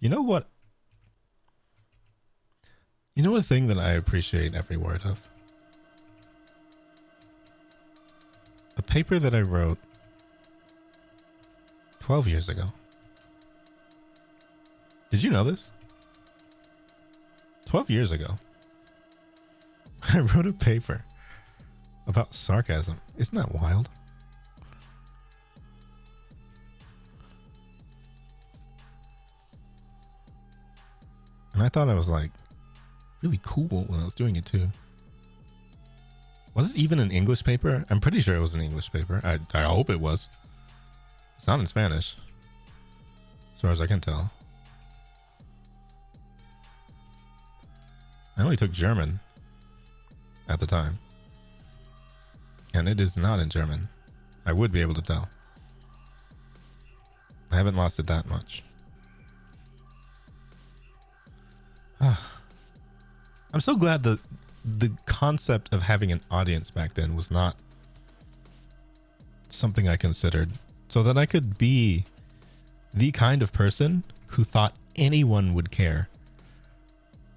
You know what? You know a thing that I appreciate every word of? A paper that I wrote 12 years ago. Did you know this? 12 years ago, I wrote a paper about sarcasm. Isn't that wild? And I thought I was like really cool when I was doing it too. Was it even an English paper? I'm pretty sure it was an English paper. I hope it was. It's not in Spanish, as far as I can tell. I only took German at the time. And it is not in German. I would be able to tell. I haven't lost it that much. I'm so glad the concept of having an audience back then was not something I considered, so that I could be the kind of person who thought anyone would care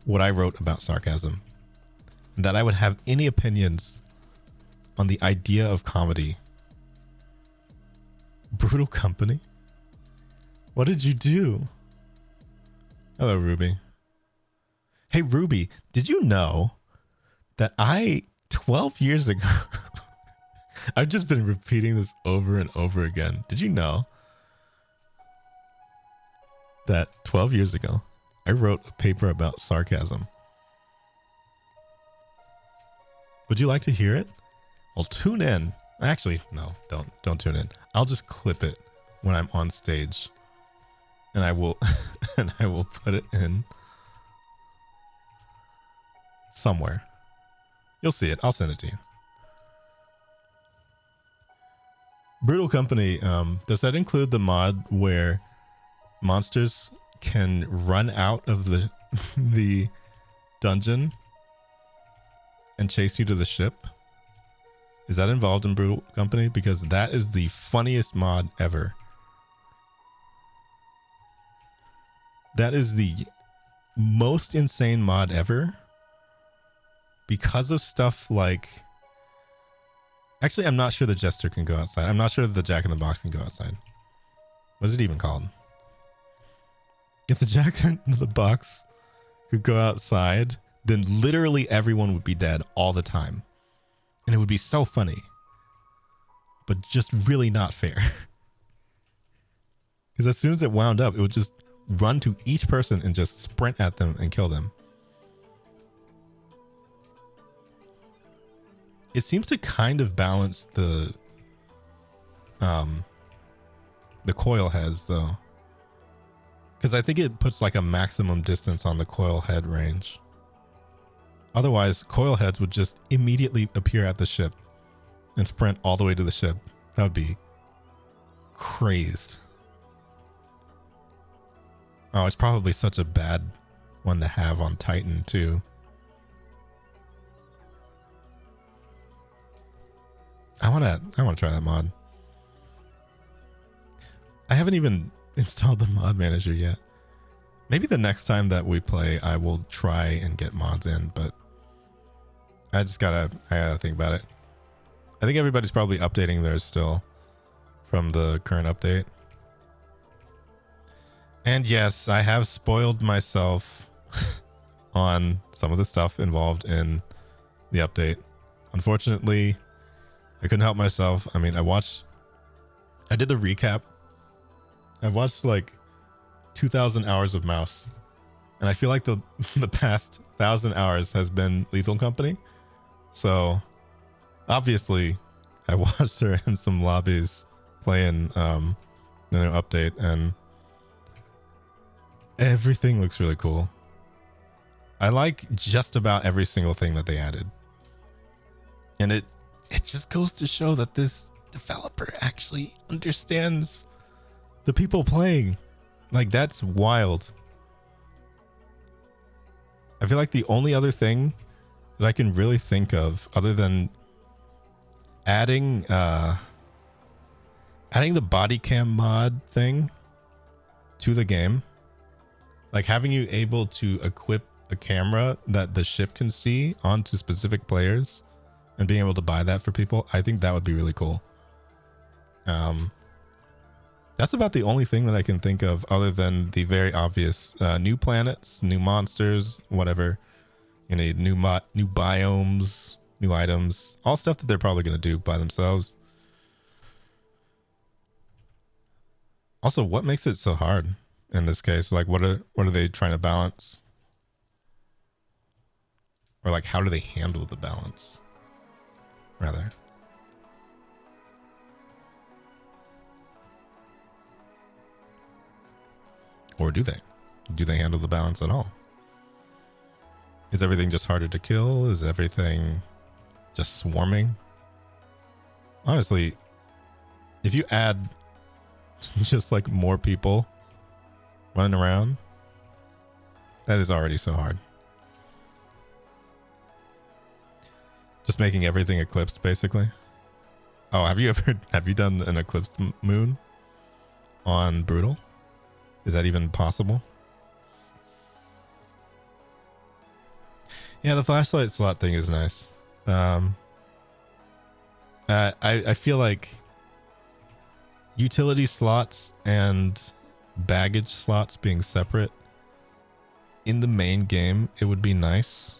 what I wrote about sarcasm, and that I would have any opinions on the idea of comedy. Brutal Company? What did you do? Hello, Ruby. Hey, Ruby, did you know that 12 years ago, I've just been repeating this over and over again. Did you know that 12 years ago, I wrote a paper about sarcasm? Would you like to hear it? Well, tune in. Actually, no, don't tune in. I'll just clip it when I'm on stage, and I will put it in somewhere. You'll see it. I'll send it to you. Brutal Company, does that include the mod where monsters can run out of the dungeon and chase you to the ship? Is that involved in Brutal Company? Because that is the funniest mod ever. That is the most insane mod ever. Because of stuff like... Actually, I'm not sure the Jester can go outside. I'm not sure the Jack in the Box can go outside. What is it even called? If the Jack in the Box could go outside, then literally everyone would be dead all the time. And it would be so funny. But just really not fair. Because as soon as it wound up, it would just run to each person and just sprint at them and kill them. It seems to kind of balance the coil heads though, because I think it puts like a maximum distance on the coil head range. Otherwise, coil heads would just immediately appear at the ship and sprint all the way to the ship. That would be crazed. Oh, it's probably such a bad one to have on Titan too. I want to try that mod. I haven't even installed the mod manager yet. Maybe the next time that we play, I will try and get mods in, but I gotta think about it. I think everybody's probably updating theirs still from the current update. And yes, I have spoiled myself on some of the stuff involved in the update. Unfortunately, I couldn't help myself. I mean, I did the recap. I've watched like 2,000 hours of Mouse, and I feel like the past 1,000 hours has been Lethal Company. So obviously I watched her in some lobbies playing the new update, and everything looks really cool. I like just about every single thing that they added, and it just goes to show that this developer actually understands the people playing. Like, that's wild. I feel like the only other thing that I can really think of, other than adding the body cam mod thing to the game, like having you able to equip a camera that the ship can see onto specific players and being able to buy that for people, I think that would be really cool. That's about the only thing that I can think of, other than the very obvious new planets, new monsters, whatever. You need new biomes, new items, all stuff that they're probably going to do by themselves. Also, what makes it so hard in this case? Like, what are they trying to balance? Or like, how do they handle the balance? Rather. Or do they? Do they handle the balance at all? Is everything just harder to kill? Is everything just swarming? Honestly, if you add just like more people running around, that is already so hard. Just making everything eclipsed, basically. Oh, have you done an eclipsed moon on Brutal? Is that even possible? Yeah, the flashlight slot thing is nice. I feel like utility slots and baggage slots being separate in the main game, it would be nice.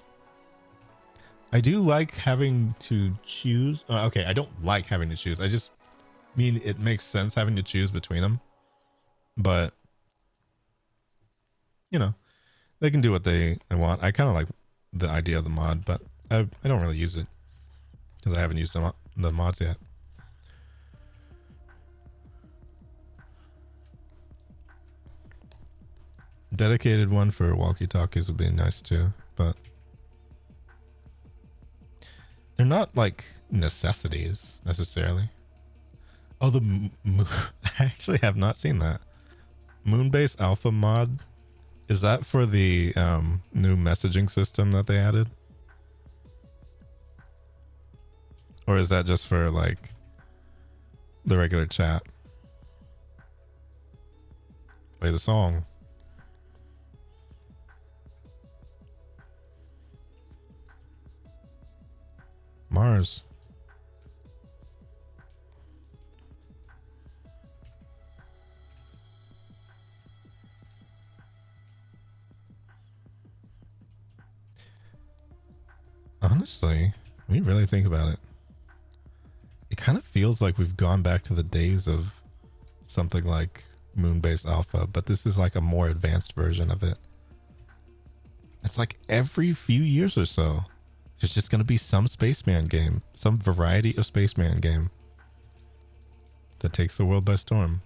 I do like having to choose. Okay, I don't like having to choose. I just mean it makes sense having to choose between them. But you know, they can do what they want. I kind of like the idea of the mod, but I don't really use it because I haven't used the mods yet. Dedicated one for walkie-talkies would be nice too, but they're not like necessities necessarily. Oh, I actually have not seen that. Moonbase Alpha mod. Is that for the new messaging system that they added? Or is that just for like the regular chat? Play the song. Mars. Honestly, when you really think about it, it kind of feels like we've gone back to the days of something like Moonbase Alpha, but this is like a more advanced version of it. It's like every few years or so, there's just going to be some spaceman game, some variety of spaceman game that takes the world by storm.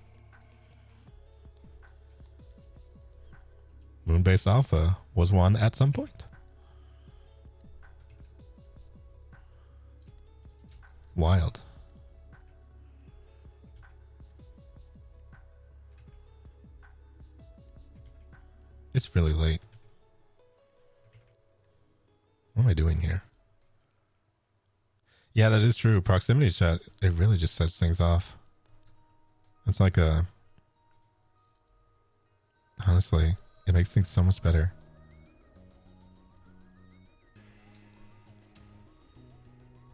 Moonbase Alpha was one at some point. Wild. It's really late. What am I doing here? Yeah, that is true. Proximity chat, it really just sets things off. It's like honestly, It makes things so much better.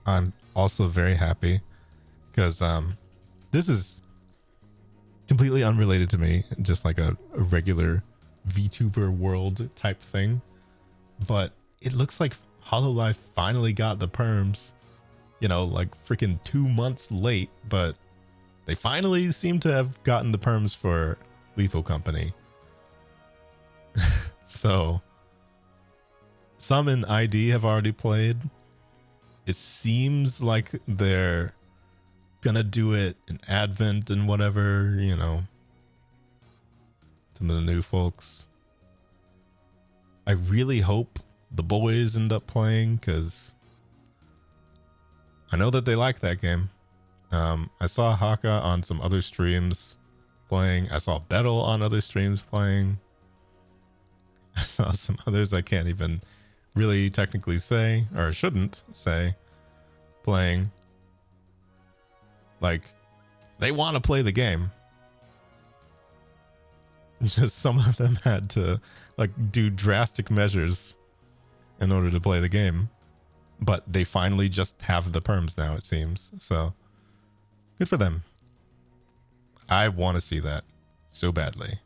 I'm also very happy because this is completely unrelated to me, just like a regular VTuber world type thing. But it looks like HoloLive finally got the perms, you know, like freaking 2 months late, but they finally seem to have gotten the perms for Lethal Company. So some in ID have already played. It seems like they're gonna do it in Advent and whatever, you know. Some of the new folks. I really hope the boys end up playing because I know that they like that game. I saw Haka on some other streams playing. I saw Bettle on other streams playing. I saw some others I can't even really technically say, or shouldn't say, playing. Like, they want to play the game. Just some of them had to like do drastic measures in order to play the game. But they finally just have the perms now, it seems. So good for them. I want to see that so badly.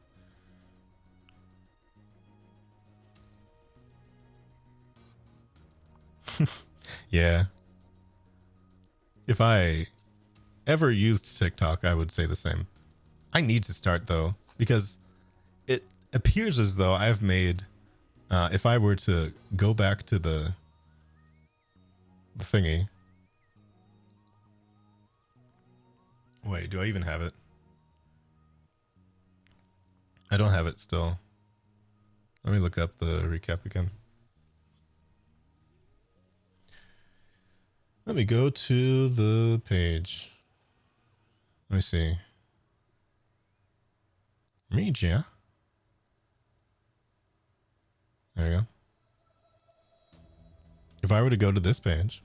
Yeah. If I ever used TikTok, I would say the same. I need to start though, because it appears as though I've made, if I were to go back to the thingy. Wait, do I even have it? I don't have it still. Let me look up the recap again. Let me go to the page. Let me see. Media. There you go. If I were to go to this page,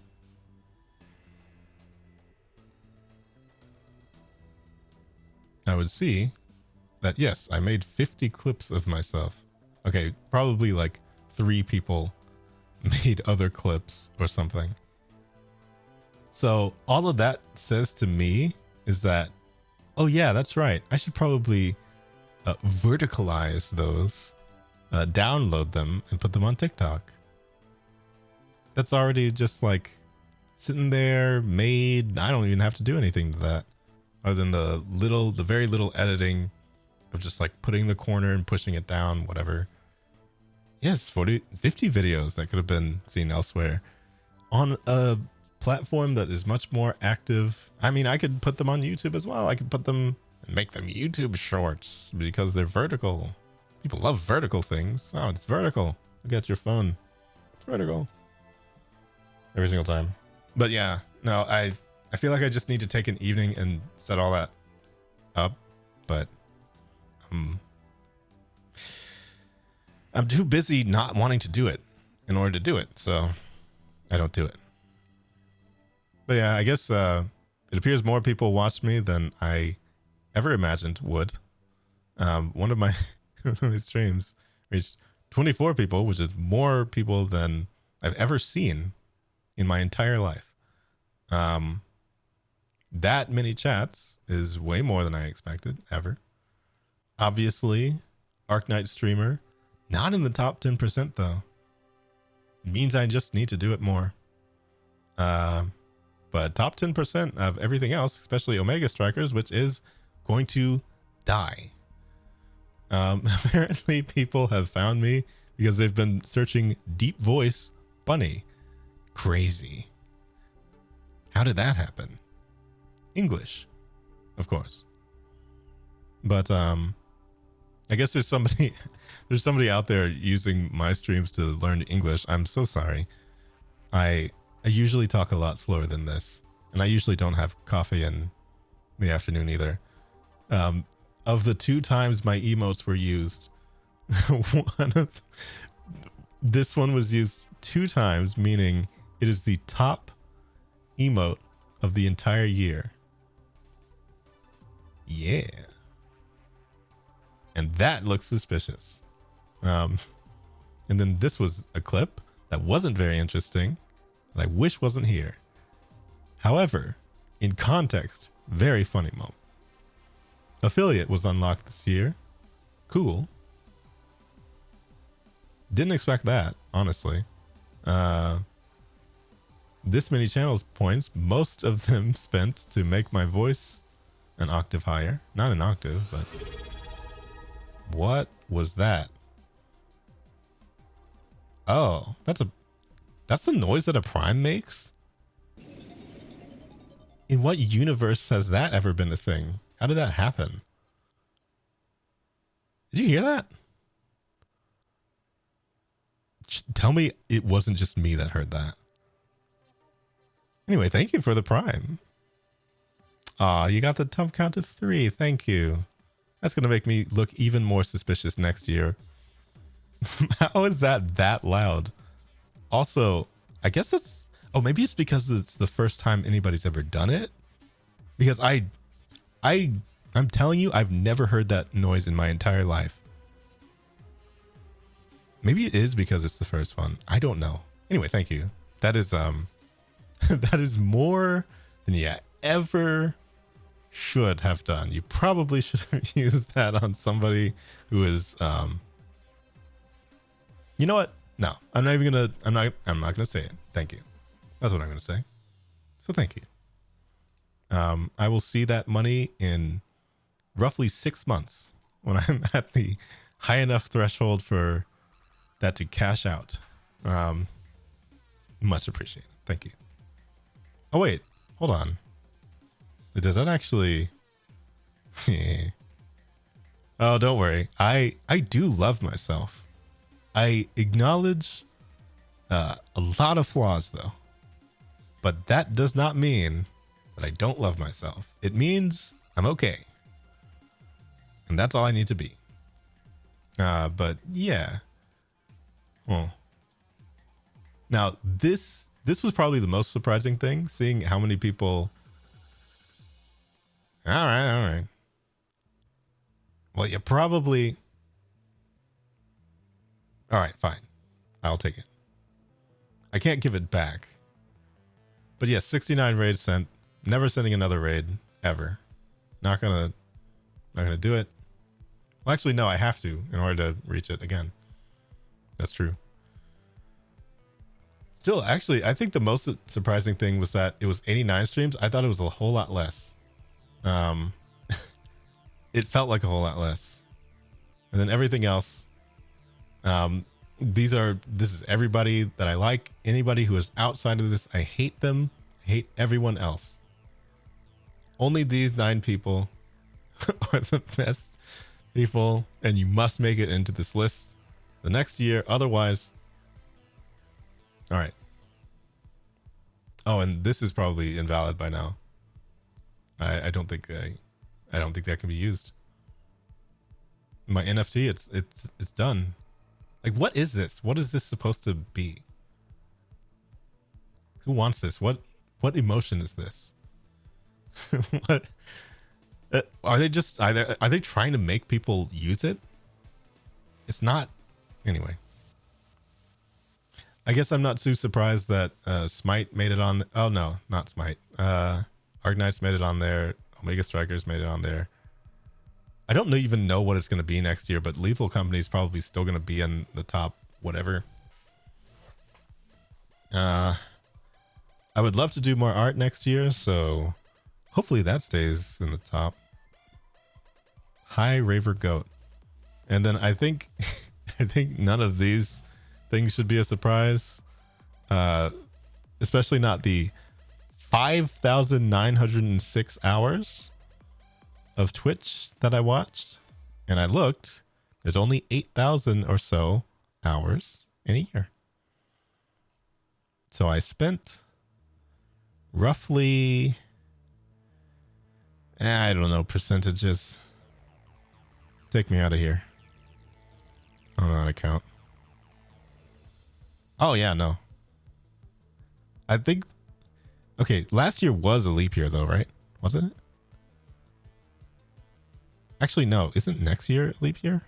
I would see that, yes, I made 50 clips of myself. Okay, probably like 3 people made other clips or something. So all of that says to me is that, oh yeah, that's right. I should probably verticalize those, download them, and put them on TikTok. That's already just like sitting there, made. I don't even have to do anything to that, other than the very little editing of just like putting the corner and pushing it down, whatever. Yes, 50 videos that could have been seen elsewhere on a platform that is much more active. I mean, I could put them on YouTube as well. I could put them and make them YouTube shorts because they're vertical. People love vertical things. Oh, it's vertical. Look at your phone. It's vertical. Every single time. But yeah, no, I feel like I just need to take an evening and set all that up. But I'm too busy not wanting to do it in order to do it. So I don't do it. But yeah, I guess it appears more people watched me than I ever imagined would. One of my streams reached 24 people, which is more people than I've ever seen in my entire life. That many chats is way more than I expected ever. Obviously, Arknight streamer, not in the top 10% though. Means I just need to do it more. But top 10% of everything else, especially Omega Strikers, which is going to die. Apparently people have found me because they've been searching deep voice bunny. Crazy. How did that happen? English, of course. But I guess there's somebody out there using my streams to learn English. I'm so sorry. I usually talk a lot slower than this, and I usually don't have coffee in the afternoon either. Of the 2 times my emotes were used, this one was used 2 times, meaning it is the top emote of the entire year. Yeah. And that looks suspicious. And then this was a clip that wasn't very interesting, and I wish wasn't here. However, in context, very funny moment. Affiliate was unlocked this year. Cool. Didn't expect that, honestly. This many channels points, most of them spent to make my voice an octave higher. Not an octave, but what was that? Oh, that's the noise that a prime makes? In what universe has that ever been a thing? How did that happen? Did you hear that? Tell me it wasn't just me that heard that. Anyway, thank you for the prime. Aw, you got the thumb count to 3. Thank you. That's going to make me look even more suspicious next year. How is that loud? Also, I guess that's... Oh, maybe it's because it's the first time anybody's ever done it? Because I'm telling you, I've never heard that noise in my entire life. Maybe it is because it's the first one. I don't know. Anyway, thank you. That is that is more than you ever should have done. You probably should have used that on somebody who is you know what? No, I'm not gonna say it. Thank you. That's what I'm gonna say. So thank you. I will see that money in roughly 6 months when I'm at the high enough threshold for that to cash out. Much appreciated. Thank you. Oh wait, hold on. Does that actually... Oh, don't worry. I do love myself. I acknowledge a lot of flaws though. But that does not mean that I don't love myself. It means I'm okay. And that's all I need to be. But yeah. Well. Now this was probably the most surprising thing, seeing how many people... All right. Well, you probably... All right, fine. I'll take it. I can't give it back. But yeah, 69 raids sent. Never sending another raid ever. Not gonna do it. Well, actually, no, I have to in order to reach it again. That's true. Still, actually, I think the most surprising thing was that it was 89 streams. I thought it was a whole lot less. It felt like a whole lot less. And then everything else. This is everybody that I like. Anybody who is outside of this, I hate them. I hate everyone else. Only these 9 people are the best people, and you must make it into this list the next year. Otherwise, all right. Oh, and this is probably invalid by now. I don't think that can be used. My NFT, it's done. Like, what is this? What is this supposed to be? Who wants this? What emotion is this? What are they trying to make people use it? It's not. Anyway, I guess I'm not too surprised that Smite made it on. Oh no, not Smite. Arknights made it on there. Omega Strikers made it on there. I don't even know what it's going to be next year, but Lethal Company is probably still going to be in the top whatever. I would love to do more art next year, so hopefully that stays in the top. Hi, Raver Goat. And then I think none of these things should be a surprise. Especially not the 5,906 hours of Twitch that I watched. And I looked, there's only 8,000 or so hours in a year. So I spent roughly, I don't know, percentages. Take me out of here. I don't know how to count. Oh yeah, no. I think, okay, last year was a leap year though, right? Wasn't it? Actually, no. Isn't next year a leap year?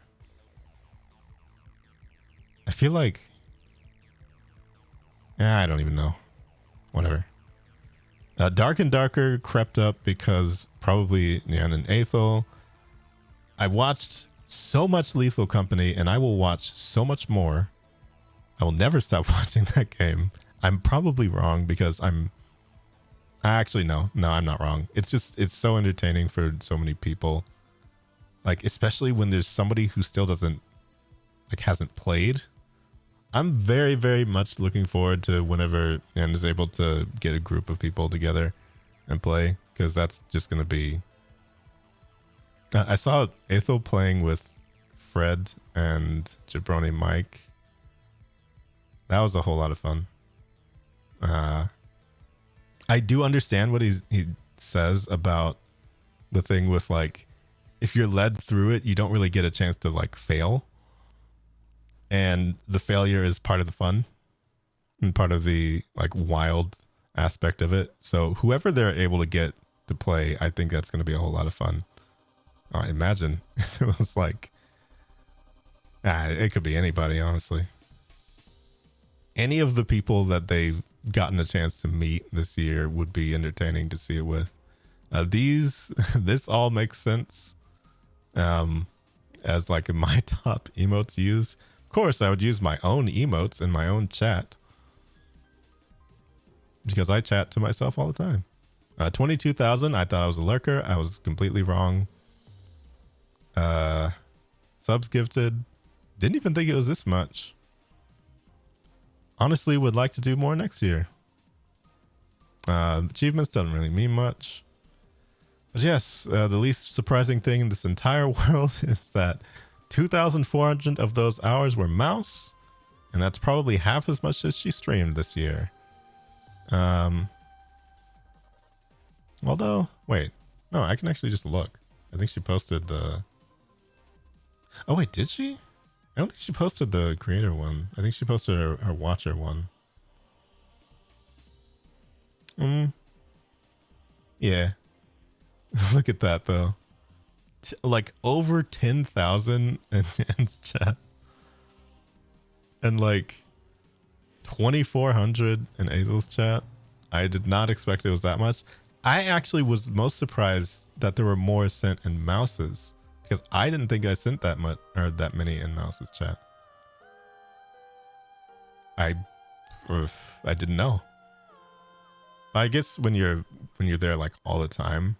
feel like I don't even know. Whatever. Dark and Darker crept up because probably Nyan and Aethel. I watched so much Lethal Company, and I will watch so much more. I will never stop watching that game. I'm probably wrong because actually no, I'm not wrong. It's so entertaining for so many people. Like, especially when there's somebody who still hasn't played. I'm very, very much looking forward to whenever Nyan is able to get a group of people together and play, because that's just going to be... I saw Aethel playing with Fred and Jabroni Mike. That was a whole lot of fun. I do understand what he says about the thing with, like, if you're led through it, you don't really get a chance to, like, fail. And the failure is part of the fun and part of the, like, wild aspect of it. So whoever they're able to get to play, I think that's going to be a whole lot of fun. Imagine if it was like, it could be anybody, honestly. Any of the people that they've gotten a chance to meet this year would be entertaining to see it with. This all makes sense as like my top emotes use. Of course, I would use my own emotes in my own chat because I chat to myself all the time. 22,000. I thought I was a lurker. I was completely wrong. Subs gifted. Didn't even think it was this much. Honestly, would like to do more next year. Achievements doesn't really mean much. But yes, the least surprising thing in this entire world is that 2,400 of those hours were mouse, and that's probably half as much as she streamed this year. Although, wait, no, I can actually just look. I think she posted the... Oh wait, did she? I don't think she posted the creator one. I think she posted her watcher one. Yeah. Look at that though. Like over 10,000 in Jan's chat. And like 2,400 in Aethel's chat. I did not expect it was that much. I actually was most surprised that there were more sent in Mouse's, because I didn't think I sent that much or that many in Mouse's chat. I didn't know. I guess when you're there like all the time,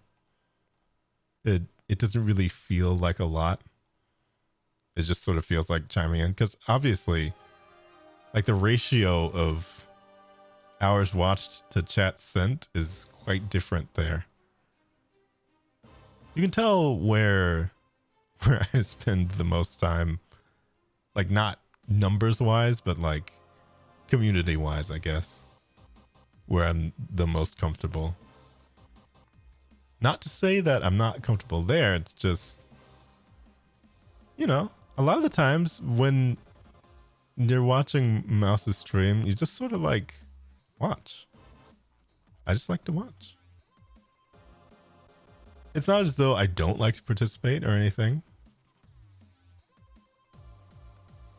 it doesn't really feel like a lot. It just sort of feels like chiming in, because obviously, like, the ratio of hours watched to chat sent is quite different there. You can tell where I spend the most time, like, not numbers wise, but like community wise, I guess, where I'm the most comfortable. Not to say that I'm not comfortable there. It's just, you know, a lot of the times when you're watching Mouse's stream, you just sort of like watch. I just like to watch. It's not as though I don't like to participate or anything.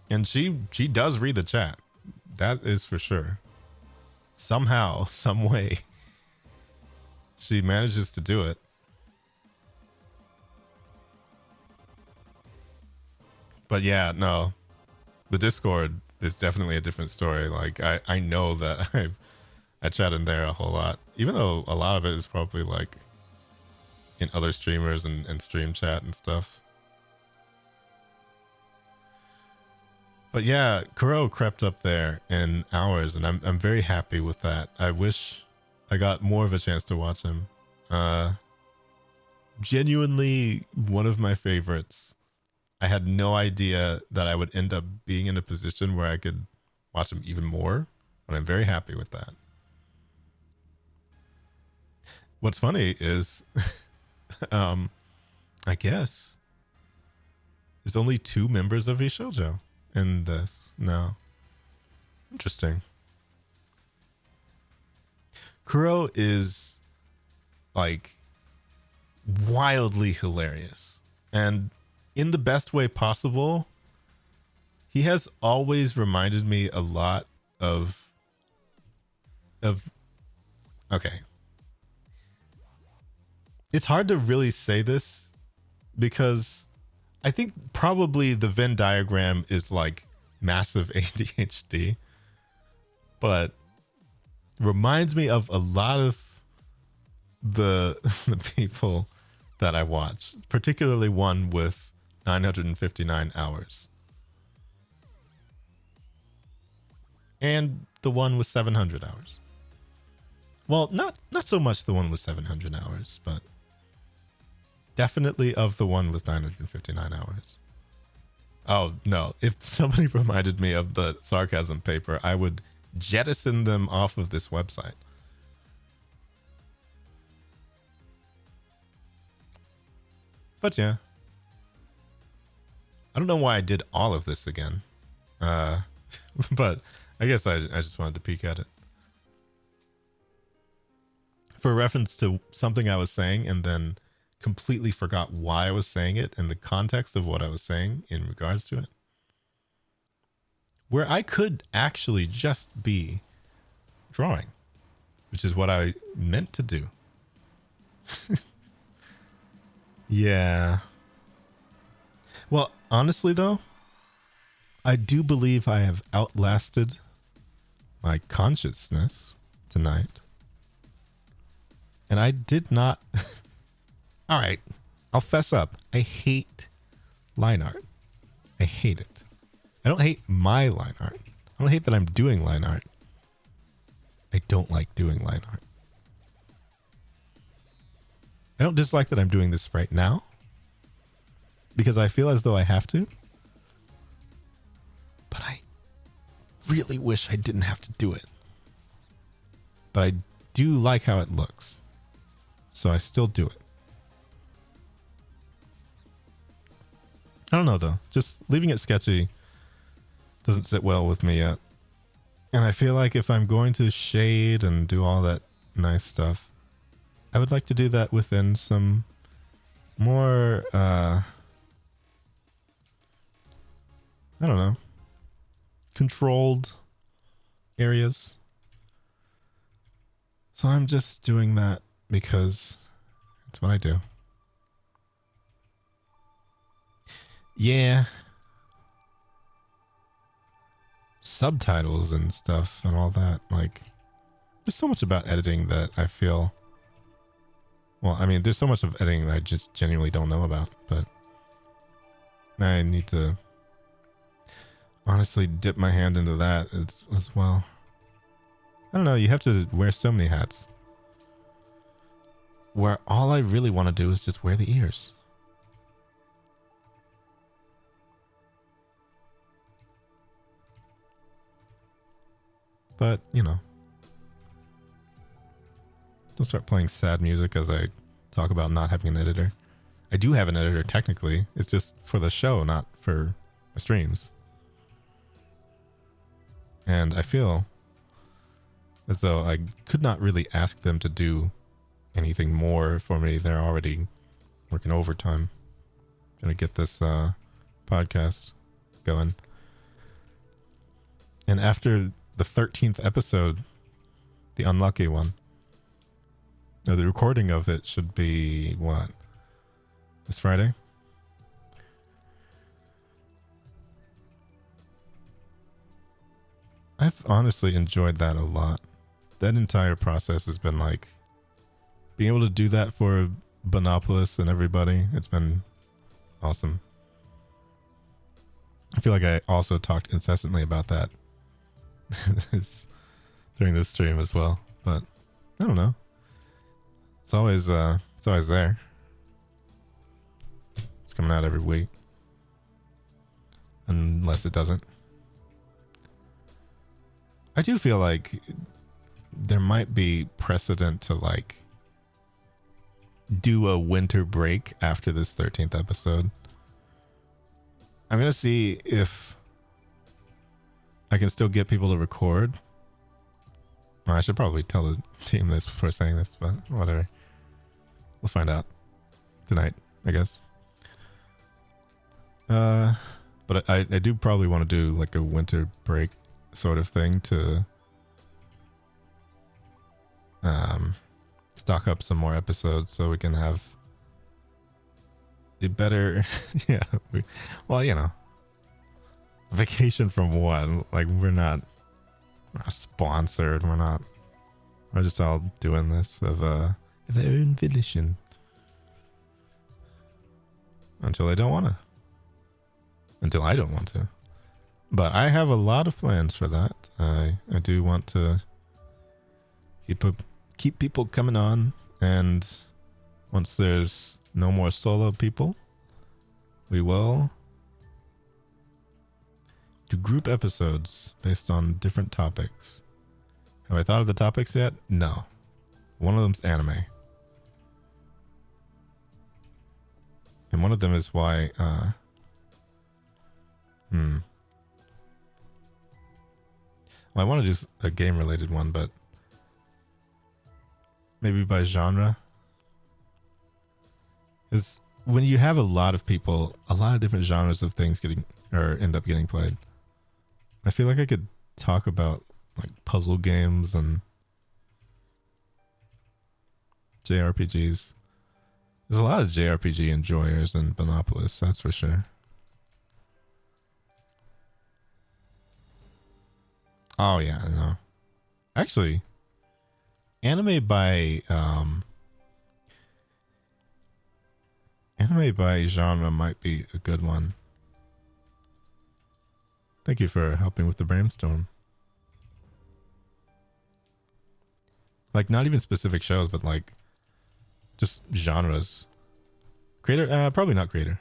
And she does read the chat. That is for sure. Somehow, some way, she manages to do it. But yeah, no. The Discord is definitely a different story. Like, I know that I chat in there a whole lot. Even though a lot of it is probably like in other streamers and stream chat and stuff. But yeah, Kuro crept up there in hours, and I'm very happy with that. I wish I got more of a chance to watch him. Genuinely one of my favorites. I had no idea that I would end up being in a position where I could watch him even more, but I'm very happy with that. What's funny is, I guess there's only 2 members of Hyucao in this now. Interesting. Kuro is like wildly hilarious, and in the best way possible. He has always reminded me a lot of okay. It's hard to really say this because I think probably the Venn diagram is like massive ADHD, but reminds me of a lot of the people that I watch, particularly one with 959 hours and the one with 700 hours. Well, not so much the one with 700 hours, but definitely of the one with 959 hours. Oh, no. If somebody reminded me of the sarcasm paper, I would jettison them off of this website. But yeah. I don't know why I did all of this again. But I guess I just wanted to peek at it. For reference to something I was saying and then completely forgot why I was saying it and the context of what I was saying in regards to it. Where I could actually just be drawing, which is what I meant to do. Yeah. Well, honestly though, I do believe I have outlasted my consciousness tonight. And I did not... All right, I'll fess up. I hate line art. I hate it. I don't hate my line art. I don't hate that I'm doing line art. I don't like doing line art. I don't dislike that I'm doing this right now because I feel as though I have to. But I really wish I didn't have to do it. But I do like how it looks. So I still do it. I don't know though. Just leaving it sketchy doesn't sit well with me yet. And I feel like if I'm going to shade and do all that nice stuff, I would like to do that within some more, I don't know, controlled areas. So I'm just doing that because it's what I do. Yeah. Subtitles and stuff and all that. Like, there's so much about editing that I feel... Well, I mean, there's so much of editing that I just genuinely don't know about, but I need to honestly dip my hand into that as well. I don't know, you have to wear so many hats. Where all I really want to do is just wear the ears. But, you know. Don't start playing sad music as I talk about not having an editor. I do have an editor technically. It's just for the show, not for my streams. And I feel as though I could not really ask them to do anything more for me. They're already working overtime. Gonna get this podcast going. And after the 13th episode, the unlucky one, no, the recording of it should be what? This Friday? I've honestly enjoyed that a lot. That entire process has been like being able to do that for Bunopolis and everybody. It's been awesome. I feel like I also talked incessantly about that during this stream as well, but I don't know. It's always there. It's coming out every week. Unless it doesn't. I do feel like there might be precedent to like do a winter break after this 13th episode. I'm going to see if I can still get people to record. Well, I should probably tell the team this before saying this, but whatever. We'll find out tonight, I guess. But I do probably want to do like a winter break sort of thing to stock up some more episodes so we can have a better yeah, well, you know, vacation from what? Like we're not sponsored, we're just all doing this of our own volition until I don't want to. Until I don't want to. But I have a lot of plans for that. I do want to keep people coming on, and once there's no more solo people, we will do group episodes based on different topics. Have I thought of the topics yet? No. One of them's anime. And one of them is why well, I want to do a game related one, but maybe by genre. Is when you have a lot of people, a lot of different genres of things end up getting played. I feel like I could talk about like puzzle games and JRPGs. There's a lot of JRPG enjoyers in Bunopolis, that's for sure. Oh yeah, I know. Actually, anime by genre might be a good one. Thank you for helping with the brainstorm. Like not even specific shows, but like just genres. Creator, probably not creator,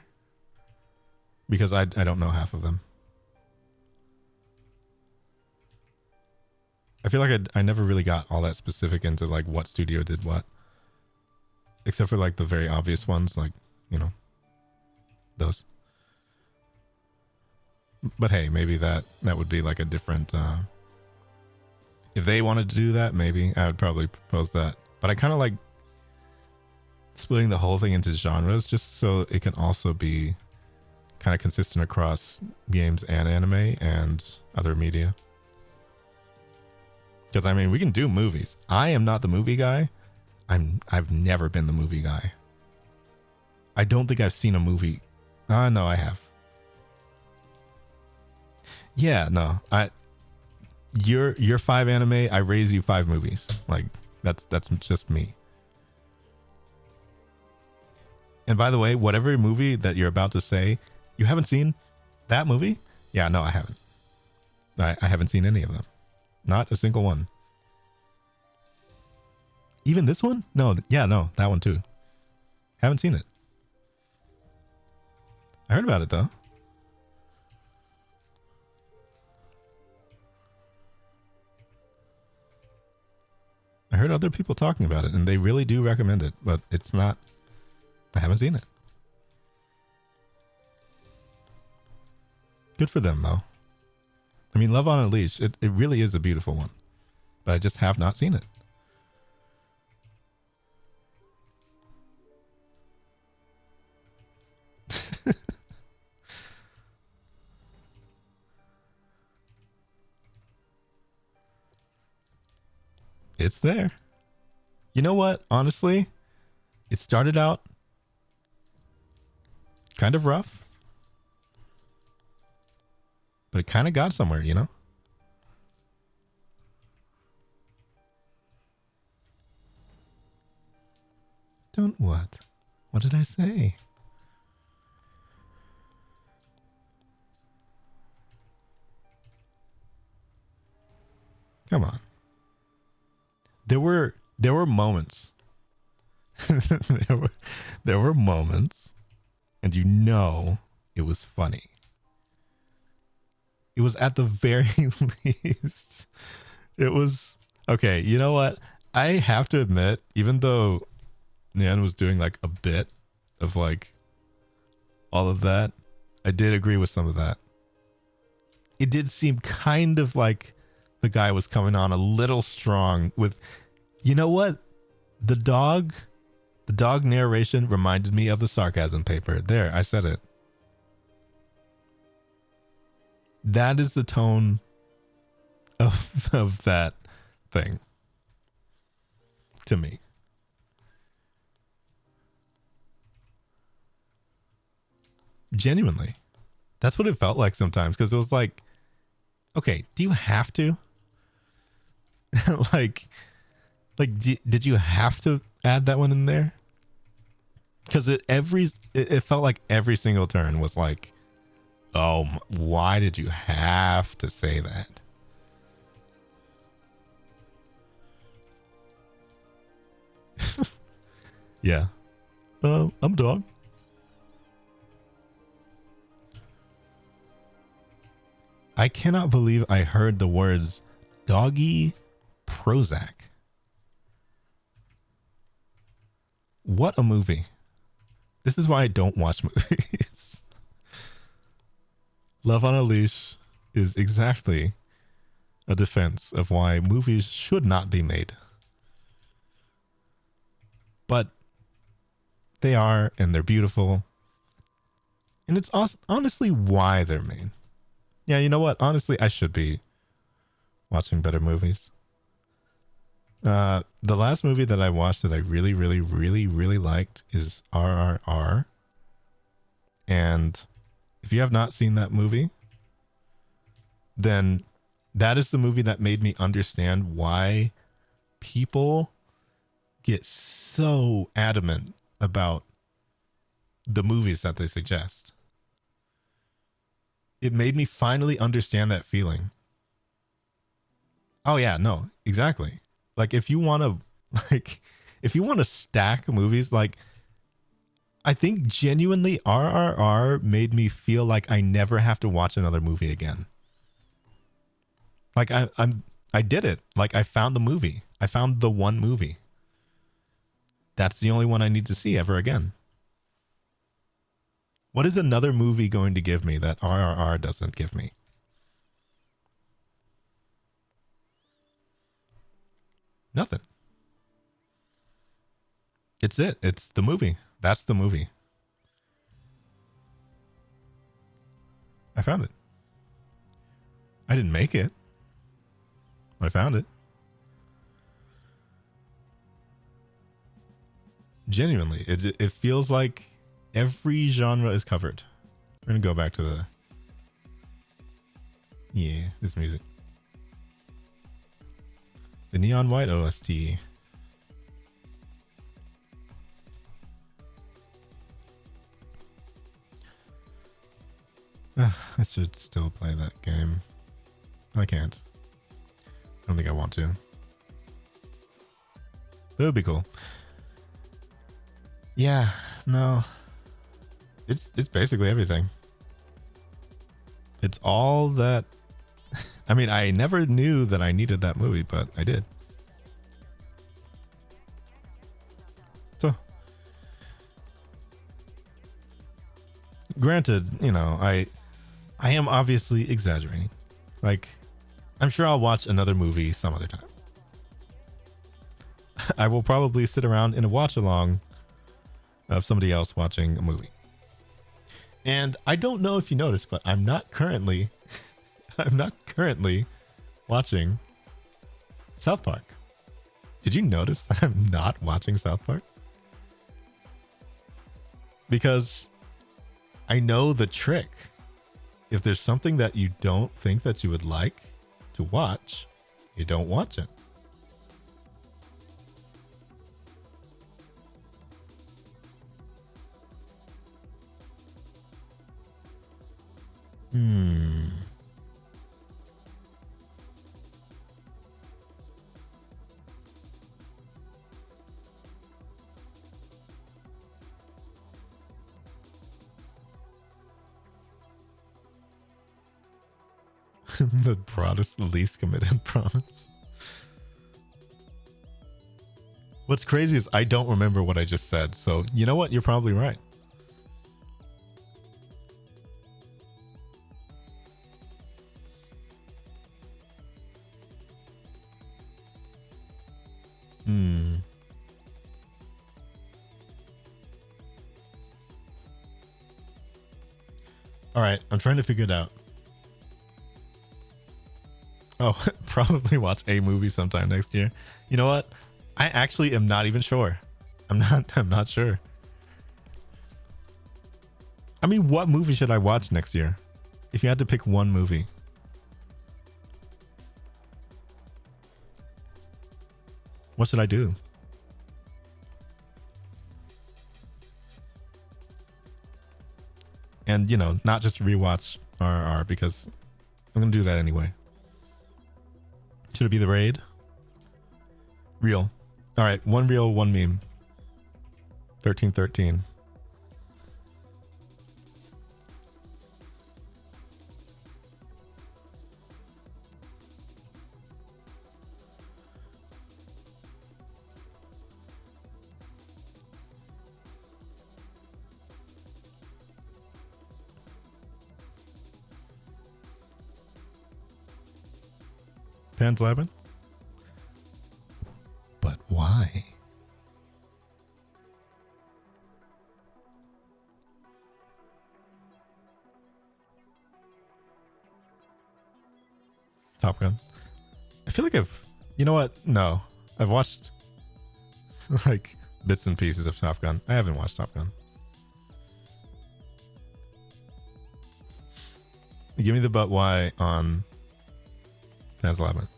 because I don't know half of them. I feel like I never really got all that specific into like what studio did what, except for like the very obvious ones, like, you know, those. But hey, maybe that would be like a different, if they wanted to do that, maybe I would probably propose that. But I kind of like splitting the whole thing into genres just so it can also be kind of consistent across games and anime and other media. Because I mean, we can do movies. I am not the movie guy. I've never been the movie guy. I don't think I've seen a movie. No, I have. Yeah, no. You're 5 anime. I raise you 5 movies. Like that's just me. And by the way, whatever movie that you're about to say, you haven't seen that movie? Yeah, no, I haven't. I haven't seen any of them. Not a single one. Even this one? No, yeah, no, that one too. Haven't seen it. I heard about it though. I heard other people talking about it and they really do recommend it, but it's not, I haven't seen it. Good for them though. I mean, Love on a Leash, it really is a beautiful one, but I just have not seen it. It's there. You know what? Honestly, it started out kind of rough, but it kind of got somewhere, you know? Don't what? What did I say? Come on. There were moments. there were moments, and you know it was funny. It was at the very least. It was okay. You know what? I have to admit, even though Nan was doing like a bit of like all of that, I did agree with some of that. It did seem kind of like the guy was coming on a little strong with, you know what? The dog narration reminded me of the sarcasm paper. There, I said it. That is the tone of that thing to me. Genuinely. That's what it felt like sometimes, because it was like, okay, do you have to? like did you have to add that one in there? Because it felt like every single turn was like, oh, why did you have to say that? Yeah. I'm a dog. I cannot believe I heard the words doggy Prozac. What a movie. This is why I don't watch movies. Love on a Leash is exactly a defense of why movies should not be made. But they are, and they're beautiful. And it's honestly why they're made. Yeah, you know what? Honestly, I should be watching better movies. The last movie that I watched that I really, really, really, really liked is RRR. And if you have not seen that movie, then that is the movie that made me understand why people get so adamant about the movies that they suggest. It made me finally understand that feeling. Oh yeah, no, exactly. Like if you want to stack movies, like I think genuinely RRR made me feel like I never have to watch another movie again. Like I did it. Like I found the movie. I found the one movie. That's the only one I need to see ever again. What is another movie going to give me that RRR doesn't give me? Nothing. It's it. It's the movie. That's the movie. I found it. I didn't make it. I found it. Genuinely, it feels like every genre is covered. We're gonna go back to this music. The Neon White OST. I should still play that game. I can't. I don't think I want to. But it would be cool. Yeah, no. It's basically everything. It's all that. I mean, I never knew that I needed that movie, but I did. So, granted, you know, I am obviously exaggerating. Like, I'm sure I'll watch another movie some other time. I will probably sit around in a watch along of somebody else watching a movie. And I don't know if you noticed, but I'm not currently watching South Park. Did you notice that I'm not watching South Park? Because I know the trick. If there's something that you don't think that you would like to watch, you don't watch it. The broadest, least committed promise. What's crazy is I don't remember what I just said. So you know what? You're probably right. All right, I'm trying to figure it out. Oh, probably watch a movie sometime next year. You know what? I actually am not even sure. I'm not sure. I mean, what movie should I watch next year? If you had to pick one movie. What should I do? And, you know, not just rewatch RRR because I'm going to do that anyway. Should it be The Raid? Real. All right. One real, one meme. 1313. Pan's Labyrinth? But why? Top Gun. I feel like you know what? No. I've watched like bits and pieces of Top Gun. I haven't watched Top Gun. Give me the but why on Pan's Labyrinth.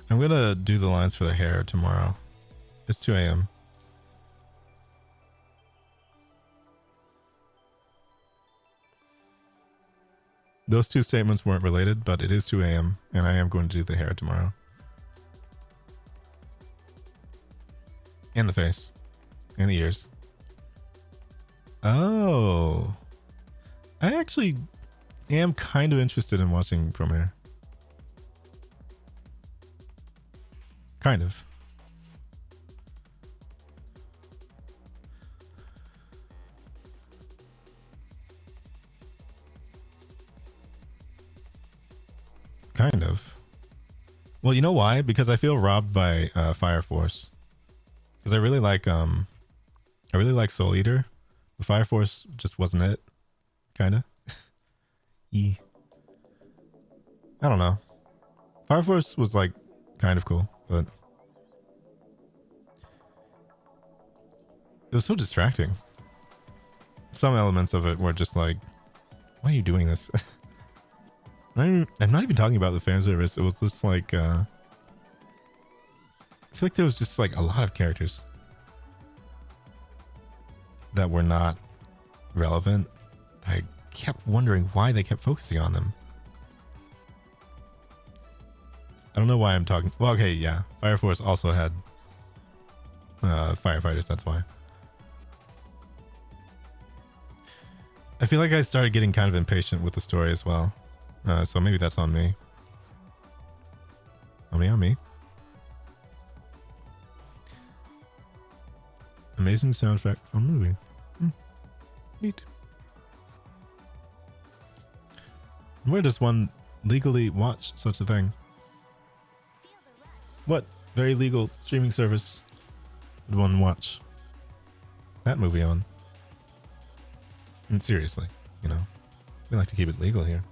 I'm gonna do the lines for the hair tomorrow. It's 2 a.m. Those two statements weren't related, but it is 2 a.m. and I am going to do the hair tomorrow. And the face. And the ears. Oh. I actually am kind of interested in watching Premiere. Kind of. Kind of. Well, you know why? Because I feel robbed by Fire Force. Because I really like Soul Eater. The Fire Force just wasn't it. Kinda. Yeah. I don't know. Fire Force was like kind of cool, but it was so distracting. Some elements of it were just like, why are you doing this? I'm not even talking about the fan service. It was just like, I feel like there was just like a lot of characters that were not relevant. I kept wondering why they kept focusing on them. I don't know why I'm talking. Well, okay, yeah. Fire Force also had firefighters. That's why. I feel like I started getting kind of impatient with the story as well. So maybe that's on me. On me. Amazing soundtrack from movie. Neat. Where does one legally watch such a thing? What very legal streaming service would one watch that movie on? And seriously, you know, we like to keep it legal here.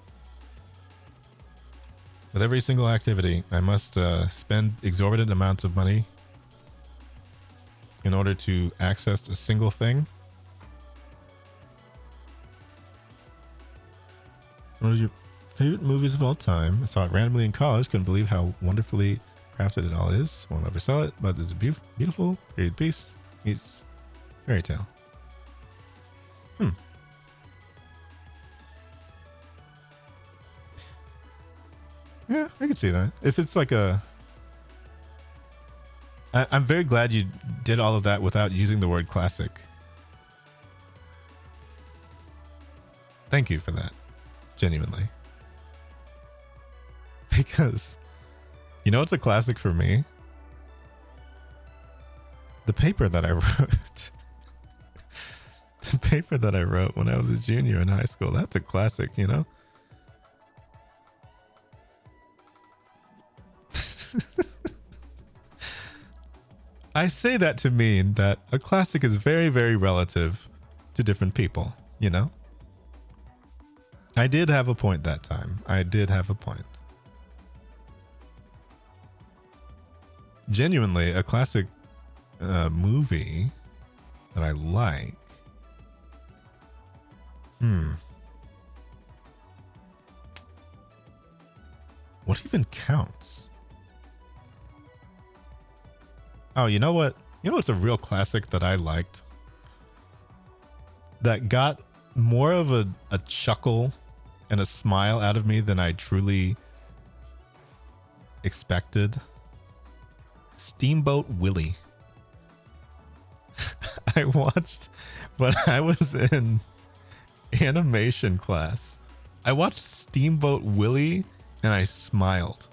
With every single activity, I must spend exorbitant amounts of money in order to access a single thing. What are your favorite movies of all time? I saw it randomly in college. Couldn't believe how wonderfully crafted it all is. Won't ever sell it, but it's a beautiful period piece. It's fairy tale. Yeah, I could see that. If it's like I'm very glad you did all of that without using the word classic. Thank you for that. Genuinely. Because, you know what's a classic for me? The paper that I wrote. The paper that I wrote when I was a junior in high school. That's a classic, you know? I say that to mean that a classic is very, very relative to different people, you know? I did have a point that time. I did have a point. Genuinely, a classic movie that I like. What even counts? Oh, you know what? You know what's a real classic that I liked? That got more of a chuckle and a smile out of me than I truly expected. Steamboat Willie. I watched when I was in animation class. I watched Steamboat Willie and I smiled.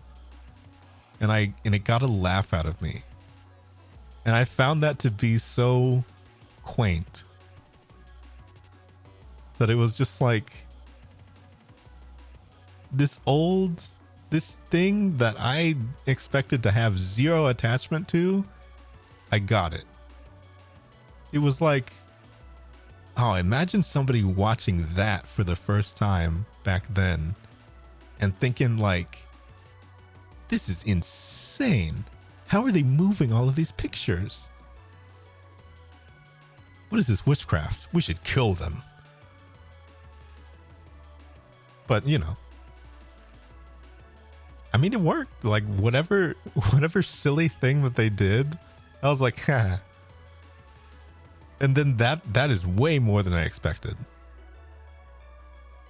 And it got a laugh out of me. And I found that to be so quaint that it was just like this thing that I expected to have zero attachment to. I got it. It was like, oh, imagine somebody watching that for the first time back then and thinking like, this is insane. How are they moving all of these pictures? What is this witchcraft? We should kill them. But, you know, I mean, it worked. Like whatever silly thing that they did, I was like, ha. And then that is way more than I expected.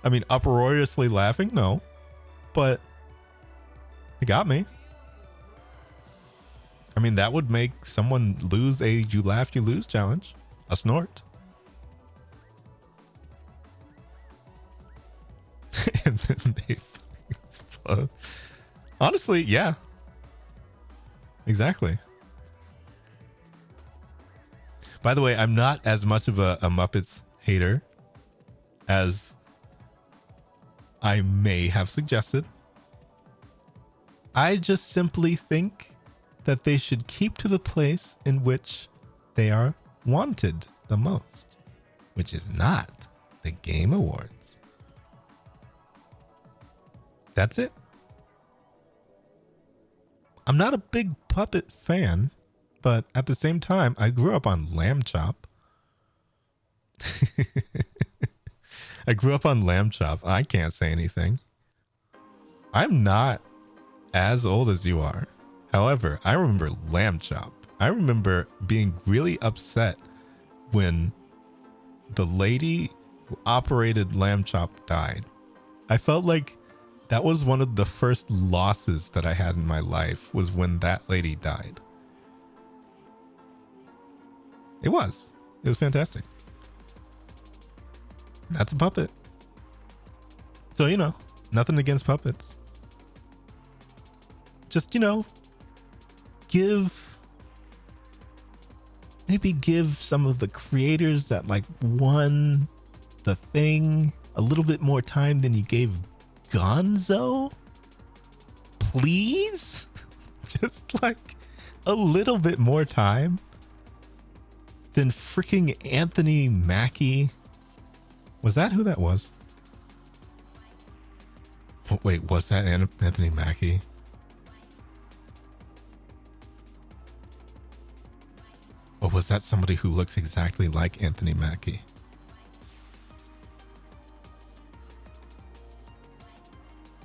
I mean, uproariously laughing, no, but it got me. I mean, that would make someone lose a you laugh, you lose challenge. A snort. And then they explode. Honestly, yeah. Exactly. By the way, I'm not as much of a Muppets hater as I may have suggested. I just simply think that they should keep to the place in which they are wanted the most, which is not the Game Awards. That's it. I'm not a big puppet fan, but at the same time, I grew up on Lamb Chop. I grew up on Lamb Chop. I can't say anything. I'm not as old as you are. However, I remember Lamb Chop. I remember being really upset when the lady who operated Lamb Chop died. I felt like that was one of the first losses that I had in my life, was when that lady died. It was fantastic. That's a puppet. So, you know, nothing against puppets. Just, you know, maybe give some of the creators that like won the thing a little bit more time than you gave Gonzo. Please? Just like a little bit more time than freaking Anthony Mackie. Was that who that was? Oh, wait, was that Anthony Mackie? Or was that somebody who looks exactly like Anthony Mackie?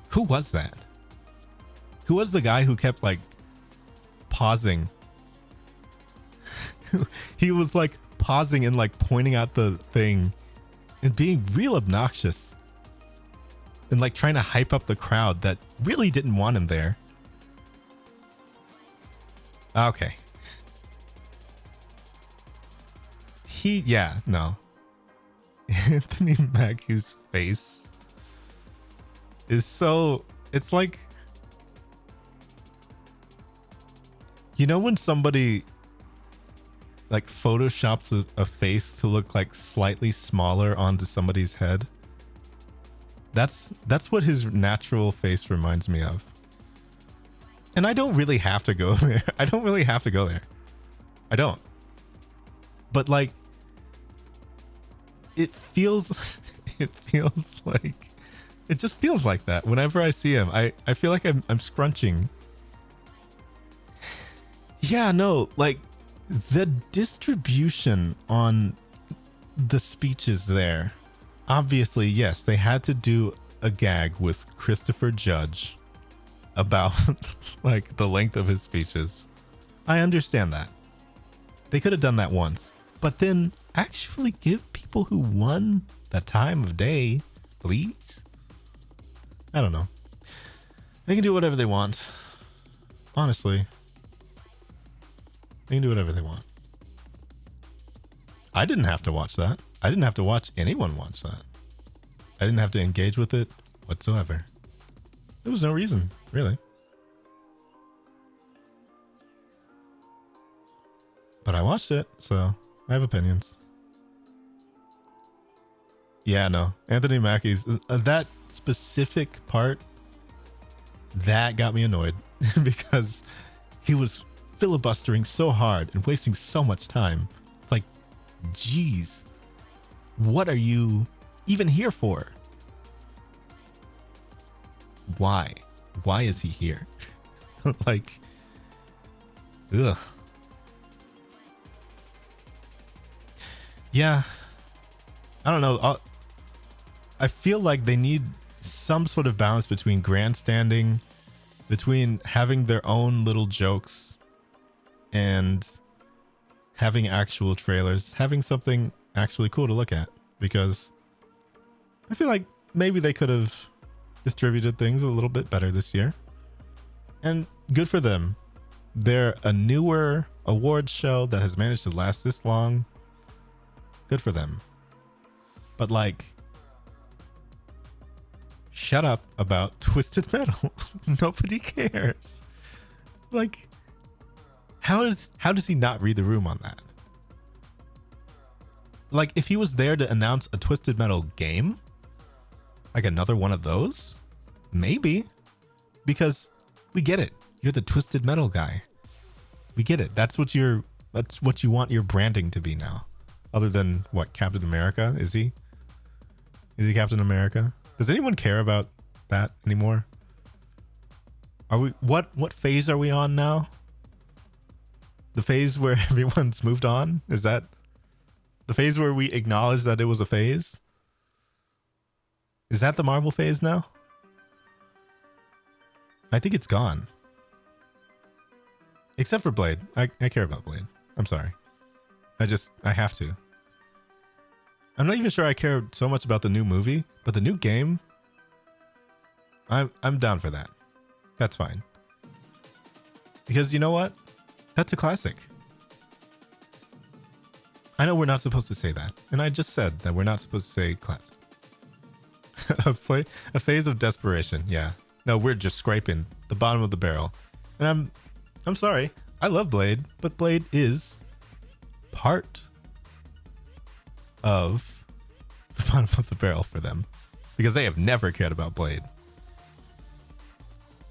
Who was that? Who was the guy who kept like pausing? He was like pausing and like pointing out the thing and being real obnoxious and like trying to hype up the crowd that really didn't want him there. Okay. No. Anthony Mackie's face is so, it's like, you know when somebody like photoshops a face to look like slightly smaller onto somebody's head? That's what his natural face reminds me of. And I don't really have to go there. I don't really have to go there. I don't. But like, it feels, it feels like, it just feels like that. Whenever I see him, I feel like I'm scrunching. Yeah, no, like the distribution on the speeches there. Obviously, yes, they had to do a gag with Christopher Judge about like the length of his speeches. I understand that. They could have done that once, but then actually give people who won the time of day, please. I don't know. They can do whatever they want. Honestly, they can do whatever they want. I didn't have to watch that. I didn't have to watch anyone watch that. I didn't have to engage with it whatsoever. There was no reason, really. But I watched it, so I have opinions. Yeah, no. Anthony Mackie's that specific part, that got me annoyed because he was filibustering so hard and wasting so much time. It's like, geez, what are you even here for? Why? Why is he here? Like, ugh. Yeah. I don't know. I feel like they need some sort of balance between grandstanding, between having their own little jokes, and having actual trailers, having something actually cool to look at. Because I feel like maybe they could have distributed things a little bit better this year. And good for them. They're a newer awards show that has managed to last this long. Good for them. But like, shut up about Twisted Metal. Nobody cares. Like, how does he not read the room on that? Like, if he was there to announce a Twisted Metal game, like another one of those, maybe, because we get it. You're the Twisted Metal guy. We get it. That's what you want your branding to be now. Other than what, Captain America? Is he Captain America? Does anyone care about that anymore? Are we what phase are we on now? The phase where everyone's moved on? Is that the phase where we acknowledge that it was a phase? Is that the Marvel phase now? I think it's gone. Except for Blade. I care about Blade. I'm sorry. I have to. I'm not even sure I care so much about the new movie, but the new game, I'm down for that. That's fine. Because you know what? That's a classic. I know we're not supposed to say that, and I just said that we're not supposed to say classic. A phase of desperation. Yeah. No, we're just scraping the bottom of the barrel. And I'm sorry. I love Blade, but Blade is part of the bottom of the barrel for them, because they have never cared about Blade.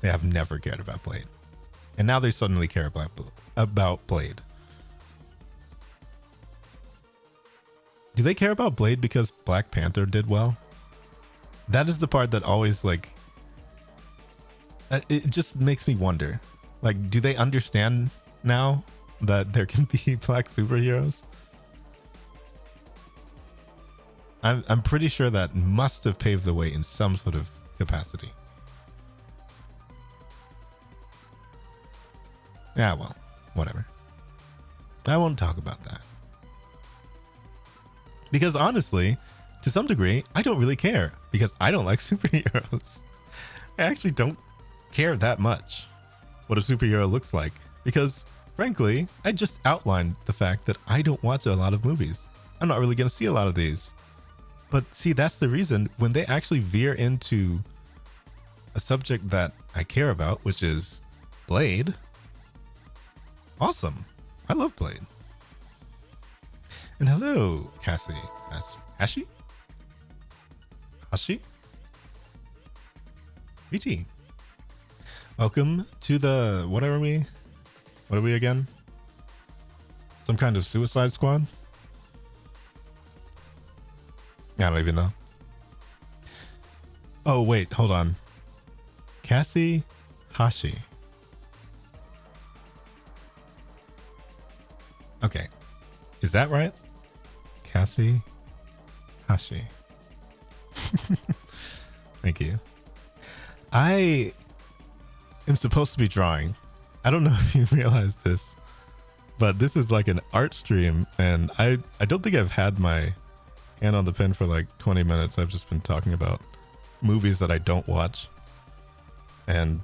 They have never cared about Blade, and now they suddenly care about Blade. Do they care about Blade because Black Panther did well? That is the part that always, like, it just makes me wonder. Like, do they understand now that there can be black superheroes? I'm pretty sure that must have paved the way in some sort of capacity. Yeah, well, whatever. I won't talk about that. Because honestly, to some degree, I don't really care, because I don't like superheroes. I actually don't care that much what a superhero looks like, because frankly, I just outlined the fact that I don't watch a lot of movies. I'm not really going to see a lot of these. But see, that's the reason when they actually veer into a subject that I care about, which is Blade. Awesome. I love Blade. And hello, Cassie. Ashi? Ashi? BT. Welcome to the what are we? What are we again? Some kind of suicide squad? I don't even know. Oh wait, hold on. Cassie Hashi. Okay. Is that right? Cassie Hashi. Thank you. I am supposed to be drawing. I don't know if you realize this, but this is like an art stream, and I don't think I've had my hand on the pen for like 20 minutes. I've just been talking about movies that I don't watch and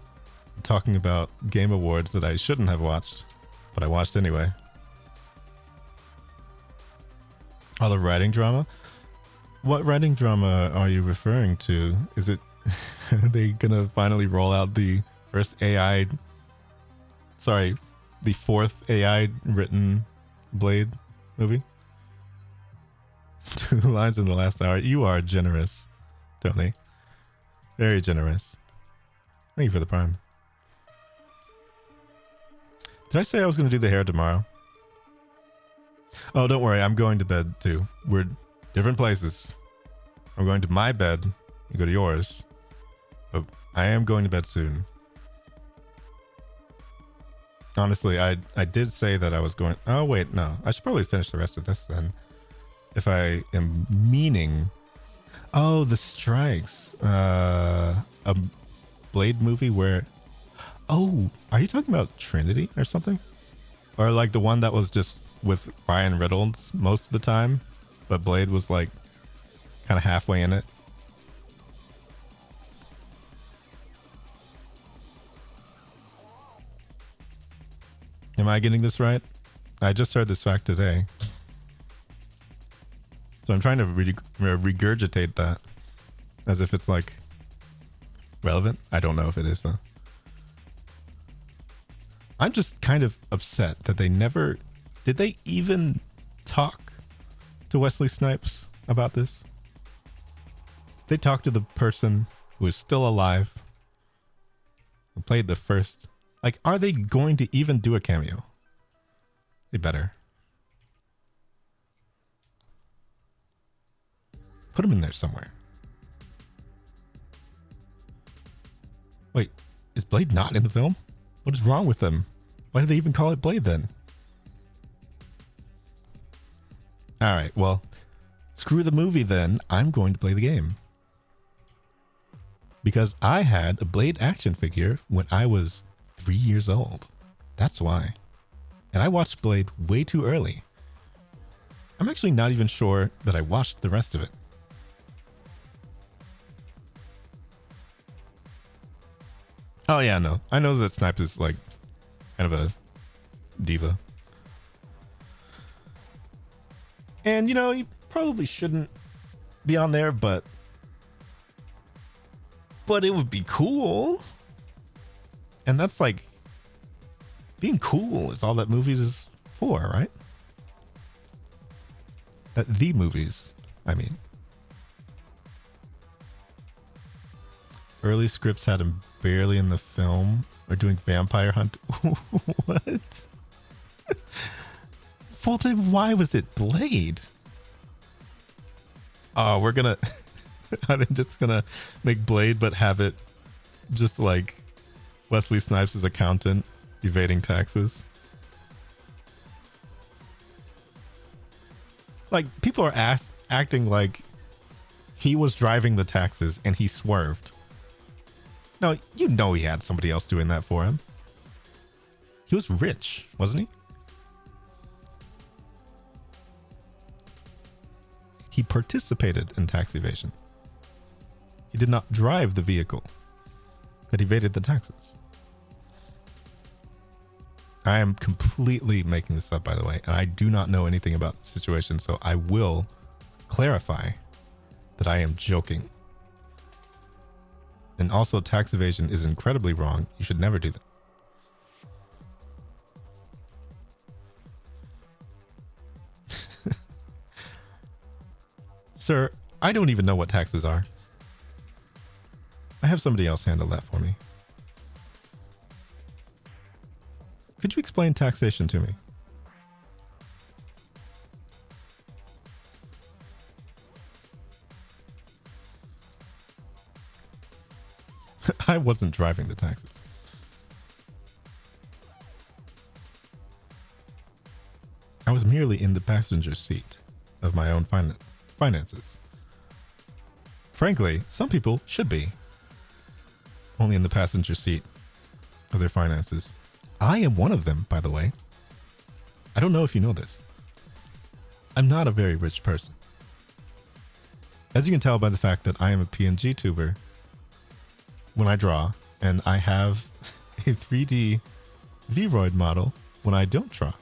talking about Game Awards that I shouldn't have watched, but I watched anyway. All the writing drama? What writing drama are you referring to? Is it are they gonna finally roll out the first AI, sorry, the fourth AI written Blade movie? 2 lines in the last hour. You are generous, Tony. Very generous. Thank you for the prime. Did I say I was going to do the hair tomorrow? Oh, don't worry. I'm going to bed too. We're different places. I'm going to my bed. You go to yours. But I am going to bed soon. Honestly, I did say that I was going... Oh, wait, no. I should probably finish the rest of this then. If I am meaning... Oh, the strikes. A Blade movie where... Oh, are you talking about Trinity or something? Or like the one that was just with Ryan Reynolds most of the time, but Blade was like kind of halfway in it? Am I getting this right? I just heard this fact today. So I'm trying to regurgitate that as if it's like relevant. I don't know if it is though. I'm just kind of upset that they never... Did they even talk to Wesley Snipes about this? They talked to the person who is still alive, who played the first... Like, are they going to even do a cameo? They better. Put him in there somewhere. Wait, is Blade not in the film? What is wrong with them? Why did they even call it Blade then? Alright, well, screw the movie then. I'm going to play the game. Because I had a Blade action figure when I was 3 years old. That's why. And I watched Blade way too early. I'm actually not even sure that I watched the rest of it. Oh yeah, no. I know that Snipes is like kind of a diva. And you know, he probably shouldn't be on there, but it would be cool. And that's like, being cool is all that movies is for, right? The movies, I mean. Early scripts had him barely in the film or doing vampire hunt. What? Well, then why was it Blade? Oh, we're gonna... I'm just gonna make Blade, but have it just like Wesley Snipes' accountant evading taxes. Like, people are acting like he was driving the taxes and he swerved. No, you know he had somebody else doing that for him. He was rich, wasn't he? He participated in tax evasion. He did not drive the vehicle that evaded the taxes. I am completely making this up, by the way, and I do not know anything about the situation, so I will clarify that I am joking. And also, tax evasion is incredibly wrong. You should never do that. Sir, I don't even know what taxes are. I have somebody else handle that for me. Could you explain taxation to me? I wasn't driving the taxis. I was merely in the passenger seat of my own finances. Frankly, some people should be only in the passenger seat of their finances. I am one of them, by the way. I don't know if you know this. I'm not a very rich person. As you can tell by the fact that I am a PNG tuber when I draw, and I have a 3D Vroid model when I don't draw.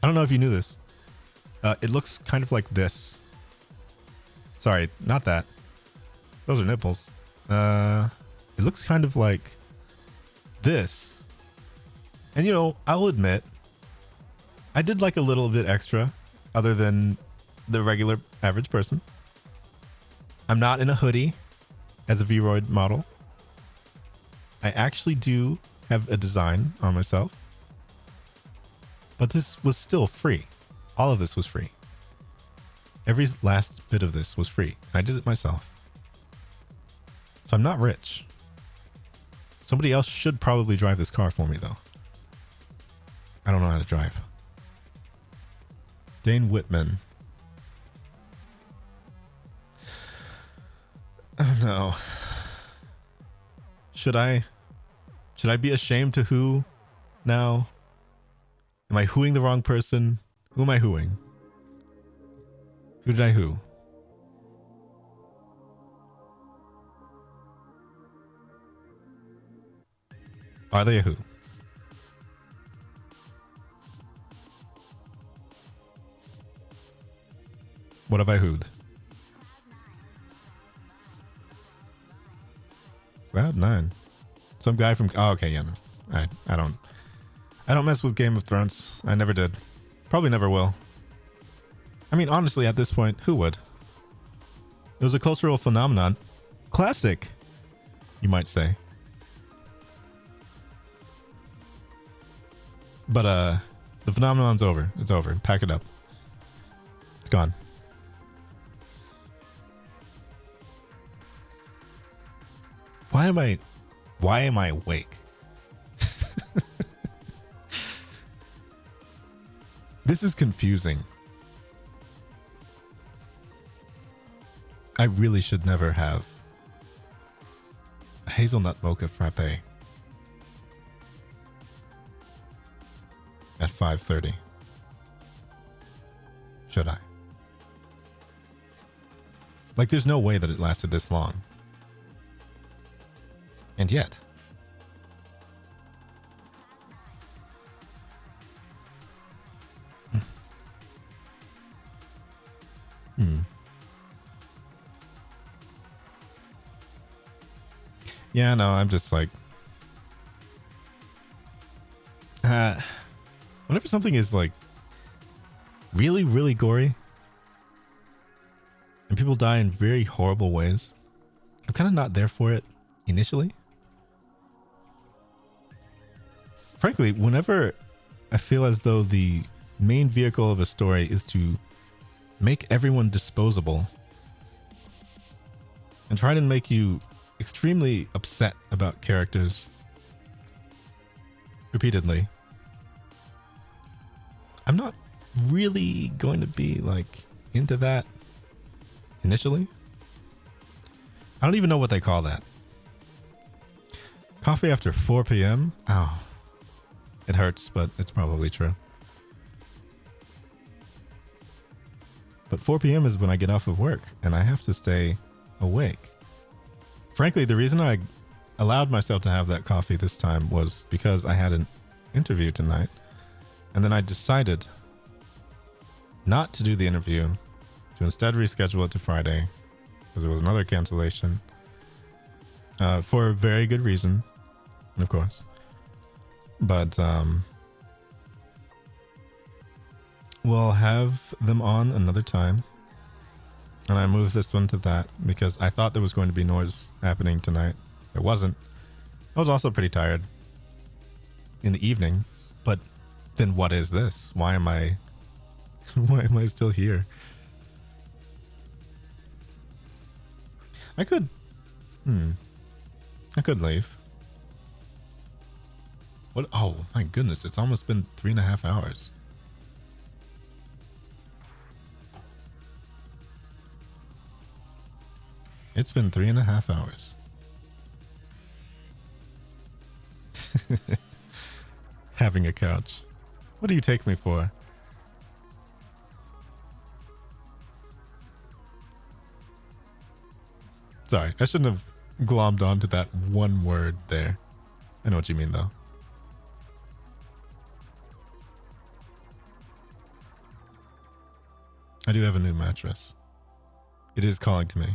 I don't know if you knew this. It looks kind of like this. Sorry, not that. Those are nipples. It looks kind of like this. And you know, I'll admit, I did like a little bit extra other than the regular average person. I'm not in a hoodie as a Vroid model. I actually do have a design on myself. But this was still free. All of this was free. Every last bit of this was free. I did it myself. So I'm not rich. Somebody else should probably drive this car for me, though. I don't know how to drive. Dane Whitman. Oh no. Should I be ashamed to who now? Am I hooing the wrong person? Who am I hooing? Who did I hoo? Are they a who? What have I hooed? Cloud9. Some guy from... Oh, okay, yeah, no. I don't mess with Game of Thrones. I never did. Probably never will. I mean, honestly, at this point, who would? It was a cultural phenomenon. Classic, you might say. But the phenomenon's over. It's over. Pack it up. It's gone. Why am I awake? This is confusing. I really should never have a hazelnut mocha frappe at 5:30. Should I? Like, there's no way that it lasted this long. And yet. Yeah, no, I'm just like, whenever something is like really, really gory and people die in very horrible ways, I'm kind of not there for it initially. Frankly, whenever I feel as though the main vehicle of a story is to make everyone disposable and try to make you extremely upset about characters repeatedly, I'm not really going to be like into that initially. I don't even know what they call that. Coffee after 4 p.m. Oh, it hurts, but it's probably true. But 4 p.m. is when I get off of work and I have to stay awake. Frankly, the reason I allowed myself to have that coffee this time was because I had an interview tonight. And then I decided not to do the interview, to instead reschedule it to Friday, because there was another cancellation. For a very good reason, of course. But we'll have them on another time. And I moved this one to that because I thought there was going to be noise happening tonight. There wasn't. I was also pretty tired. in the evening. But then what is this? Why am I why am I still here? I could I could leave. What? Oh my goodness, it's almost been 3.5 hours. It's been 3.5 hours. Having a couch. What do you take me for? Sorry, I shouldn't have glommed onto that one word there. I know what you mean, though. I do have a new mattress. It is calling to me.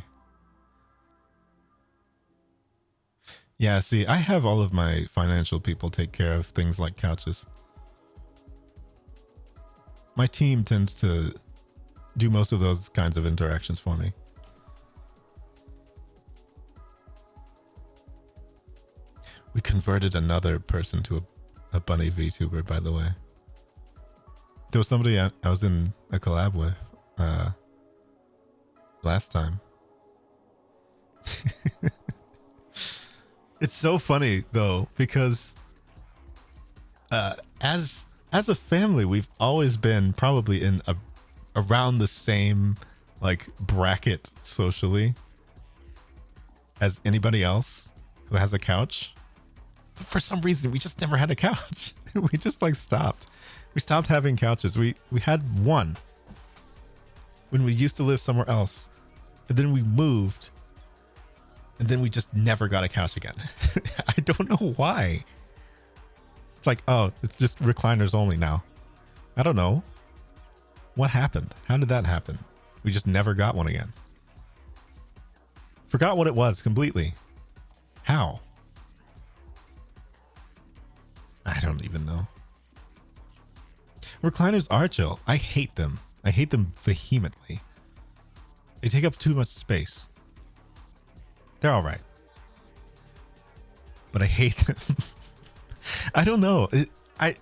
Yeah, see, I have all of my financial people take care of things like couches. My team tends to do most of those kinds of interactions for me. We converted another person to a bunny VTuber, by the way. There was somebody I was in a collab with last time. It's so funny though, because as a family, we've always been probably in around the same like bracket socially as anybody else who has a couch. But for some reason, we just never had a couch. We just like stopped. We stopped having couches. We had one when we used to live somewhere else, and then we moved. And then we just never got a couch again. I don't know why. It's like, oh, it's just recliners only now. I don't know. What happened? How did that happen? We just never got one again. Forgot what it was completely. How? I don't even know. Recliners are chill. I hate them. I hate them vehemently. They take up too much space. They're all right, but I hate them. I don't know.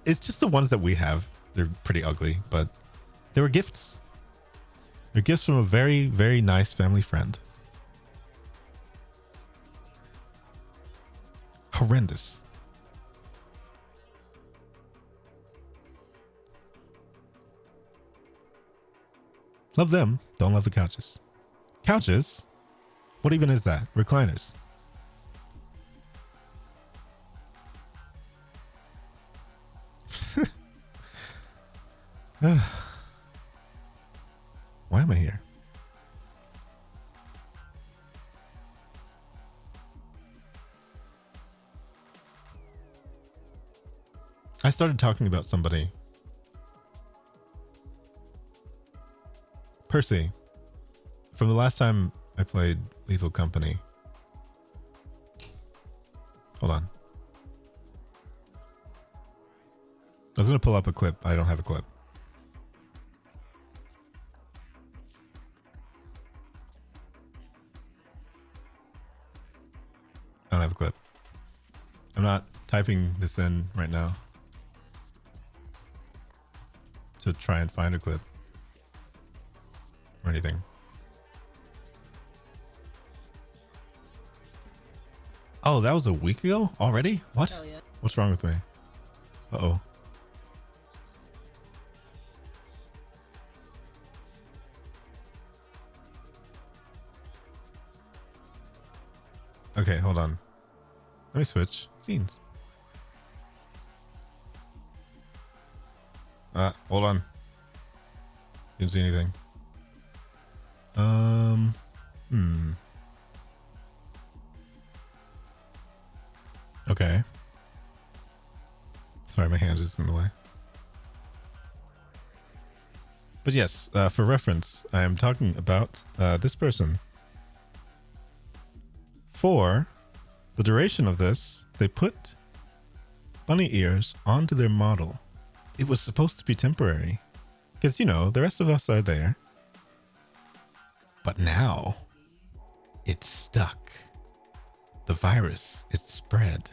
It's just the ones that we have. They're pretty ugly, but they were gifts. They're gifts from a very, very nice family friend. Horrendous. Love them. Don't love the couches. Couches? What even is that? Recliners. Why am I here? I started talking about somebody. Percy. From the last time I played Lethal Company. Hold on. I was going to pull up a clip. I don't have a clip. I don't have a clip. I'm not typing this in right now to try and find a clip or anything. Oh, that was a week ago already? What? Hell yeah. What's wrong with me? Uh-oh. Okay, hold on. Let me switch scenes. Hold on. Didn't see anything. Okay. Sorry, my hand is in the way. But yes, for reference, I am talking about this person. For the duration of this, they put bunny ears onto their model. It was supposed to be temporary because, you know, the rest of us are there. But now it's stuck. The virus, it's spread.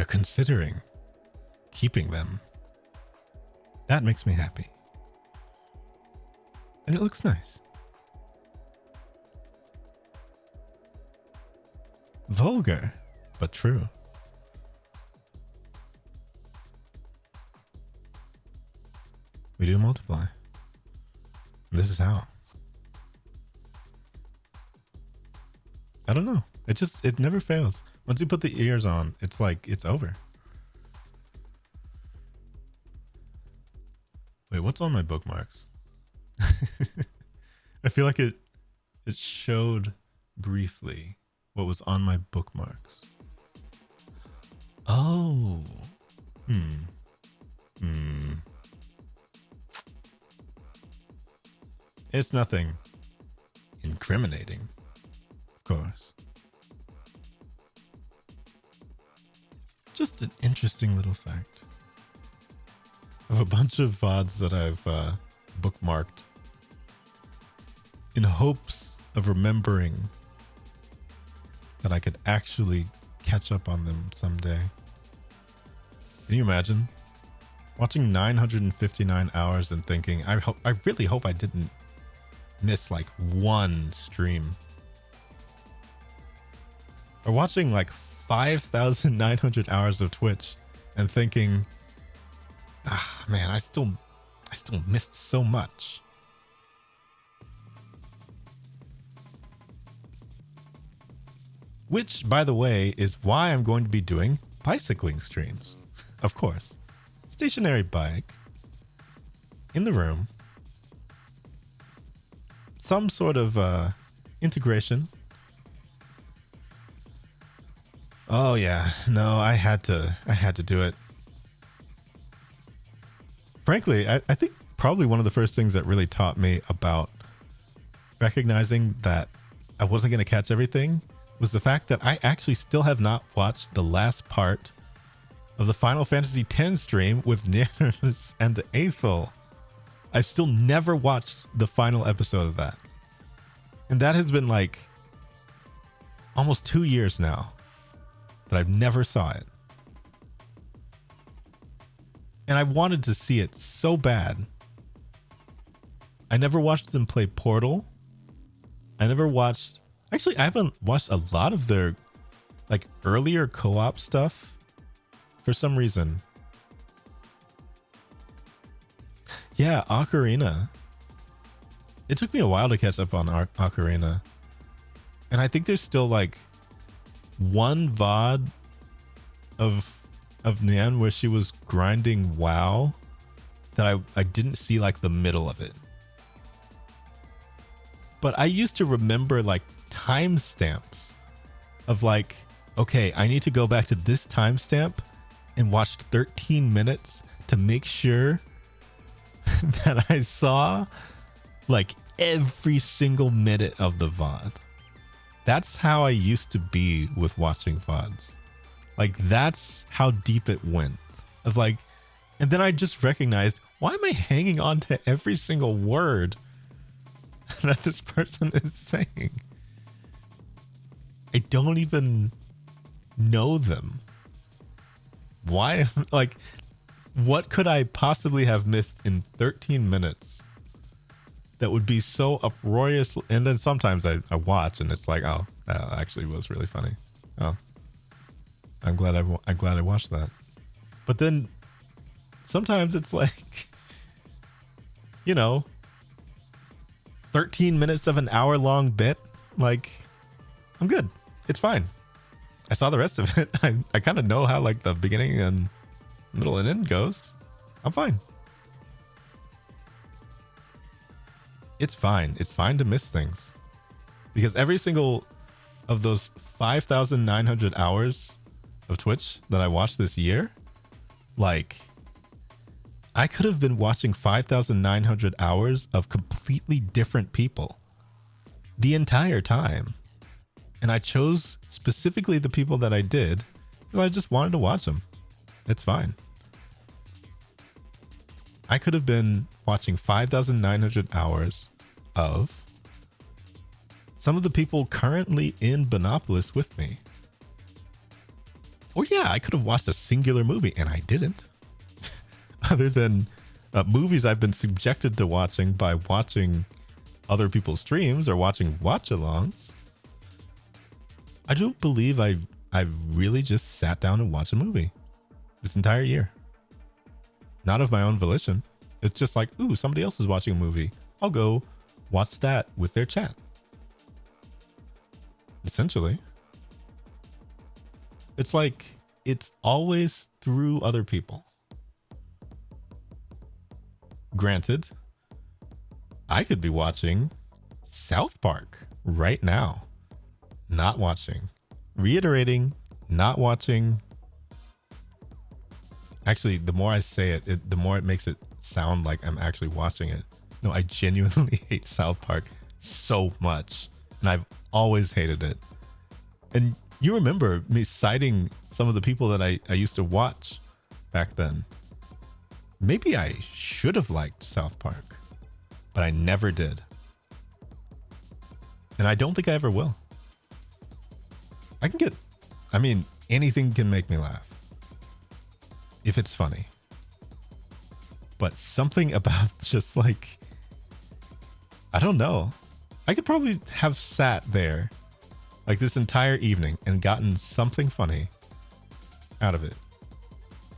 they're considering keeping them. That makes me happy. And it looks nice. Vulgar, but true. We do multiply. This is how. I don't know. It never fails. Once you put the ears on, it's like, it's over. Wait, what's on my bookmarks? I feel like it showed briefly what was on my bookmarks. Oh. It's nothing incriminating, of course. Just an interesting little fact of a bunch of VODs that I've bookmarked in hopes of remembering that I could actually catch up on them someday. Can you imagine watching 959 hours and thinking, I really hope I didn't miss like one stream, or watching like 5,900 hours of Twitch and thinking, man, I still missed so much. Which, by the way, is why I'm going to be doing bicycling streams. Of course. Stationary bike in the room. Some sort of integration. Oh yeah, no, I had to do it. Frankly, I think probably one of the first things that really taught me about recognizing that I wasn't going to catch everything was the fact that I actually still have not watched the last part of the Final Fantasy X stream with VNUS and Aethel. I've still never watched the final episode of that. And that has been like almost 2 years now that I've never saw it. And I wanted to see it so bad. I never watched them play Portal. I never watched... Actually, I haven't watched a lot of their like earlier co-op stuff for some reason. Yeah, Ocarina. It took me a while to catch up on Ocarina. And I think there's still like one VOD of Nyan where she was grinding WoW that I didn't see like the middle of it. But I used to remember like timestamps of like, okay, I need to go back to this timestamp and watch 13 minutes to make sure that I saw like every single minute of the VOD. That's how I used to be with watching VODs. Like that's how deep it went. Of like, and then I just recognized, why am I hanging on to every single word that this person is saying? I don't even know them. Why? Like, what could I possibly have missed in 13 minutes that would be so uproarious? And then sometimes I watch and it's like, oh, that actually was really funny. Oh, I'm glad I watched that. But then sometimes it's like, you know, 13 minutes of an hour long bit. Like, I'm good. It's fine. I saw the rest of it. I kind of know how like the beginning and middle and end goes. I'm fine. It's fine. It's fine to miss things. Because every single of those 5,900 hours of Twitch that I watched this year, like, I could have been watching 5,900 hours of completely different people the entire time. And I chose specifically the people that I did because I just wanted to watch them. It's fine. I could have been watching 5,900 hours of some of the people currently in Bunopolis with me. Or yeah, I could have watched a singular movie and I didn't. Other than movies I've been subjected to watching by watching other people's streams or watching watch-alongs, I don't believe I've really just sat down and watched a movie this entire year. Not of my own volition. It's just like, ooh, somebody else is watching a movie. I'll go watch that with their chat. Essentially. It's like, it's always through other people. Granted, I could be watching South Park right now. Not watching. Reiterating, not watching. Actually, the more I say it, the more it makes it sound like I'm actually watching it. No, I genuinely hate South Park so much. And I've always hated it. And you remember me citing some of the people that I used to watch back then. Maybe I should have liked South Park, but I never did. And I don't think I ever will. Anything can make me laugh if it's funny. But something about just like, I don't know. I could probably have sat there like this entire evening and gotten something funny out of it.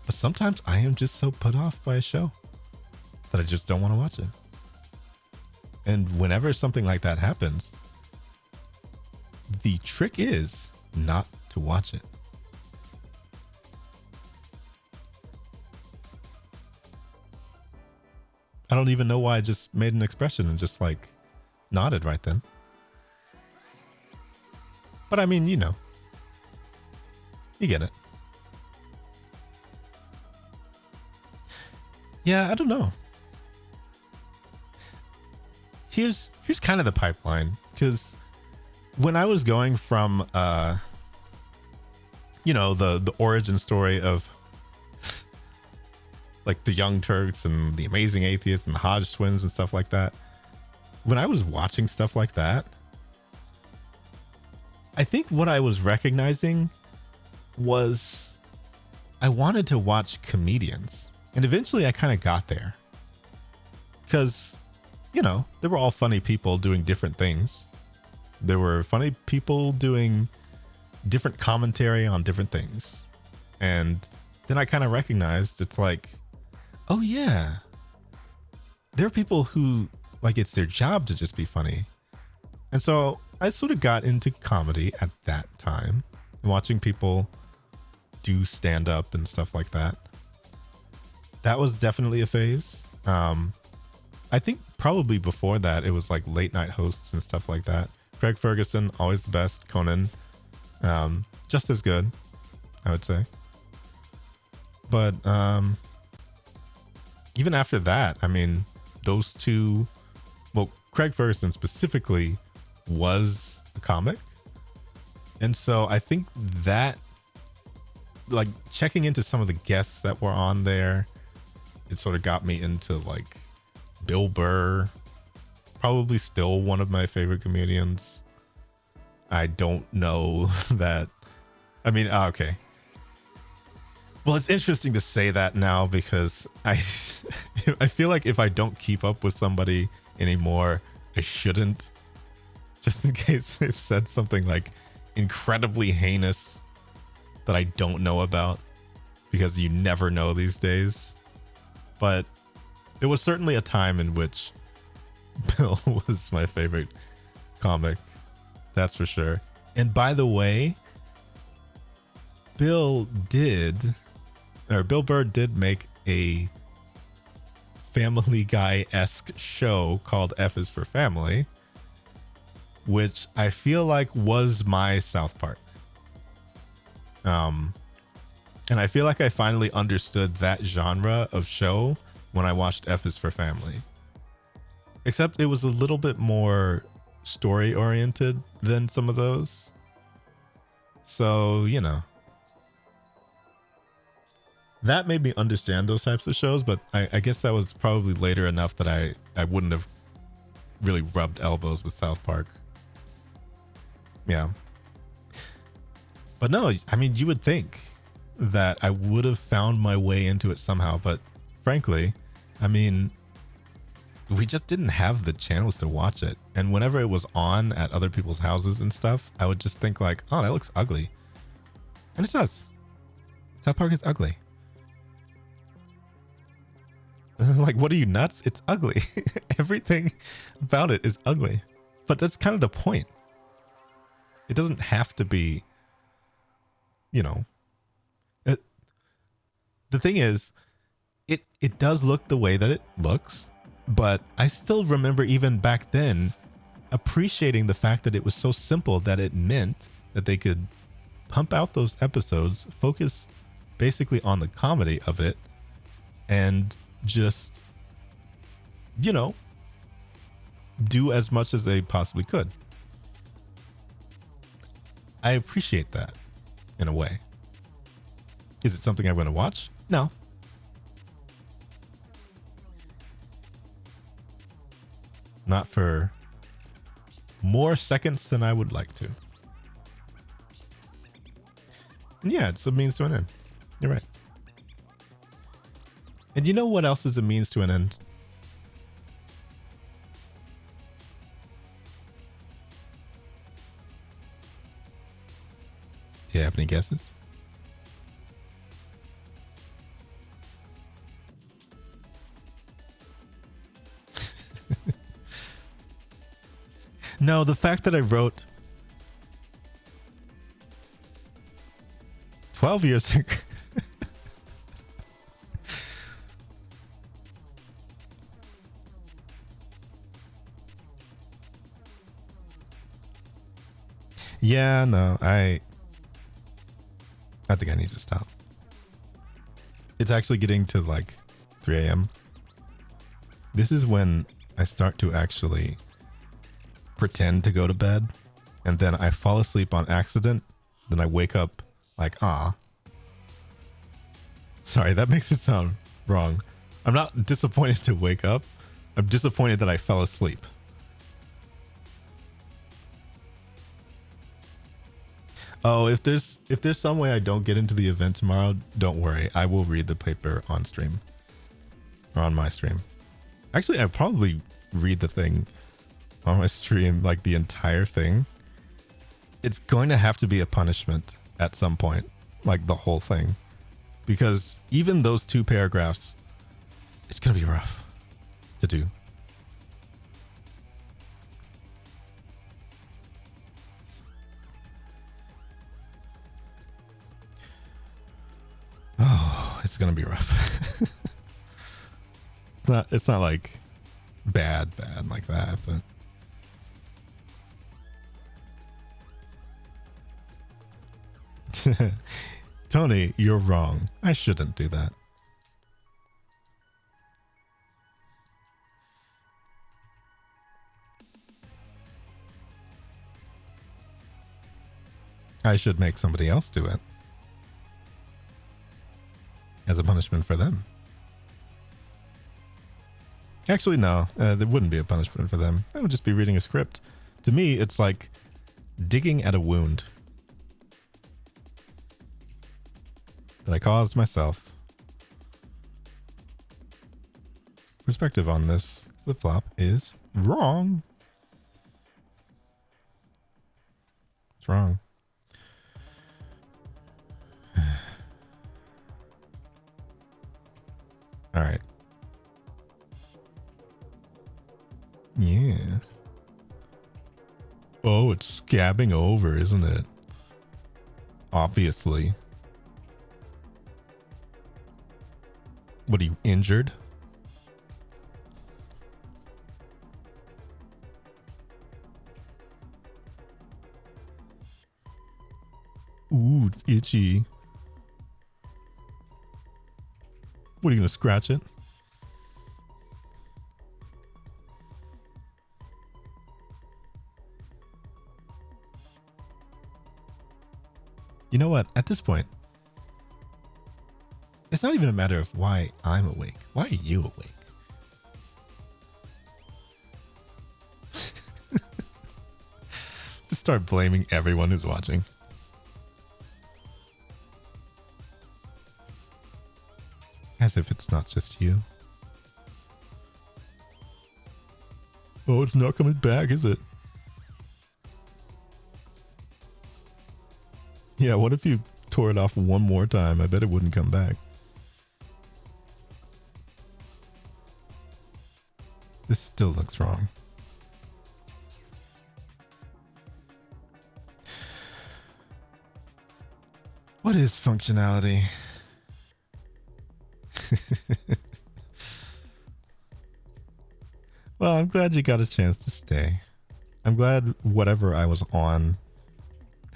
But sometimes I am just so put off by a show that I just don't want to watch it. And whenever something like that happens, the trick is not to watch it. I don't even know why I just made an expression and just like nodded right then. But I mean, you know, you get it. Yeah, I don't know. Here's kind of the pipeline, because when I was going from the origin story of like the Young Turks and the Amazing Atheists and the Hodge twins and stuff like that, when I was watching stuff like that, I think what I was recognizing was I wanted to watch comedians. And eventually I kind of got there. Because, you know, they were all funny people doing different things. There were funny people doing different commentary on different things. And then I kind of recognized it's like, oh yeah, there are people who like it's their job to just be funny. And so I sort of got into comedy at that time, watching people do stand up and stuff like that. That was definitely a phase. I think probably before that, it was like late night hosts and stuff like that. Craig Ferguson, always the best. Conan, just as good, I would say. But even after that, I mean, those two, well, Craig Ferguson specifically was a comic. And so I think that, like, checking into some of the guests that were on there, it sort of got me into like Bill Burr, probably still one of my favorite comedians. I don't know that. I mean, okay. Well, it's interesting to say that now because I feel like if I don't keep up with somebody anymore, I shouldn't, just in case they've said something like incredibly heinous that I don't know about, because you never know these days. But it was certainly a time in which Bill was my favorite comic. That's for sure. And by the way, Bill Burr did make a Family Guy-esque show called F is for Family, which I feel like was my South Park. And I feel like I finally understood that genre of show when I watched F is for Family. Except it was a little bit more story oriented than some of those. So, you know. That made me understand those types of shows, but I guess that was probably later enough that I wouldn't have really rubbed elbows with South Park. Yeah. But no, I mean, you would think that I would have found my way into it somehow, but frankly, I mean, we just didn't have the channels to watch it. And whenever it was on at other people's houses and stuff, I would just think like, oh, that looks ugly. And it does. South Park is ugly. Like, what are you, nuts? It's ugly. Everything about it is ugly. But that's kind of the point. It doesn't have to be, you know. The thing is, it does look the way that it looks, but I still remember even back then appreciating the fact that it was so simple that it meant that they could pump out those episodes, focus basically on the comedy of it, and just, you know, do as much as they possibly could. I appreciate that in a way. Is it something I'm going to watch? No. Not for more seconds than I would like to. And yeah, it's a means to an end. You're right. And you know what else is a means to an end? Do you have any guesses? No, the fact that I wrote 12 years ago. Yeah, no, I think I need to stop. It's actually getting to like 3 a.m. This is when I start to actually pretend to go to bed, and then I fall asleep on accident. Then I wake up like, ah. Sorry, that makes it sound wrong. I'm not disappointed to wake up. I'm disappointed that I fell asleep. Oh, if there's some way I don't get into the event tomorrow, don't worry. I will read the paper on stream. Or on my stream. Actually, I'll probably read the thing on my stream, like the entire thing. It's going to have to be a punishment at some point, like the whole thing. Because even those 2 paragraphs, it's going to be rough to do. Oh, it's going to be rough. It's not like bad like that, but Tony, you're wrong. I shouldn't do that. I should make somebody else do it as a punishment for them. Actually, no, there wouldn't be a punishment for them. I would just be reading a script. To me, it's like digging at a wound that I caused myself. Perspective on this flip-flop is wrong. It's wrong. All right. Yes. Oh, it's scabbing over, isn't it? Obviously. What, are you injured? Ooh, it's itchy. What, are you gonna scratch it? You know what? At this point, it's not even a matter of why I'm awake. Why are you awake? Just start blaming everyone who's watching. As if it's not just you. Oh, it's not coming back, is it? Yeah, what if you tore it off one more time? I bet it wouldn't come back. This still looks wrong. What is functionality? Well, I'm glad you got a chance to stay. I'm glad whatever I was on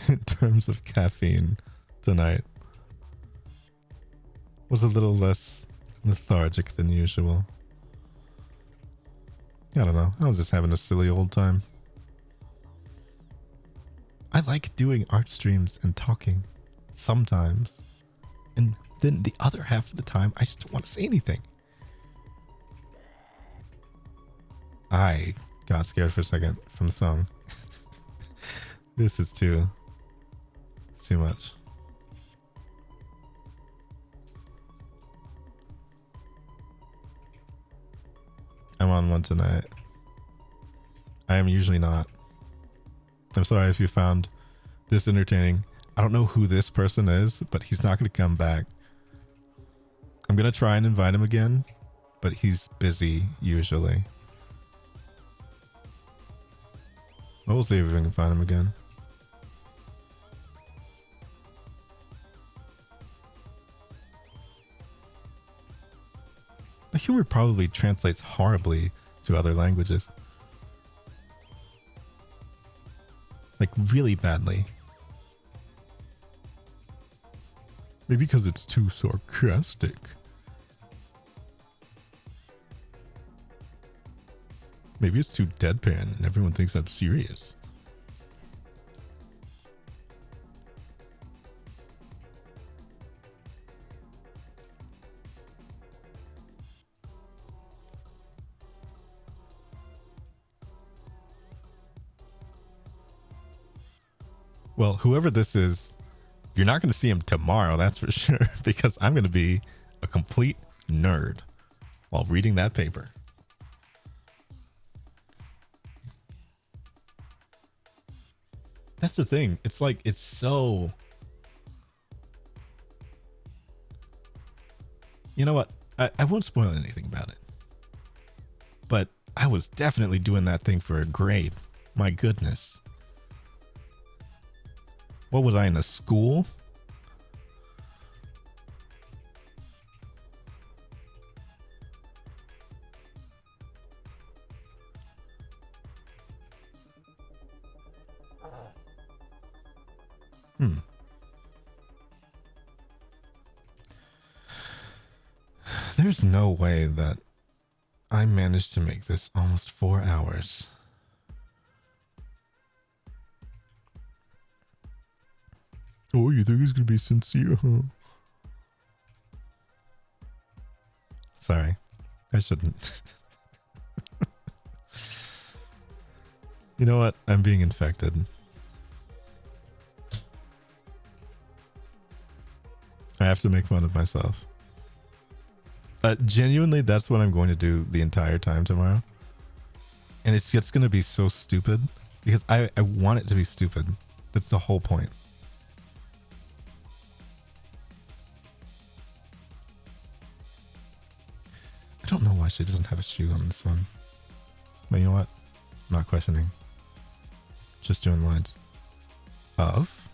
in terms of caffeine tonight was a little less lethargic than usual. I don't know. I was just having a silly old time. I like doing art streams and talking sometimes. And then the other half of the time, I just don't want to say anything. I got scared for a second from the song. This is too much. I'm on one tonight. I am usually not. I'm sorry if you found this entertaining. I don't know who this person is, but he's not going to come back. I'm going to try and invite him again, but he's busy usually. We'll see if we can find him again. My humor probably translates horribly to other languages. Like really badly. Maybe because it's too sarcastic. Maybe it's too deadpan and everyone thinks I'm serious. Well, whoever this is, you're not going to see him tomorrow, that's for sure, because I'm going to be a complete nerd while reading that paper. That's the thing. It's like, it's so... You know what? I won't spoil anything about it. But I was definitely doing that thing for a grade. My goodness. What was I in a school? There's no way that I managed to make this almost 4 hours. Oh, you think he's gonna be sincere, huh? Sorry, I shouldn't. You know what? I'm being infected. I have to make fun of myself. Genuinely, that's what I'm going to do the entire time tomorrow. And it's just going to be so stupid because I want it to be stupid. That's the whole point. I don't know why she doesn't have a shoe on this one. But you know what? I'm not questioning. Just doing lines of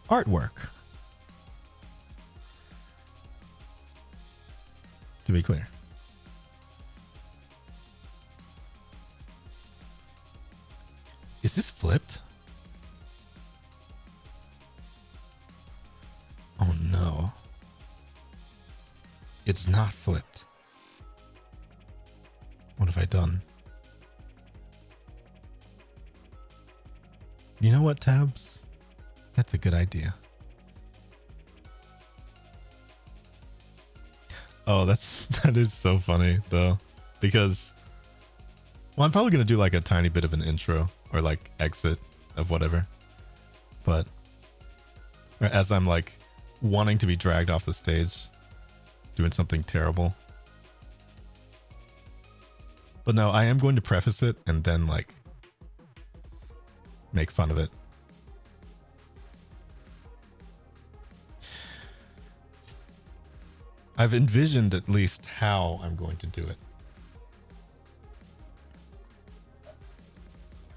artwork. To be clear. Is this flipped? Oh no. It's not flipped. What have I done? You know what, Tabs? That's a good idea. Oh, that is so funny though, because, well, I'm probably gonna do like a tiny bit of an intro or like exit of whatever, but as I'm like wanting to be dragged off the stage, doing something terrible. But no, I am going to preface it and then like make fun of it. I've envisioned at least how I'm going to do it.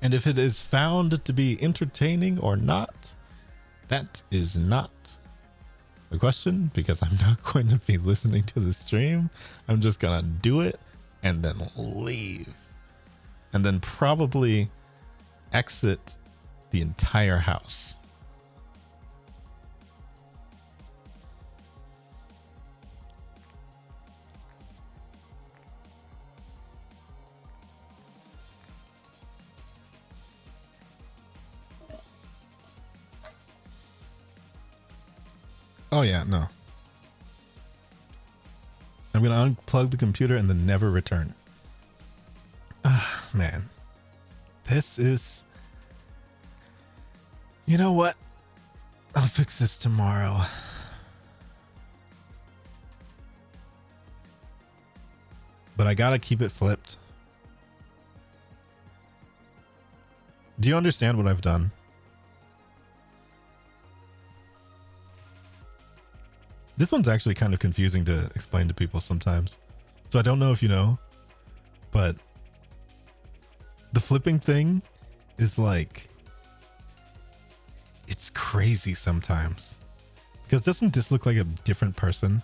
And if it is found to be entertaining or not, that is not the question, because I'm not going to be listening to the stream. I'm just gonna do it and then leave. And then probably exit the entire house. Oh yeah, no. I'm gonna unplug the computer and then never return. Ah, man. This is... You know what? I'll fix this tomorrow. But I gotta keep it flipped. Do you understand what I've done? This one's actually kind of confusing to explain to people sometimes. So I don't know if you know, but the flipping thing is like, it's crazy sometimes. Because doesn't this look like a different person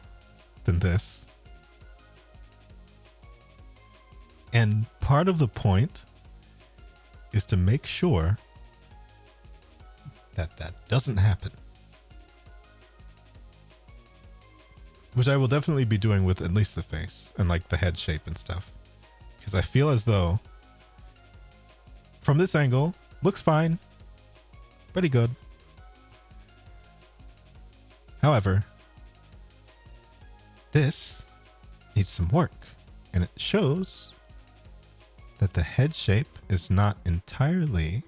than this? And part of the point is to make sure that that doesn't happen. Which I will definitely be doing with at least the face and like the head shape and stuff. Because I feel as though from this angle, looks fine. Pretty good. However, this needs some work. And it shows that the head shape is not entirely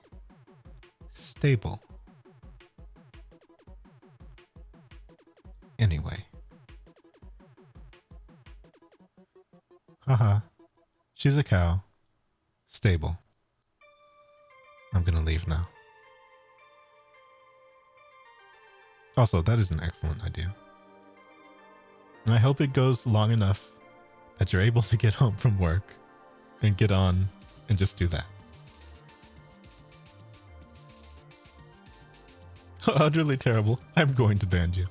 stable. Anyway. Haha. She's a cow. Stable. I'm gonna leave now. Also, that is an excellent idea. And I hope it goes long enough that you're able to get home from work and get on and just do that. Utterly terrible. I'm going to ban you.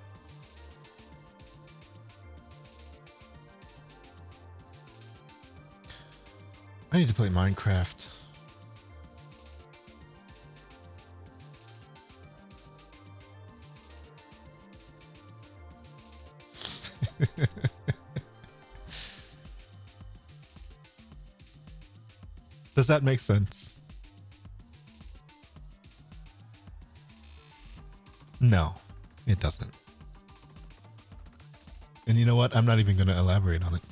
I need to play Minecraft. Does that make sense? No, it doesn't. And you know what? I'm not even going to elaborate on it.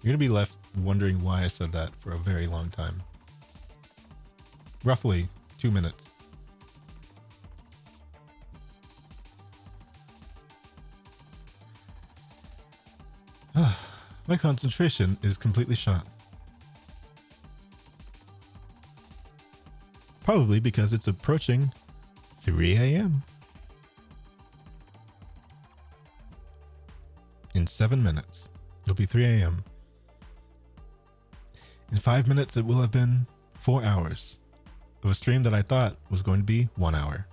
You're going to be left wondering why I said that for a very long time. Roughly 2 minutes. My concentration is completely shot. Probably because it's approaching 3 a.m. In 7 minutes, it'll be 3 a.m. In 5 minutes, it will have been 4 hours of a stream that I thought was going to be 1 hour.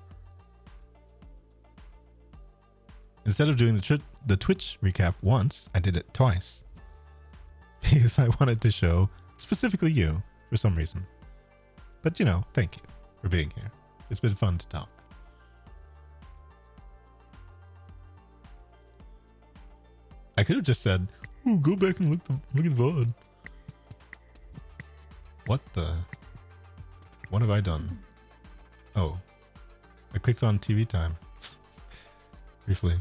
Instead of doing the Twitch recap once, I did it twice. Because I wanted to show specifically you for some reason. But you know, thank you for being here. It's been fun to talk. I could have just said, "Ooh, go back and look at the VOD." What have I done? Oh, I clicked on TV time. Briefly.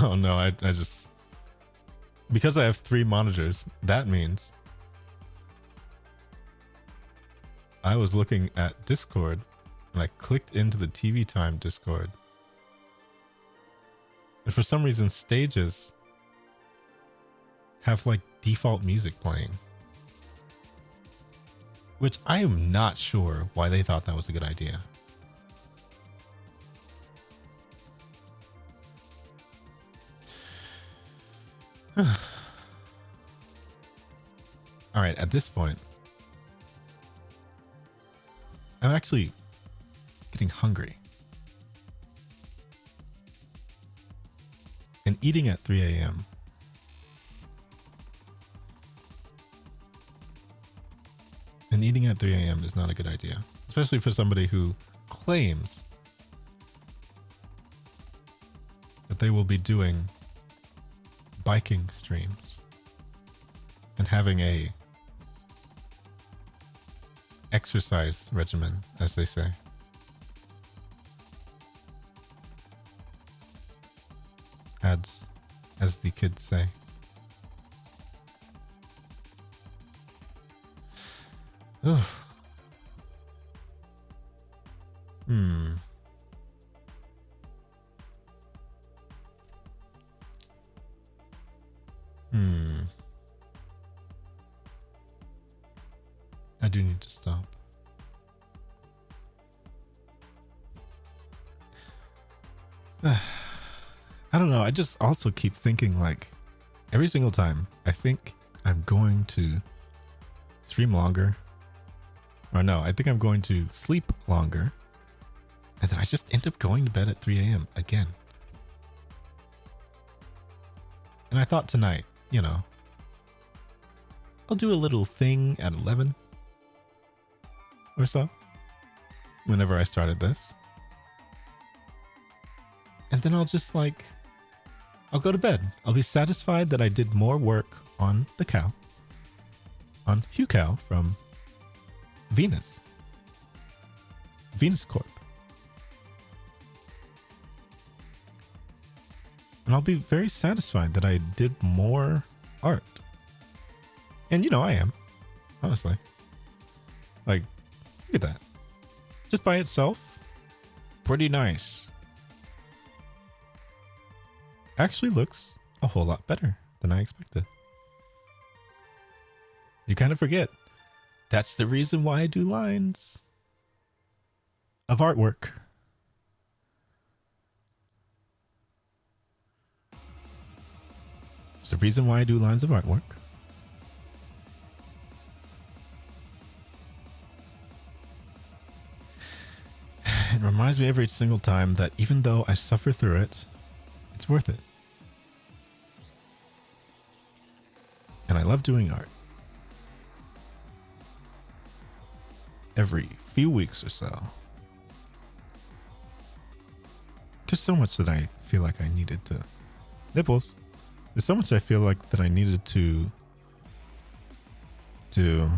Oh no, I just... Because I have 3 monitors, that means I was looking at Discord and I clicked into the TV Time Discord. And for some reason, stages have like default music playing. Which I am not sure why they thought that was a good idea. All right, at this point, I'm actually getting hungry. And eating at 3 a.m. And eating at 3 a.m. is not a good idea, especially for somebody who claims that they will be doing biking streams and having a exercise regimen, as they say. As the kids say. Ugh. I do need to stop. I don't know. I just also keep thinking, like, every single time I think I'm going to stream longer, or no, I think I'm going to sleep longer, and then I just end up going to bed at 3 a.m. again. And I thought tonight, you know, I'll do a little thing at 11 or so, whenever I started this. And then I'll just like, I'll go to bed. I'll be satisfied that I did more work on the cow, on Hyucao from VNUS Corp. And I'll be very satisfied that I did more art. And you know, I am, honestly. Like, look at that. Just by itself, pretty nice. Actually looks a whole lot better than I expected. You kind of forget. That's the reason why I do lines of artwork. It's the reason why I do lines of artwork. It reminds me every single time that even though I suffer through it, it's worth it. And I love doing art. Every few weeks or so. There's so much that I feel like I needed to... Nipples. There's so much I feel like that I needed to do.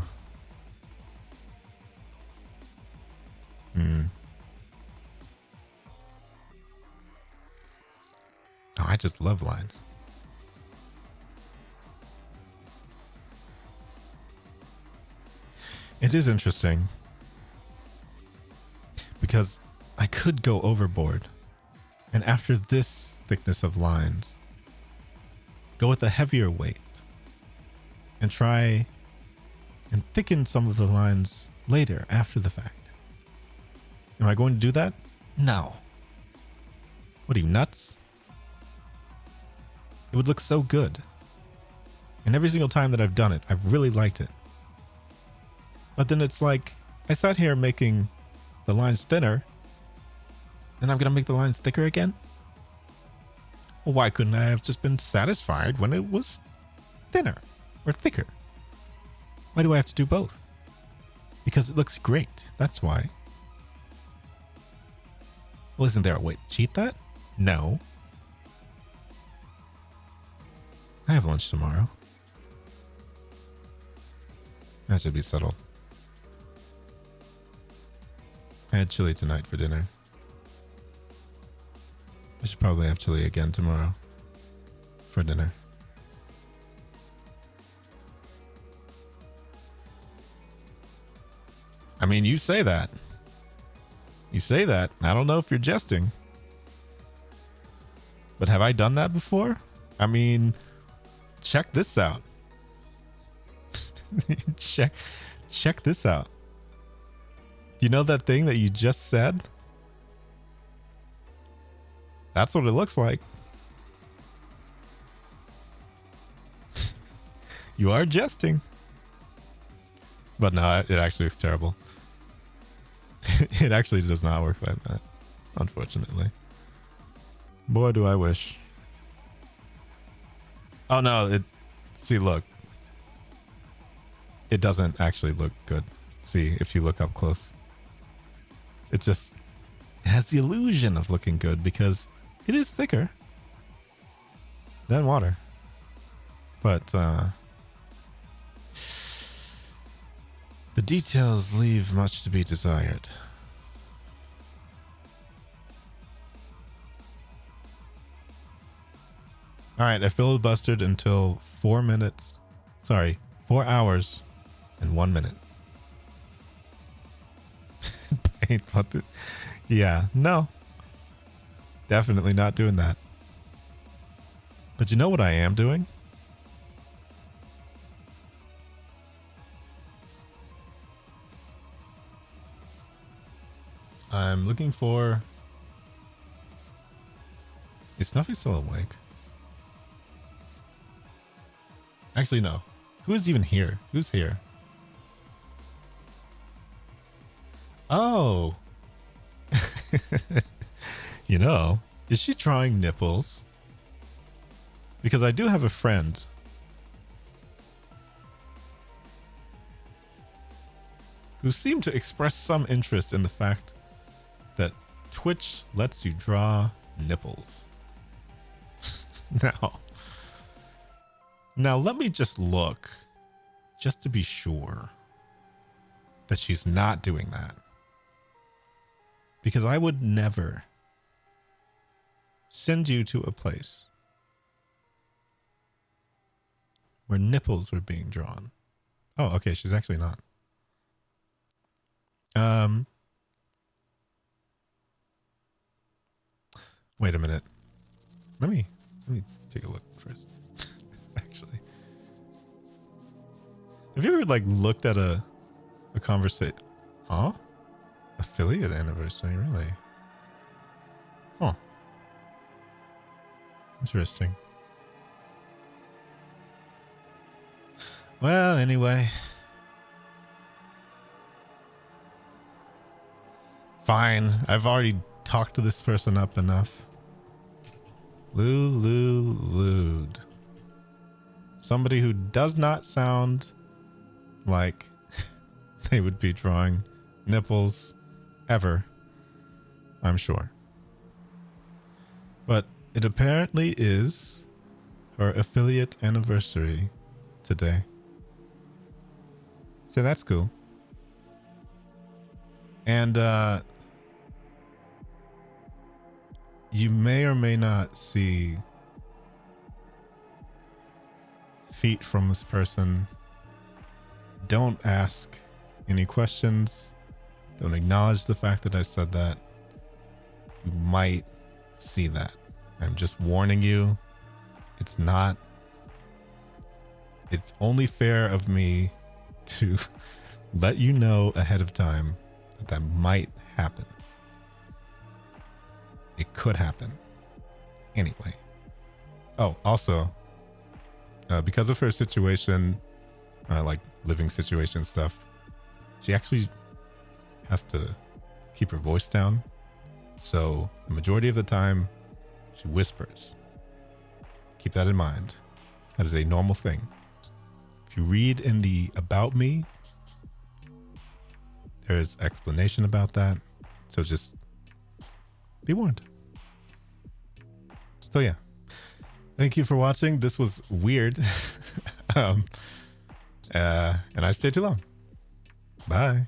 Oh, I just love lines. It is interesting because I could go overboard, and after this thickness of lines, go with a heavier weight and try and thicken some of the lines later after the fact. Am I going to do that? No. What are you, nuts? It would look so good. And every single time that I've done it, I've really liked it. But then it's like, I sat here making the lines thinner, and I'm going to make the lines thicker again? Well, why couldn't I have just been satisfied when it was thinner or thicker? Why do I have to do both? Because it looks great. That's why. Well, isn't there a way to cheat that? No. I have lunch tomorrow. That should be settled. I had chili tonight for dinner. I should probably have chili again tomorrow for dinner. I mean, you say that. You say that. I don't know if you're jesting. But have I done that before? I mean, check this out. check this out. You know that thing that you just said? That's what it looks like. You are jesting. But no, it actually looks terrible. It actually does not work like that, unfortunately. Boy, do I wish. Oh no, see, look. It doesn't actually look good. See, if you look up close. It has the illusion of looking good because it is thicker than water. But the details leave much to be desired. All right, I filibustered until 4 hours and 1 minute. Yeah, no. Definitely not doing that. But you know what I am doing? I'm looking for... Is Snuffy still awake? Actually, no. Who is even here? Who's here? Oh. You know, is she drawing nipples? Because I do have a friend who seemed to express some interest in the fact that Twitch lets you draw nipples. Now let me just look, just to be sure that she's not doing that. Because I would never send you to a place where nipples were being drawn. Oh, okay, she's actually not. Wait a minute. Let me take a look first. Actually, have you ever like looked at a conversation? Huh? Affiliate anniversary, really? Huh. Interesting. Well, anyway. Fine. I've already talked to this person up enough. Lulude. Somebody who does not sound like they would be drawing nipples ever, I'm sure. But it apparently is her affiliate anniversary today. So that's cool. And you may or may not see feet from this person. Don't ask any questions. Don't acknowledge the fact that I said that. You might see that. I'm just warning you. It's only fair of me to let you know ahead of time that might happen. It could happen. Anyway. Oh, also, because of her situation, like living situation stuff, she actually has to keep her voice down. So the majority of the time, she whispers. Keep that in mind. That is a normal thing. If you read in the About Me, there is explanation about that. So just be warned. So yeah. Thank you for watching. This was weird. And I stayed too long. Bye.